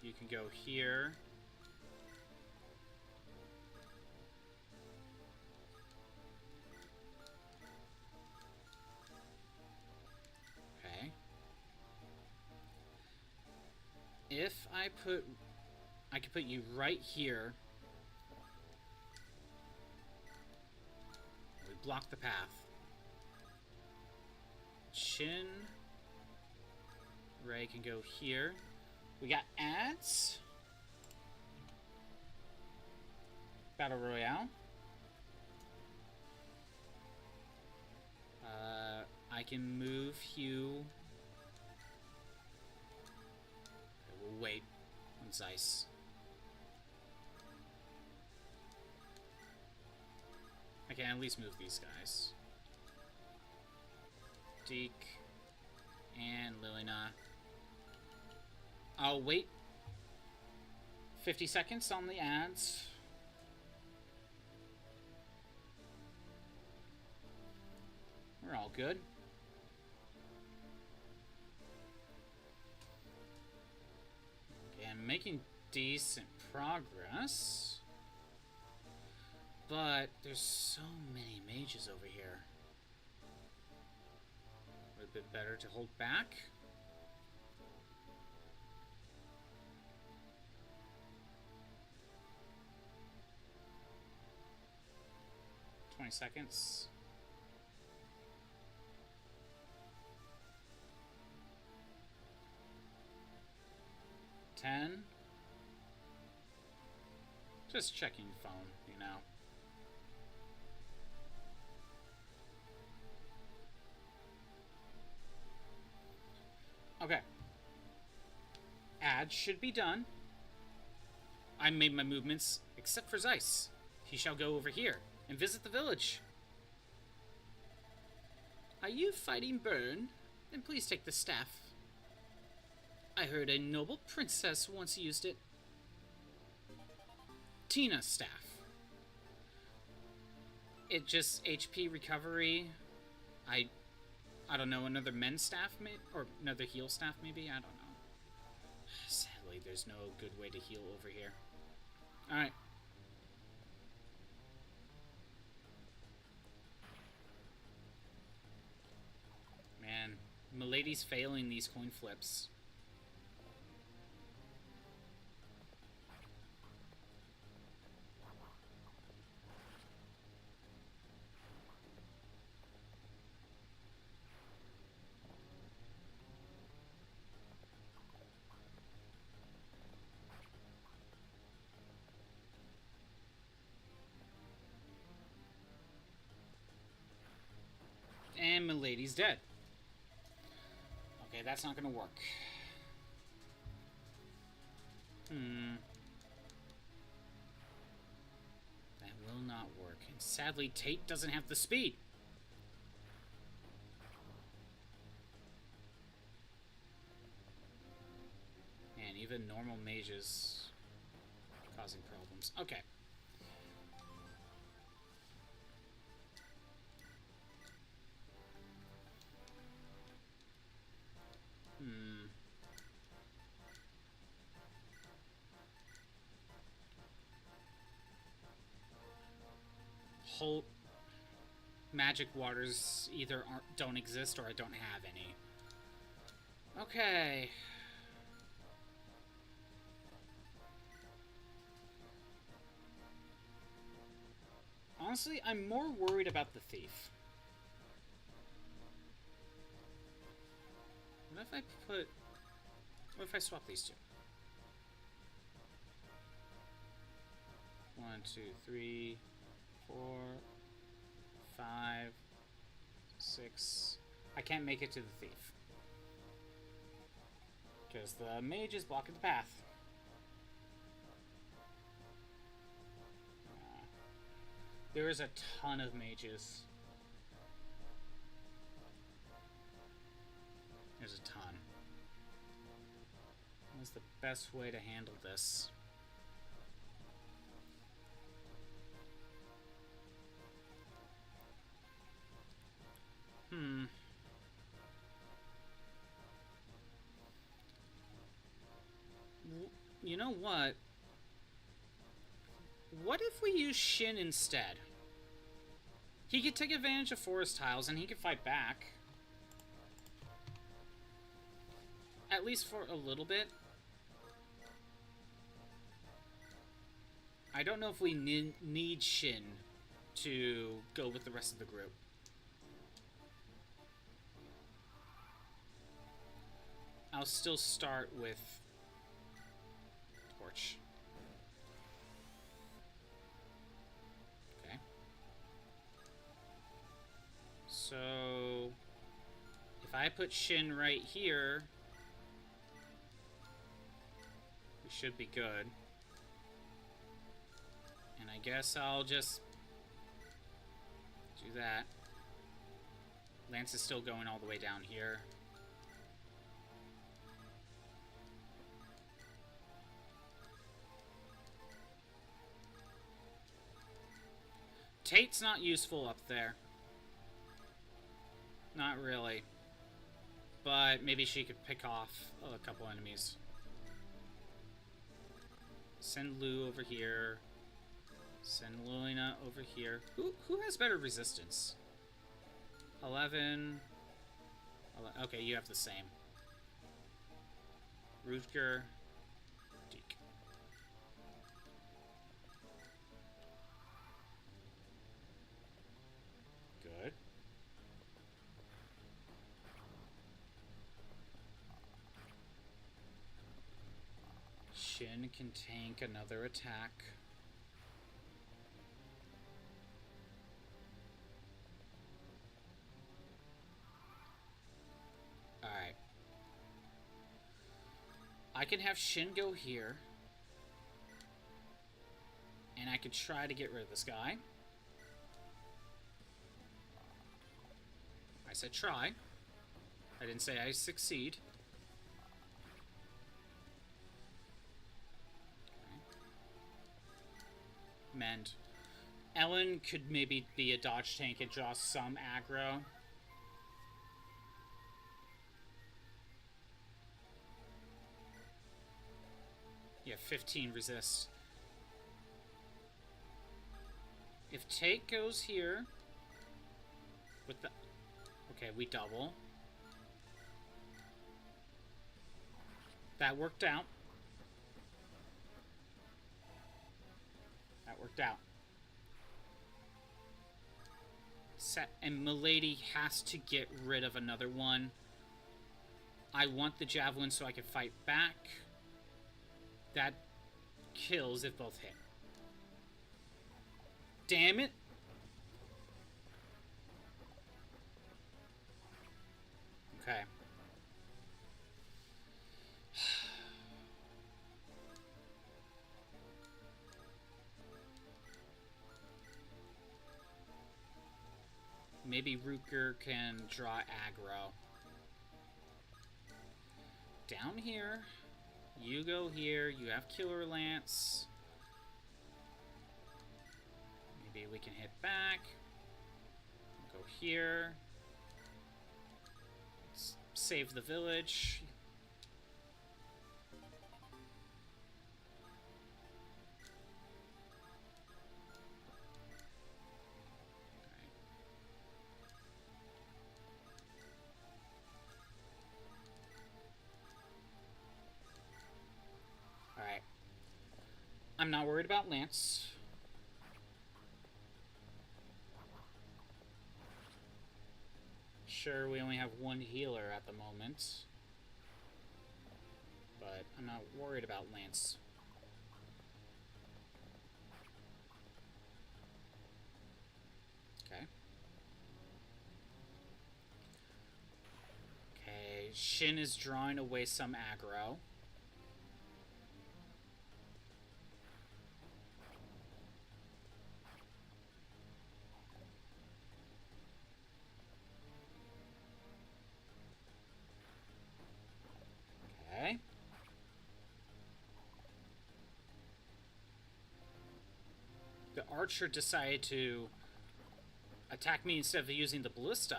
You can go here. Okay. If I could put you right here. We block the path. Shin. Ray can go here. We got ads. Battle Royale. I can move Hugh. We'll wait on Zeiss. I can at least move these guys. Deke and Lilina. I'll wait 50 seconds on the ads. We're all good. Okay, I'm making decent progress. But there's so many mages over here. Would it be better to hold back? Seconds. 10. Just checking phone, you know. Okay. Ad should be done. I made my movements, except for Zeiss. He shall go over here and visit the village. Are you fighting Burn? Then please take the staff. I heard a noble princess once used it. Tina's staff. It just HP recovery. I don't know, another men's staff or another heal staff maybe? I don't know. Sadly, there's no good way to heal over here. Alright. Man, Milady's failing these coin flips. And Milady's dead. Okay, that's not gonna work. That will not work. And sadly, Tate doesn't have the speed. And even normal mages causing problems. Okay. Whole magic waters either don't exist or I don't have any. Okay. Honestly, I'm more worried about the thief. What if I swap these two? 1, 2, 3, 4, 5, 6. I can't make it to the thief. Because the mage is blocking the path. There is a ton of mages. There's a ton. What's the best way to handle this? You know what? What if we use Shin instead? He could take advantage of forest tiles and he could fight back. At least for a little bit. I don't know if we need Shin to go with the rest of the group. I'll still start with Torch. Okay. So if I put Shin right here, we should be good. And I guess I'll just do that. Lance is still going all the way down here. Tate's not useful up there. Not really. But maybe she could pick off a couple enemies. Send Lou over here. Send Luna over here. Who has better resistance? 11. Okay, you have the same. Rutger. Deke. Good. Shin can tank another attack. Alright. I can have Shin go here. And I could try to get rid of this guy. I said try. I didn't say I succeed. Okay. Mend. Ellen could maybe be a dodge tank and draw some aggro. Yeah, 15 resist. If Tate goes here with the... Okay, we double. That worked out. That worked out. And Milady has to get rid of another one. I want the javelin so I can fight back. That kills if both hit. Damn it. Okay. maybe Ruker can draw aggro. Down here. You go here. You have Killer Lance. Maybe we can hit back. Go here. Save the village. Alright. I'm not worried about Lance. Sure, we only have one healer at the moment. But I'm not worried about Lance. Okay. Okay, Shin is drawing away some aggro. Okay. The archer decided to attack me instead of using the ballista.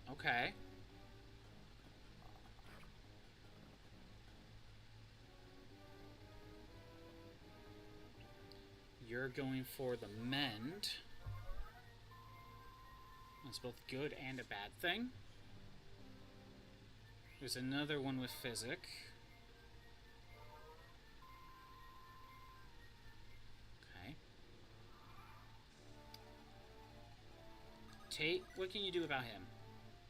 Okay. You're going for the mend. That's both good and a bad thing. There's another one with physic. Okay. Tate, what can you do about him?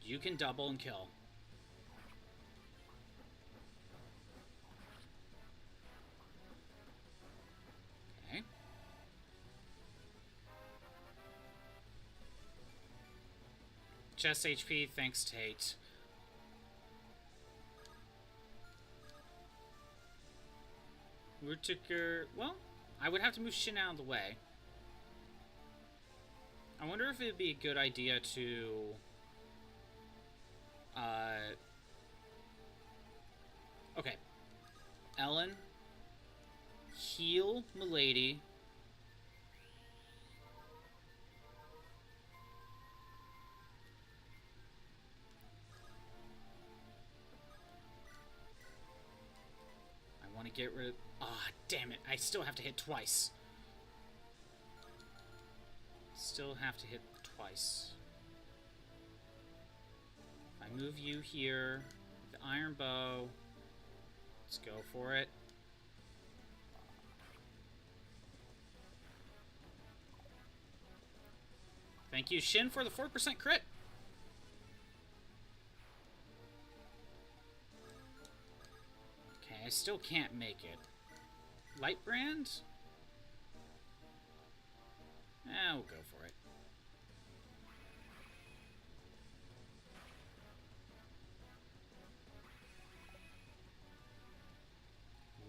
You can double and kill. Okay. Chest HP, thanks Tate. Whittaker, well, I would have to move Shin out of the way. I wonder if it would be a good idea to okay. Ellen, heal Milady. I want to get rid of... Ah, damn it. I still have to hit twice. Still have to hit twice. If I move you here, the iron bow, let's go for it. Thank you, Shin, for the 4% crit. Okay, I still can't make it. Light brand? We'll go for it.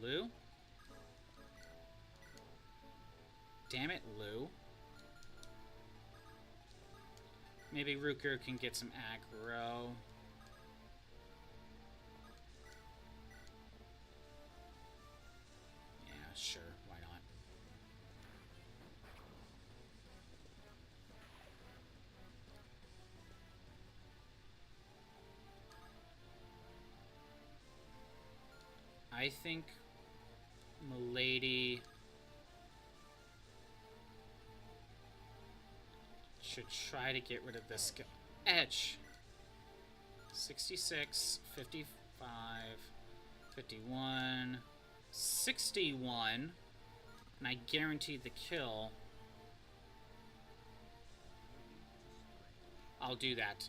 Lou? Damn it, Lou. Maybe Ruker can get some aggro. Yeah, sure. Why not? I think Milady should try to get rid of this guy. Edge. 66, 55, 51, 61. And I guaranteed the kill. I'll do that.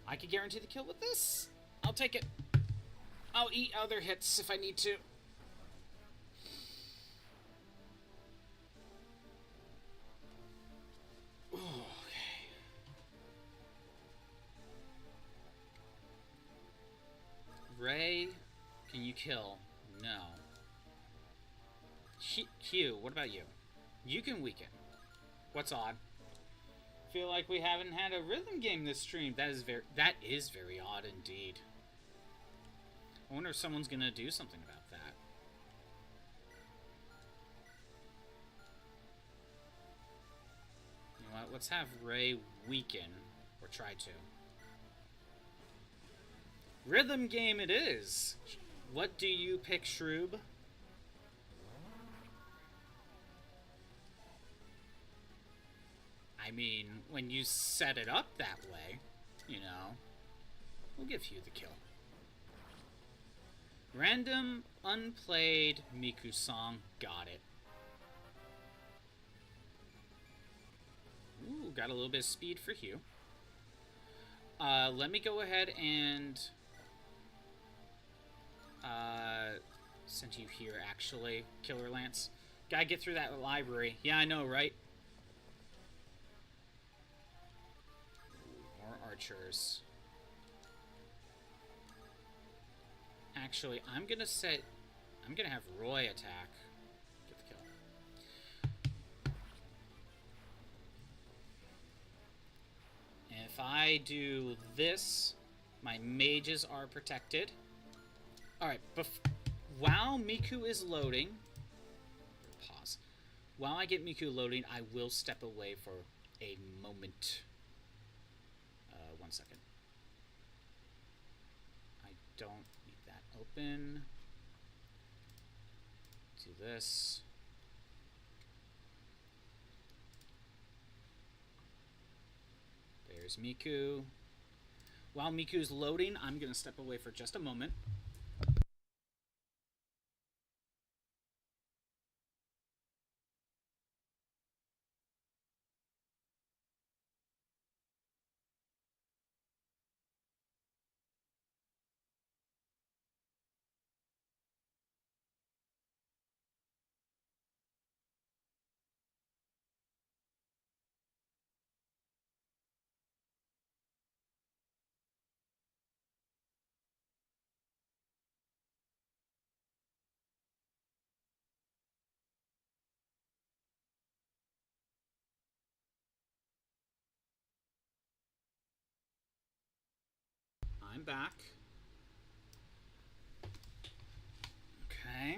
I can guarantee the kill with this. I'll take it. I'll eat other hits if I need to. Okay. Ray, can you kill? No. Q, what about you? You can weaken. What's odd? Feel like we haven't had a rhythm game this stream. That is very odd indeed. I wonder if someone's gonna do something about that. You know what? Let's have Ray weaken, or try to. Rhythm game it is. What do you pick, Shroob? I mean, when you set it up that way, you know, we'll give you the kill. Random, unplayed Miku song. Got it. Ooh, got a little bit of speed for Hugh. Let me go ahead and send you here, actually, Killer Lance. Gotta get through that library. Yeah, I know, right? Ooh, more archers. Actually, I'm gonna have Roy attack. Get the kill. And if I do this, my mages are protected. Alright, while Miku is loading... Pause. While I get Miku loading, I will step away for a moment. 1 second. I don't need that open. Do this. There's Miku. While Miku's loading, I'm going to step away for just a moment. I'm back. Okay.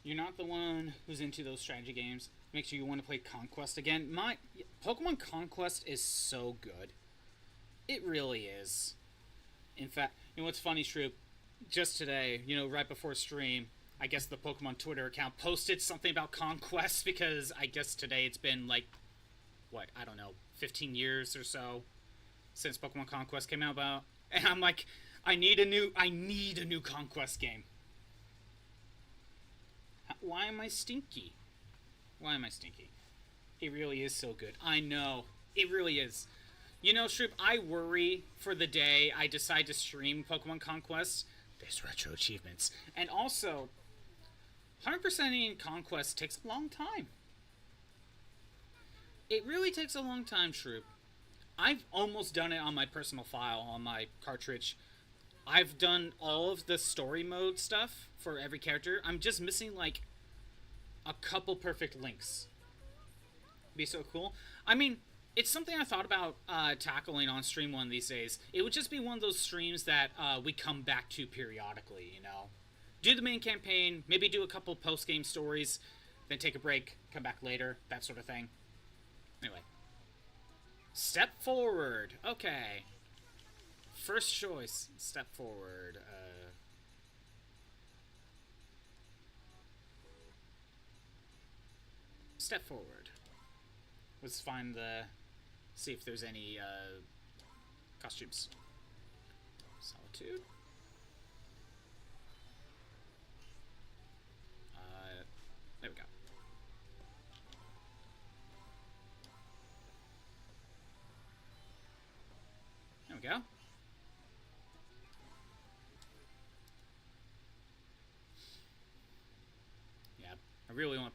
You're not the one who's into those strategy games. Makes you want to play Conquest again. Pokemon Conquest is so good. It really is. In fact, you know what's funny, Shroop? Just today, you know, right before stream, I guess the Pokemon Twitter account posted something about Conquest because I guess today it's been like, what, I don't know, 15 years or so since Pokemon Conquest came out about. And I'm like, I need a new Conquest game. Why am I stinky? Why am I stinky? It really is so good. I know. It really is. You know, Shroop, I worry for the day I decide to stream Pokemon Conquest. There's retro achievements. And also, 100%ing Conquest takes a long time. It really takes a long time, Shroop. I've almost done it on my personal file, on my cartridge. I've done all of the story mode stuff for every character. I'm just missing, like, a couple perfect links. Be so cool. I mean, it's something I thought about tackling on Stream 1 these days. It would just be one of those streams that we come back to periodically, you know? Do the main campaign, maybe do a couple post-game stories, then take a break, come back later, that sort of thing. Anyway. Step forward. Okay. First choice. Step forward. Step forward. Let's find the... See if there's any costumes. Solitude. There we go. There we go. Yeah, I really want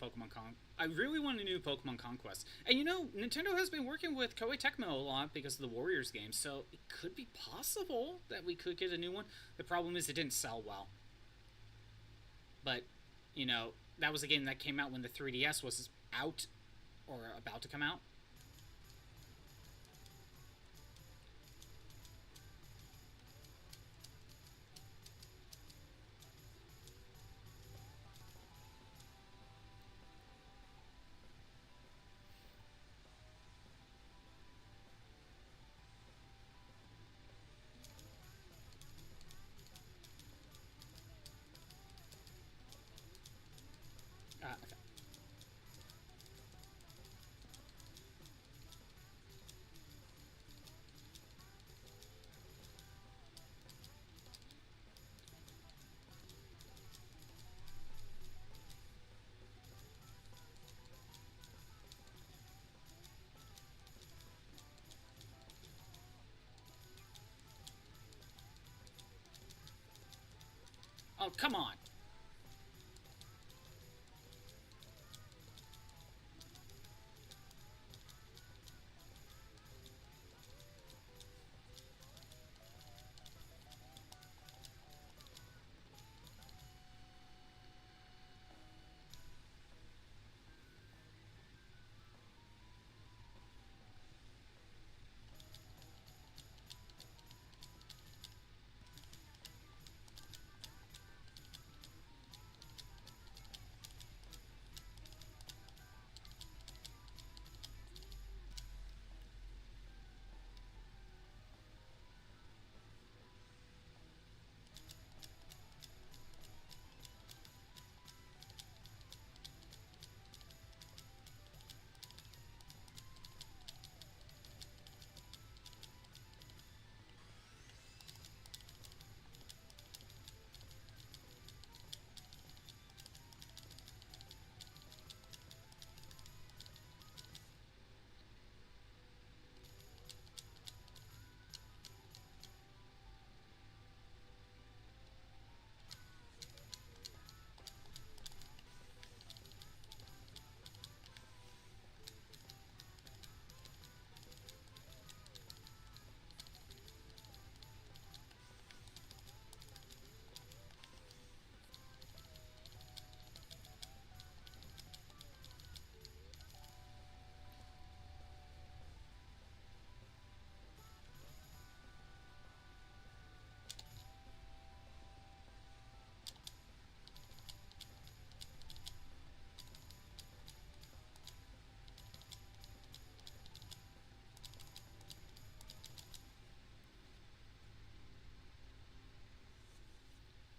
I really want a new Pokemon Conquest. And you know, Nintendo has been working with Koei Tecmo a lot because of the Warriors game, so it could be possible that we could get a new one. The problem is it didn't sell well. But, you know, that was a game that came out when the 3DS was out or about to come out. Okay. Oh, come on.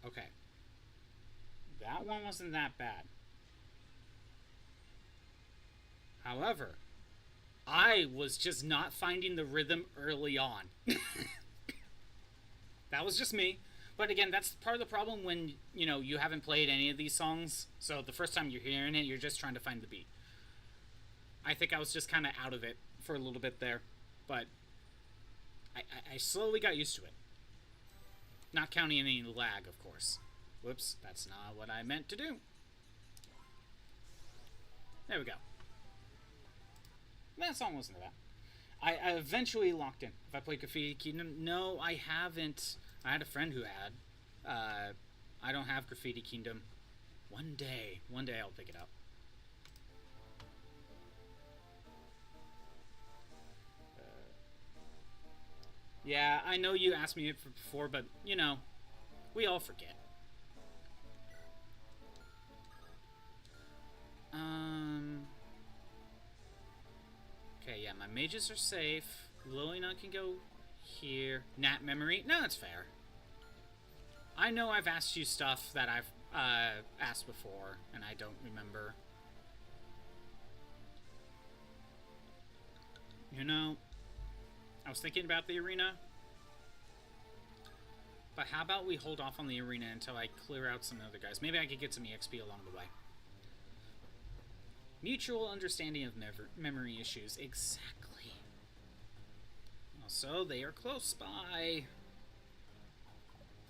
Okay. That one wasn't that bad. However, I was just not finding the rhythm early on. That was just me. But again, that's part of the problem when, you haven't played any of these songs. So the first time you're hearing it, you're just trying to find the beat. I think I was just kind of out of it for a little bit there. But I slowly got used to it. Not counting any lag, of course. Whoops, that's not what I meant to do. There we go. That song wasn't that bad. I eventually locked in. If I played Graffiti Kingdom, no, I haven't. I had a friend who had. I don't have Graffiti Kingdom. One day I'll pick it up. Yeah, I know you asked me it before, but, we all forget. Okay, yeah, my mages are safe. Lilina can go here. Nat memory? No, that's fair. I know I've asked you stuff that I've asked before, and I don't remember. I was thinking about the arena. But how about we hold off on the arena until I clear out some other guys? Maybe I could get some EXP along the way. Mutual understanding of memory issues. Exactly. Also, they are close by.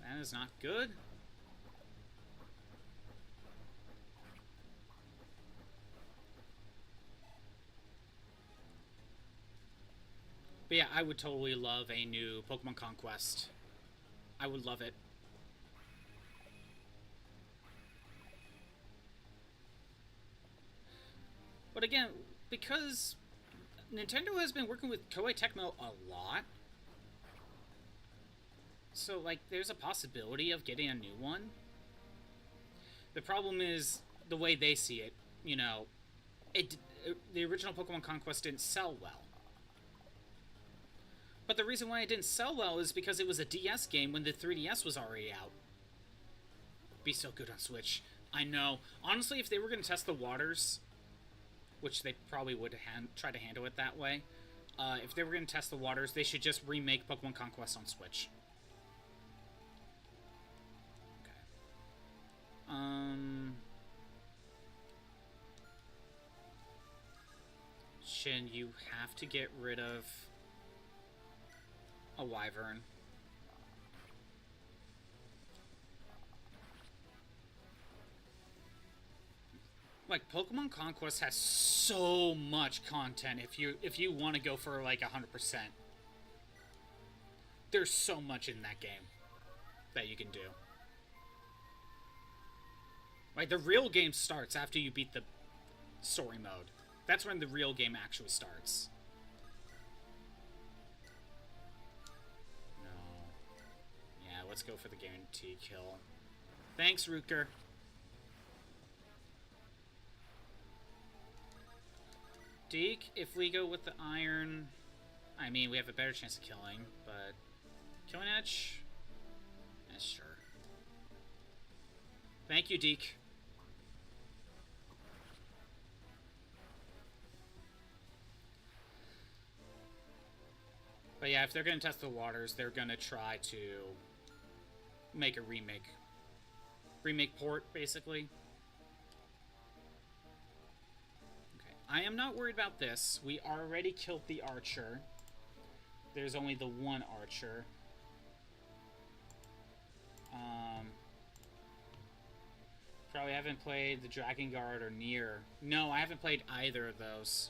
That is not good. But yeah, I would totally love a new Pokemon Conquest. I would love it. But again, because Nintendo has been working with Koei Tecmo a lot, so, like, there's a possibility of getting a new one. The problem is the way they see it. You know, the original Pokemon Conquest didn't sell well. But the reason why it didn't sell well is because it was a DS game when the 3DS was already out. Be so good on Switch. I know. Honestly, if they were going to test the waters, which they probably would try to handle it that way, if they were going to test the waters, they should just remake Pokemon Conquest on Switch. Okay. Shin, you have to get rid of a wyvern. Like, Pokemon Conquest has so much content if you want to go for like 100%. There's so much in that game that you can do. Like, the real game starts after you beat the story mode. That's when the real game actually starts. No. Yeah, let's go for the guarantee kill. Thanks, Rutger. Deke, if we go with the iron, I mean, we have a better chance of killing, but killing edge? Yeah, sure. Thank you, Deke. But yeah, if they're going to test the waters, they're going to try to make a remake. Remake port, basically. Okay, I am not worried about this. We already killed the archer. There's only the one archer. Probably haven't played the Dragon Guard or Nier. No, I haven't played either of those.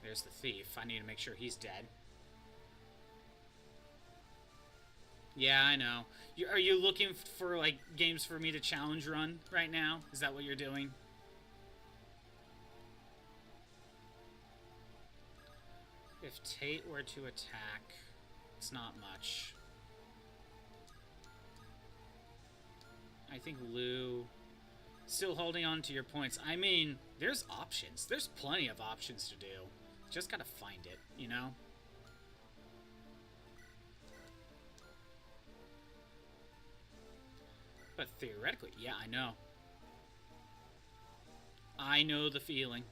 There's the thief. I need to make sure he's dead. Yeah, I know. Are you looking for, like, games for me to challenge run right now? Is that what you're doing? If Tate were to attack, it's not much. I think Lou... Still holding on to your points. I mean, there's options. There's plenty of options to do. Just gotta find it, you know? But theoretically, yeah, I know. I know the feeling.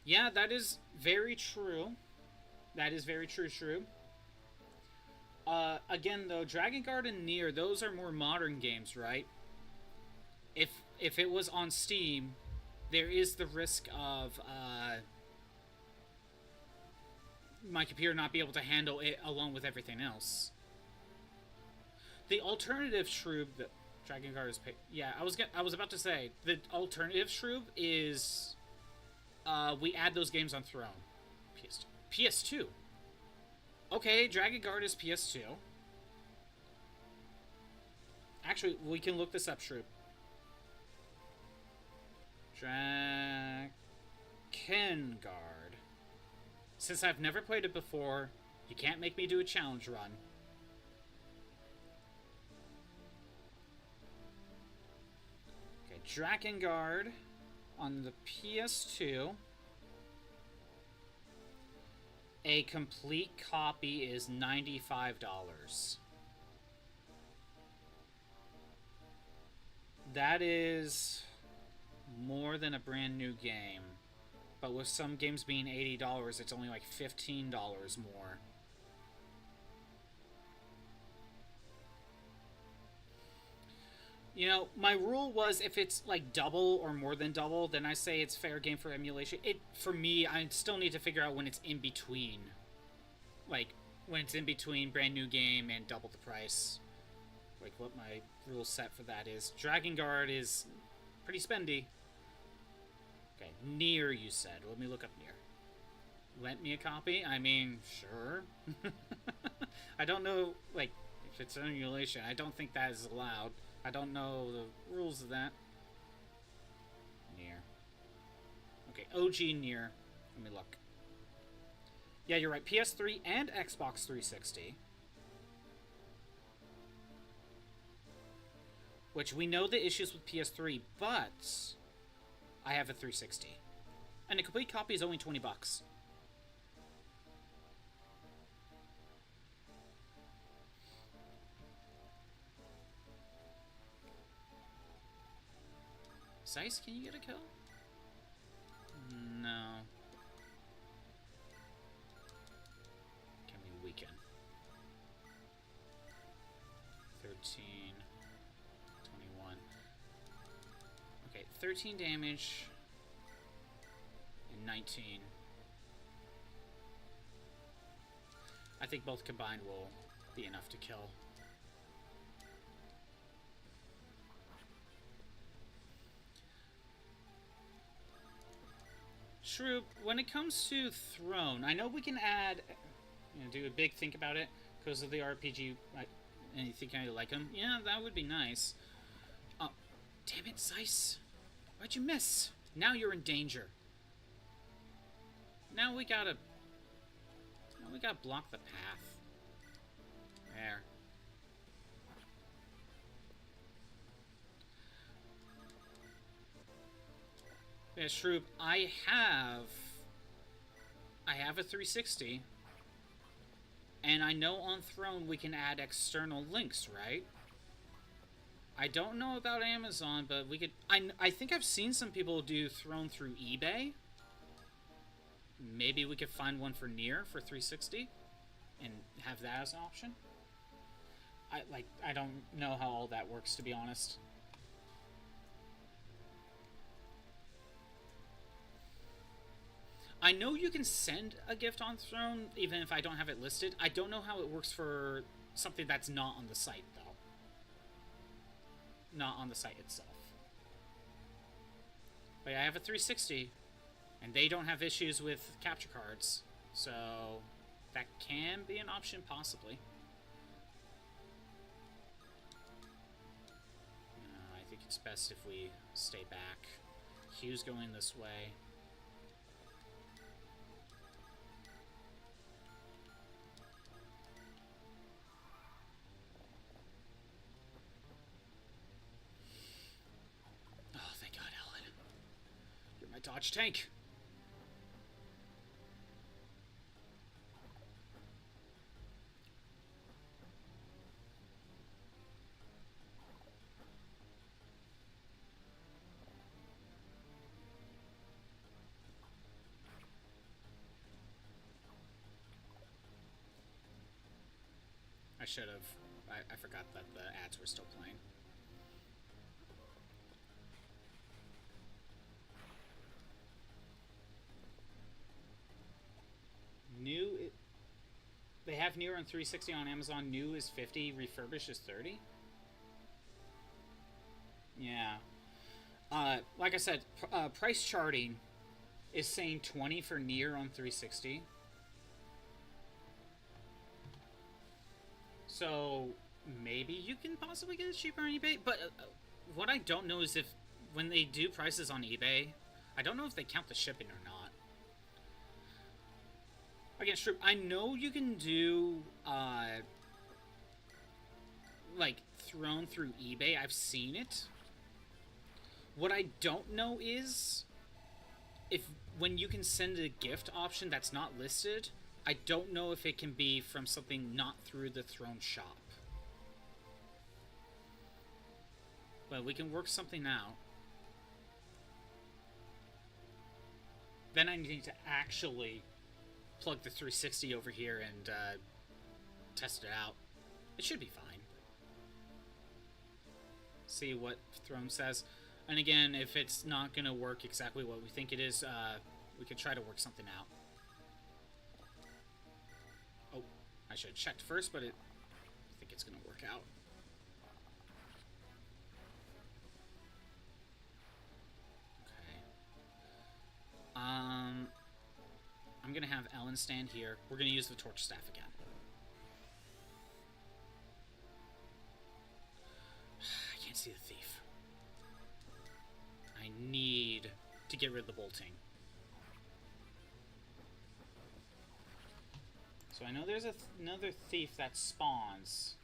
Yeah, that is very true. That is very true. Again, though, Dragon Guard and Nier, those are more modern games, right? If it was on Steam, there is the risk of my computer not be able to handle it along with everything else. The alternative Shroob that Dragon Guard is yeah, I was about to say the alternative Shroob is we add those games on Throne. PS2. PS2. Okay, Dragon Guard is PS2. Actually, we can look this up, Shroob. Drakengard. Since I've never played it before, you can't make me do a challenge run. Okay, Drakengard on the PS2. A complete copy is $95. That is more than a brand new game. But with some games being $80, it's only like $15 more. You know, my rule was if it's like double or more than double, then I say it's fair game for emulation. For me, I still need to figure out when it's in between. Like, when it's in between brand new game and double the price. Like, what my rule set for that is. Dragon Guard is pretty spendy. Okay, Nier, you said. Let me look up Nier. lent me a copy, I mean, sure. I don't know, like, if it's an emulation. I don't think that is allowed. I don't know the rules of that. Near. Okay, OG Near. Let me look. Yeah, you're right. PS3 and Xbox 360. Which we know the issues with PS3, but I have a 360. And a complete copy is only $20. Zeiss, can you get a kill? No. Can we weaken? 13. 21. Okay, 13 damage. And 19. I think both combined will be enough to kill. Shrew, when it comes to Throne, I know we can add, do a big think about it because of the RPG. And you think I like them? Yeah, that would be nice. Oh, damn it, Zeiss! Why'd you miss? Now you're in danger. Now we gotta block the path. There. Yeah, Shroop, I have a 360, and I know on Throne we can add external links, right? I don't know about Amazon, but we could. I think I've seen some people do Throne through eBay. Maybe we could find one for Nier for 360, and have that as an option. I don't know how all that works, to be honest. I know you can send a gift on Throne, even if I don't have it listed. I don't know how it works for something that's not on the site, though. Not on the site itself. But yeah, I have a 360, and they don't have issues with capture cards, so that can be an option, possibly. I think it's best if we stay back. Hugh's going this way. Dodge tank. I should have. I forgot that the ads were still playing. They have Nier on 360 on Amazon. New is 50, refurbished is 30. Yeah. Like I said, price charting is saying 20 for Nier on 360. So maybe you can possibly get it cheaper on eBay. But what I don't know is if when they do prices on eBay, I don't know if they count the shipping or not. Again, Strip, I know you can do, like, Throne through eBay. I've seen it. What I don't know is if when you can send a gift option that's not listed, I don't know if it can be from something not through the Throne shop. But we can work something out. Then I need to actually plug the 360 over here and test it out. It should be fine. See what Throne says. And again, if it's not going to work exactly what we think it is, we could try to work something out. Oh, I should have checked first, but I think it's going to work out. Okay. I'm I'm gonna have Ellen stand here. We're gonna use the torch staff again. I can't see the thief. I need to get rid of the bolting. So I know there's another thief that spawns.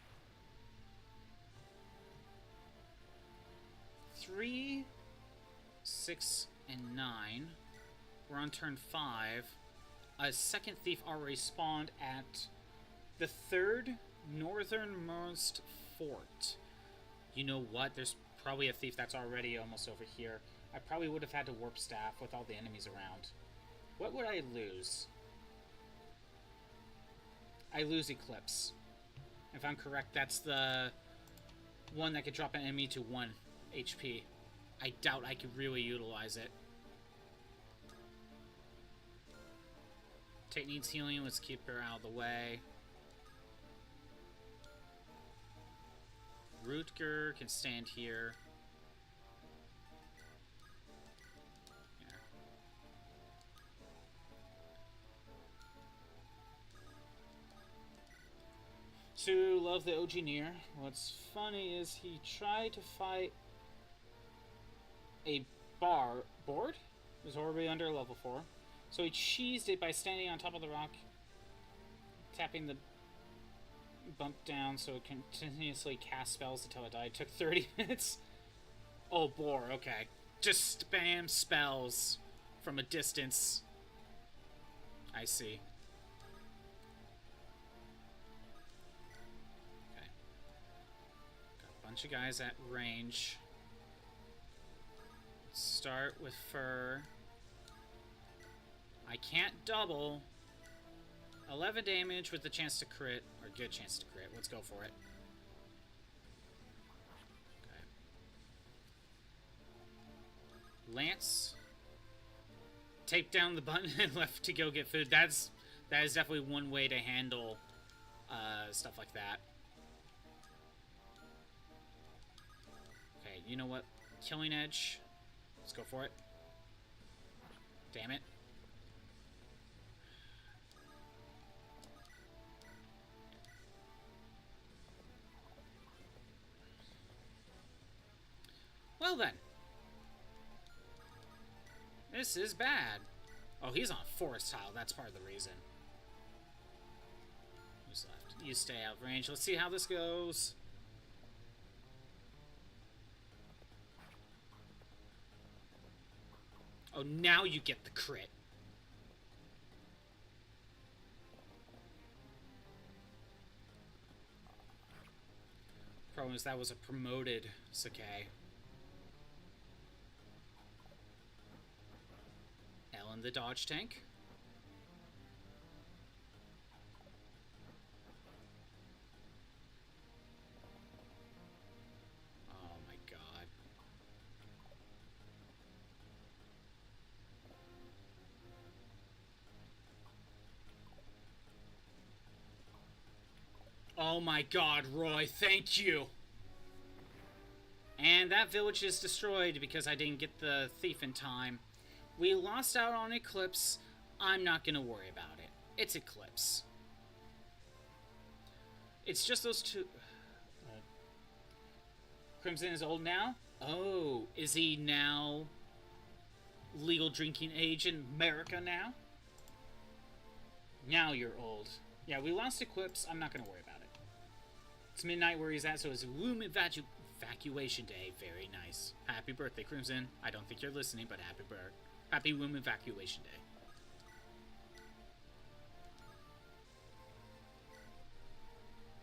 3, 6, and 9. We're on turn 5. A second thief already spawned at the third northernmost fort. You know what? There's probably a thief that's already almost over here. I probably would have had to warp staff with all the enemies around. What would I lose? I lose Eclipse. If I'm correct, that's the one that could drop an enemy to 1 HP. I doubt I could really utilize it. Tate needs healing. Let's keep her out of the way. Rutger can stand here. Here. To love the Ogineer. What's funny is he tried to fight a board. It was already under level 4. So he cheesed it by standing on top of the rock, tapping the bump down so it continuously cast spells until it died. It took 30 minutes. Oh, boar, okay. Just spam spells from a distance. I see. Okay. Got a bunch of guys at range. Let's start with Fur. I can't double. 11 damage with the chance to crit, or good chance to crit. Let's go for it. Okay. Lance. Tape down the button and left to go get food. That is definitely one way to handle stuff like that. Okay, you know what? Killing Edge. Let's go for it. Damn it. Well then. This is bad. Oh, he's on a forest tile. That's part of the reason. Who's left? You stay out of range. Let's see how this goes. Oh, now you get the crit. Problem is that was a promoted Sakai. Ellen the dodge tank. Oh my god. Oh my god, Roy, thank you! And that village is destroyed because I didn't get the thief in time. We lost out on Eclipse. I'm not going to worry about it. It's Eclipse. It's just those two... Crimson is old now? Oh, is he now legal drinking age in America now? Now you're old. Yeah, we lost Eclipse. I'm not going to worry about it. It's midnight where he's at, so it's womb evacuation day. Very nice. Happy birthday, Crimson. I don't think you're listening, but happy birthday. Happy womb evacuation day.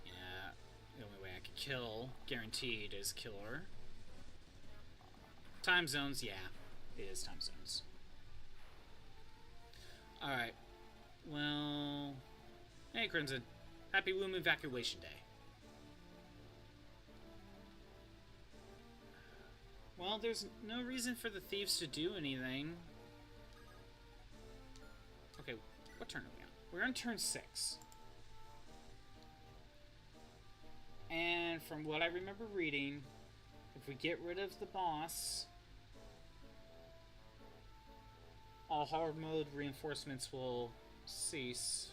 Yeah, the only way I could kill, guaranteed, is kill her. Time zones, yeah. It is time zones. Alright. Well... Hey, Crimson. Happy womb evacuation day. Well, there's no reason for the thieves to do anything. Okay, what turn are we on? We're on turn 6. And from what I remember reading, if we get rid of the boss, all hard mode reinforcements will cease.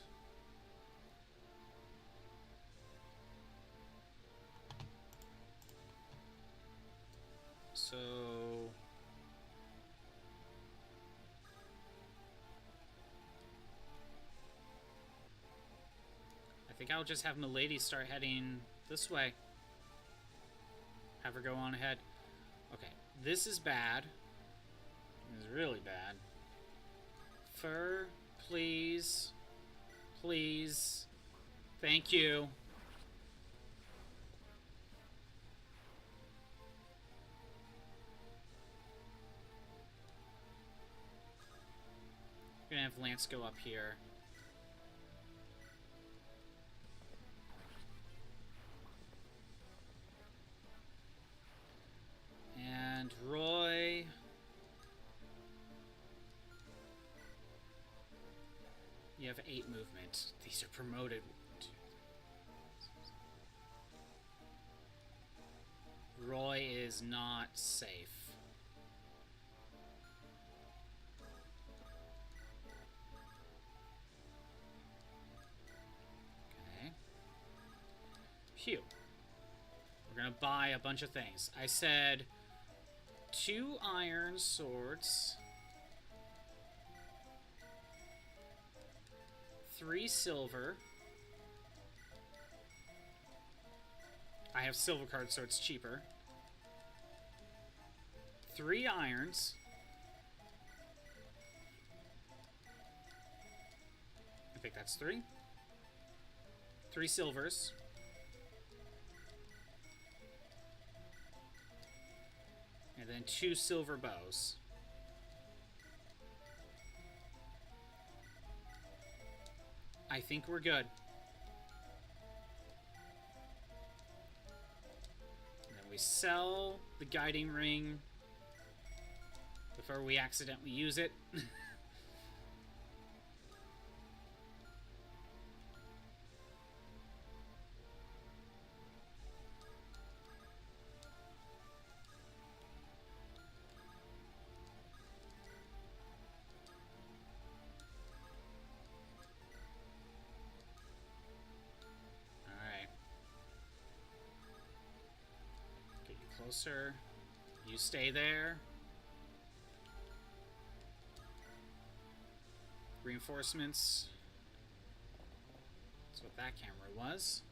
So I think I'll just have Milady start heading this way. Have her go on ahead. Okay, this is bad. This is really bad. Fur, please. Please. Thank you. We're gonna have Lance go up here. And Roy. You have 8 movement. These are promoted. Roy is not safe. Okay. Phew. We're gonna buy a bunch of things. I said 2 iron swords, 3 silver. I have silver cards, so it's cheaper. 3 irons. I think that's 3. 3 silvers. And then 2 silver bows. I think we're good. And then we sell the guiding ring before we accidentally use it. Closer. You stay there. Reinforcements. That's what that camera was.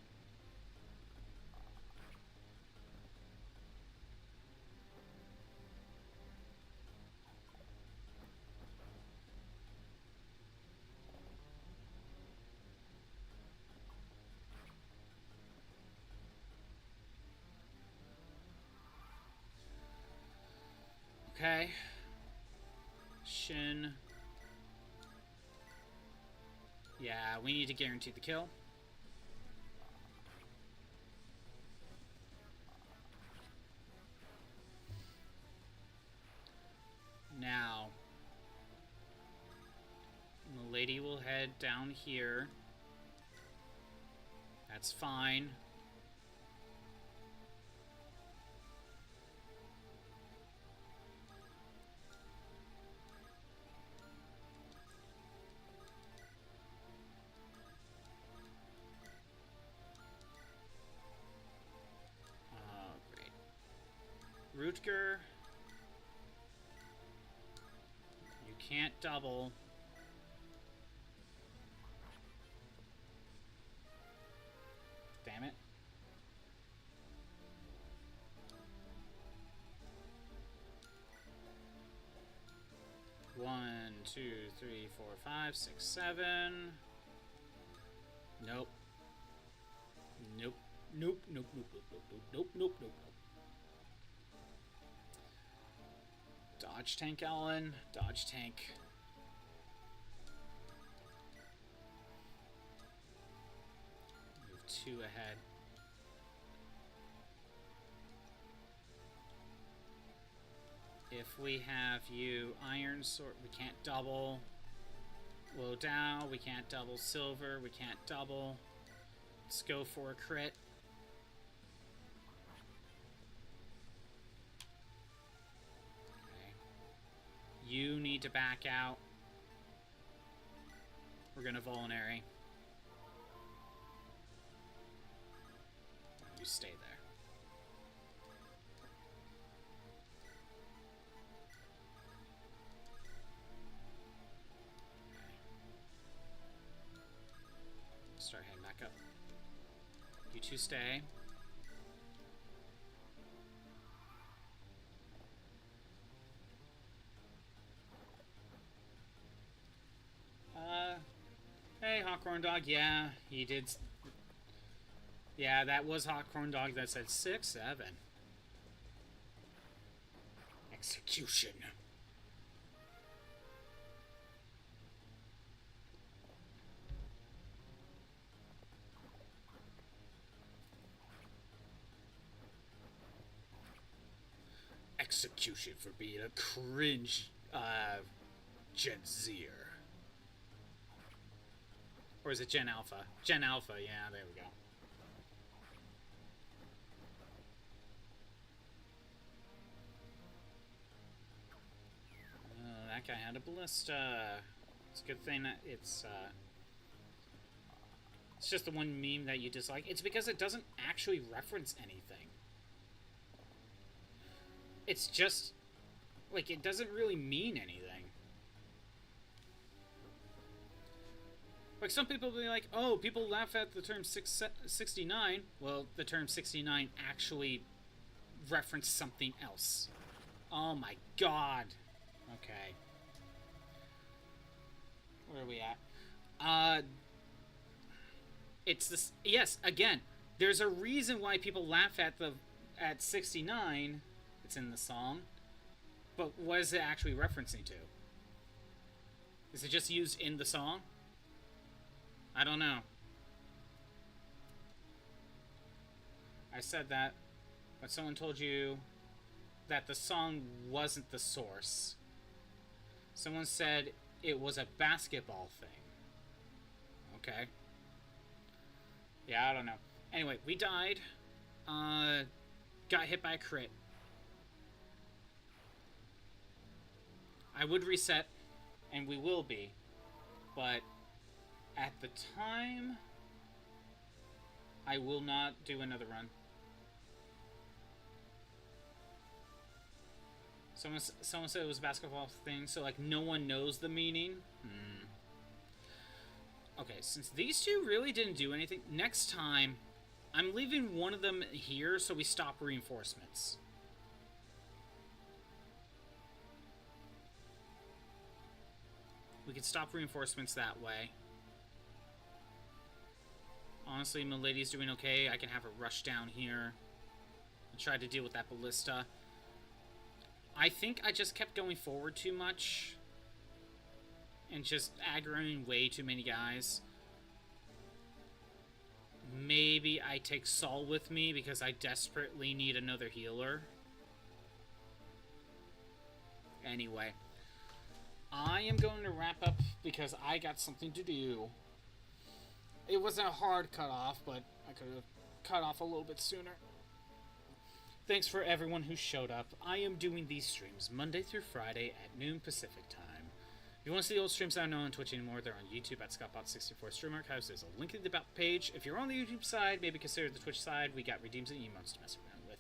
Okay. Shin. Yeah, we need to guarantee the kill. Now, Milady will head down here. That's fine. Rutger, you can't double. Damn it. One, two, three, 4, 5, 6, 7. Nope. Nope. Nope, nope, nope, nope, nope, nope, nope, nope, nope. Dodge tank, Alan. Dodge tank. Move 2 ahead. If we have you iron sword, we can't double. Low down, we can't double silver, we can't double. Let's go for a crit. You need to back out. We're gonna vulnerary. You stay there. Start heading back up. You two stay. Hey, Hot Corn Dog. Yeah, he did. Yeah, that was Hot Corn Dog that said 6-7. Execution. Execution for being a cringe, Gen Zer. Or is it Gen Alpha? Gen Alpha, yeah, there we go. That guy had a ballista. It's a good thing that it's just the one meme that you dislike. It's because it doesn't actually reference anything. It's just, like, it doesn't really mean anything. Like, some people will be like, oh, people laugh at the term 69. Well, the term 69 actually referenced something else. Oh my god. Okay. Where are we at? It's this. Yes, again, there's a reason why people laugh at 69. It's in the song. But what is it actually referencing to? Is it just used in the song? I don't know. I said that, but someone told you that the song wasn't the source. Someone said it was a basketball thing. Okay. Yeah, I don't know. Anyway, we died. Got hit by a crit. I would reset, and we will be, but at the time, I will not do another run. Someone said it was a basketball thing, so like no one knows the meaning. Okay, since these two really didn't do anything, next time, I'm leaving one of them here so we stop reinforcements. We can stop reinforcements that way. Honestly, Milady's doing okay. I can have her rush down here and try to deal with that ballista. I think I just kept going forward too much and just aggroing way too many guys. Maybe I take Saul with me because I desperately need another healer. Anyway, I am going to wrap up because I got something to do. It wasn't a hard cutoff, but I could have cut off a little bit sooner. Thanks for everyone who showed up. I am doing these streams Monday through Friday at noon Pacific time. If you want to see the old streams I don't know on Twitch anymore, they're on YouTube at ScottBot64 Stream Archives. There's a link in the About page. If you're on the YouTube side, maybe consider the Twitch side. We got redeems and emotes to mess around with.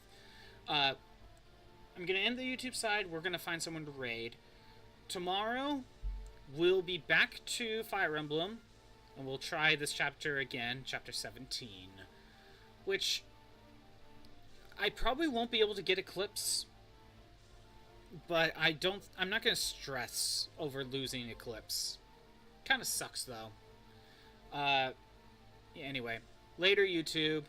I'm going to end the YouTube side. We're going to find someone to raid. Tomorrow, we'll be back to Fire Emblem. And we'll try this chapter again, chapter 17. Which I probably won't be able to get Eclipse. But I'm not going to stress over losing Eclipse. Kind of sucks, though. Anyway, later, YouTube.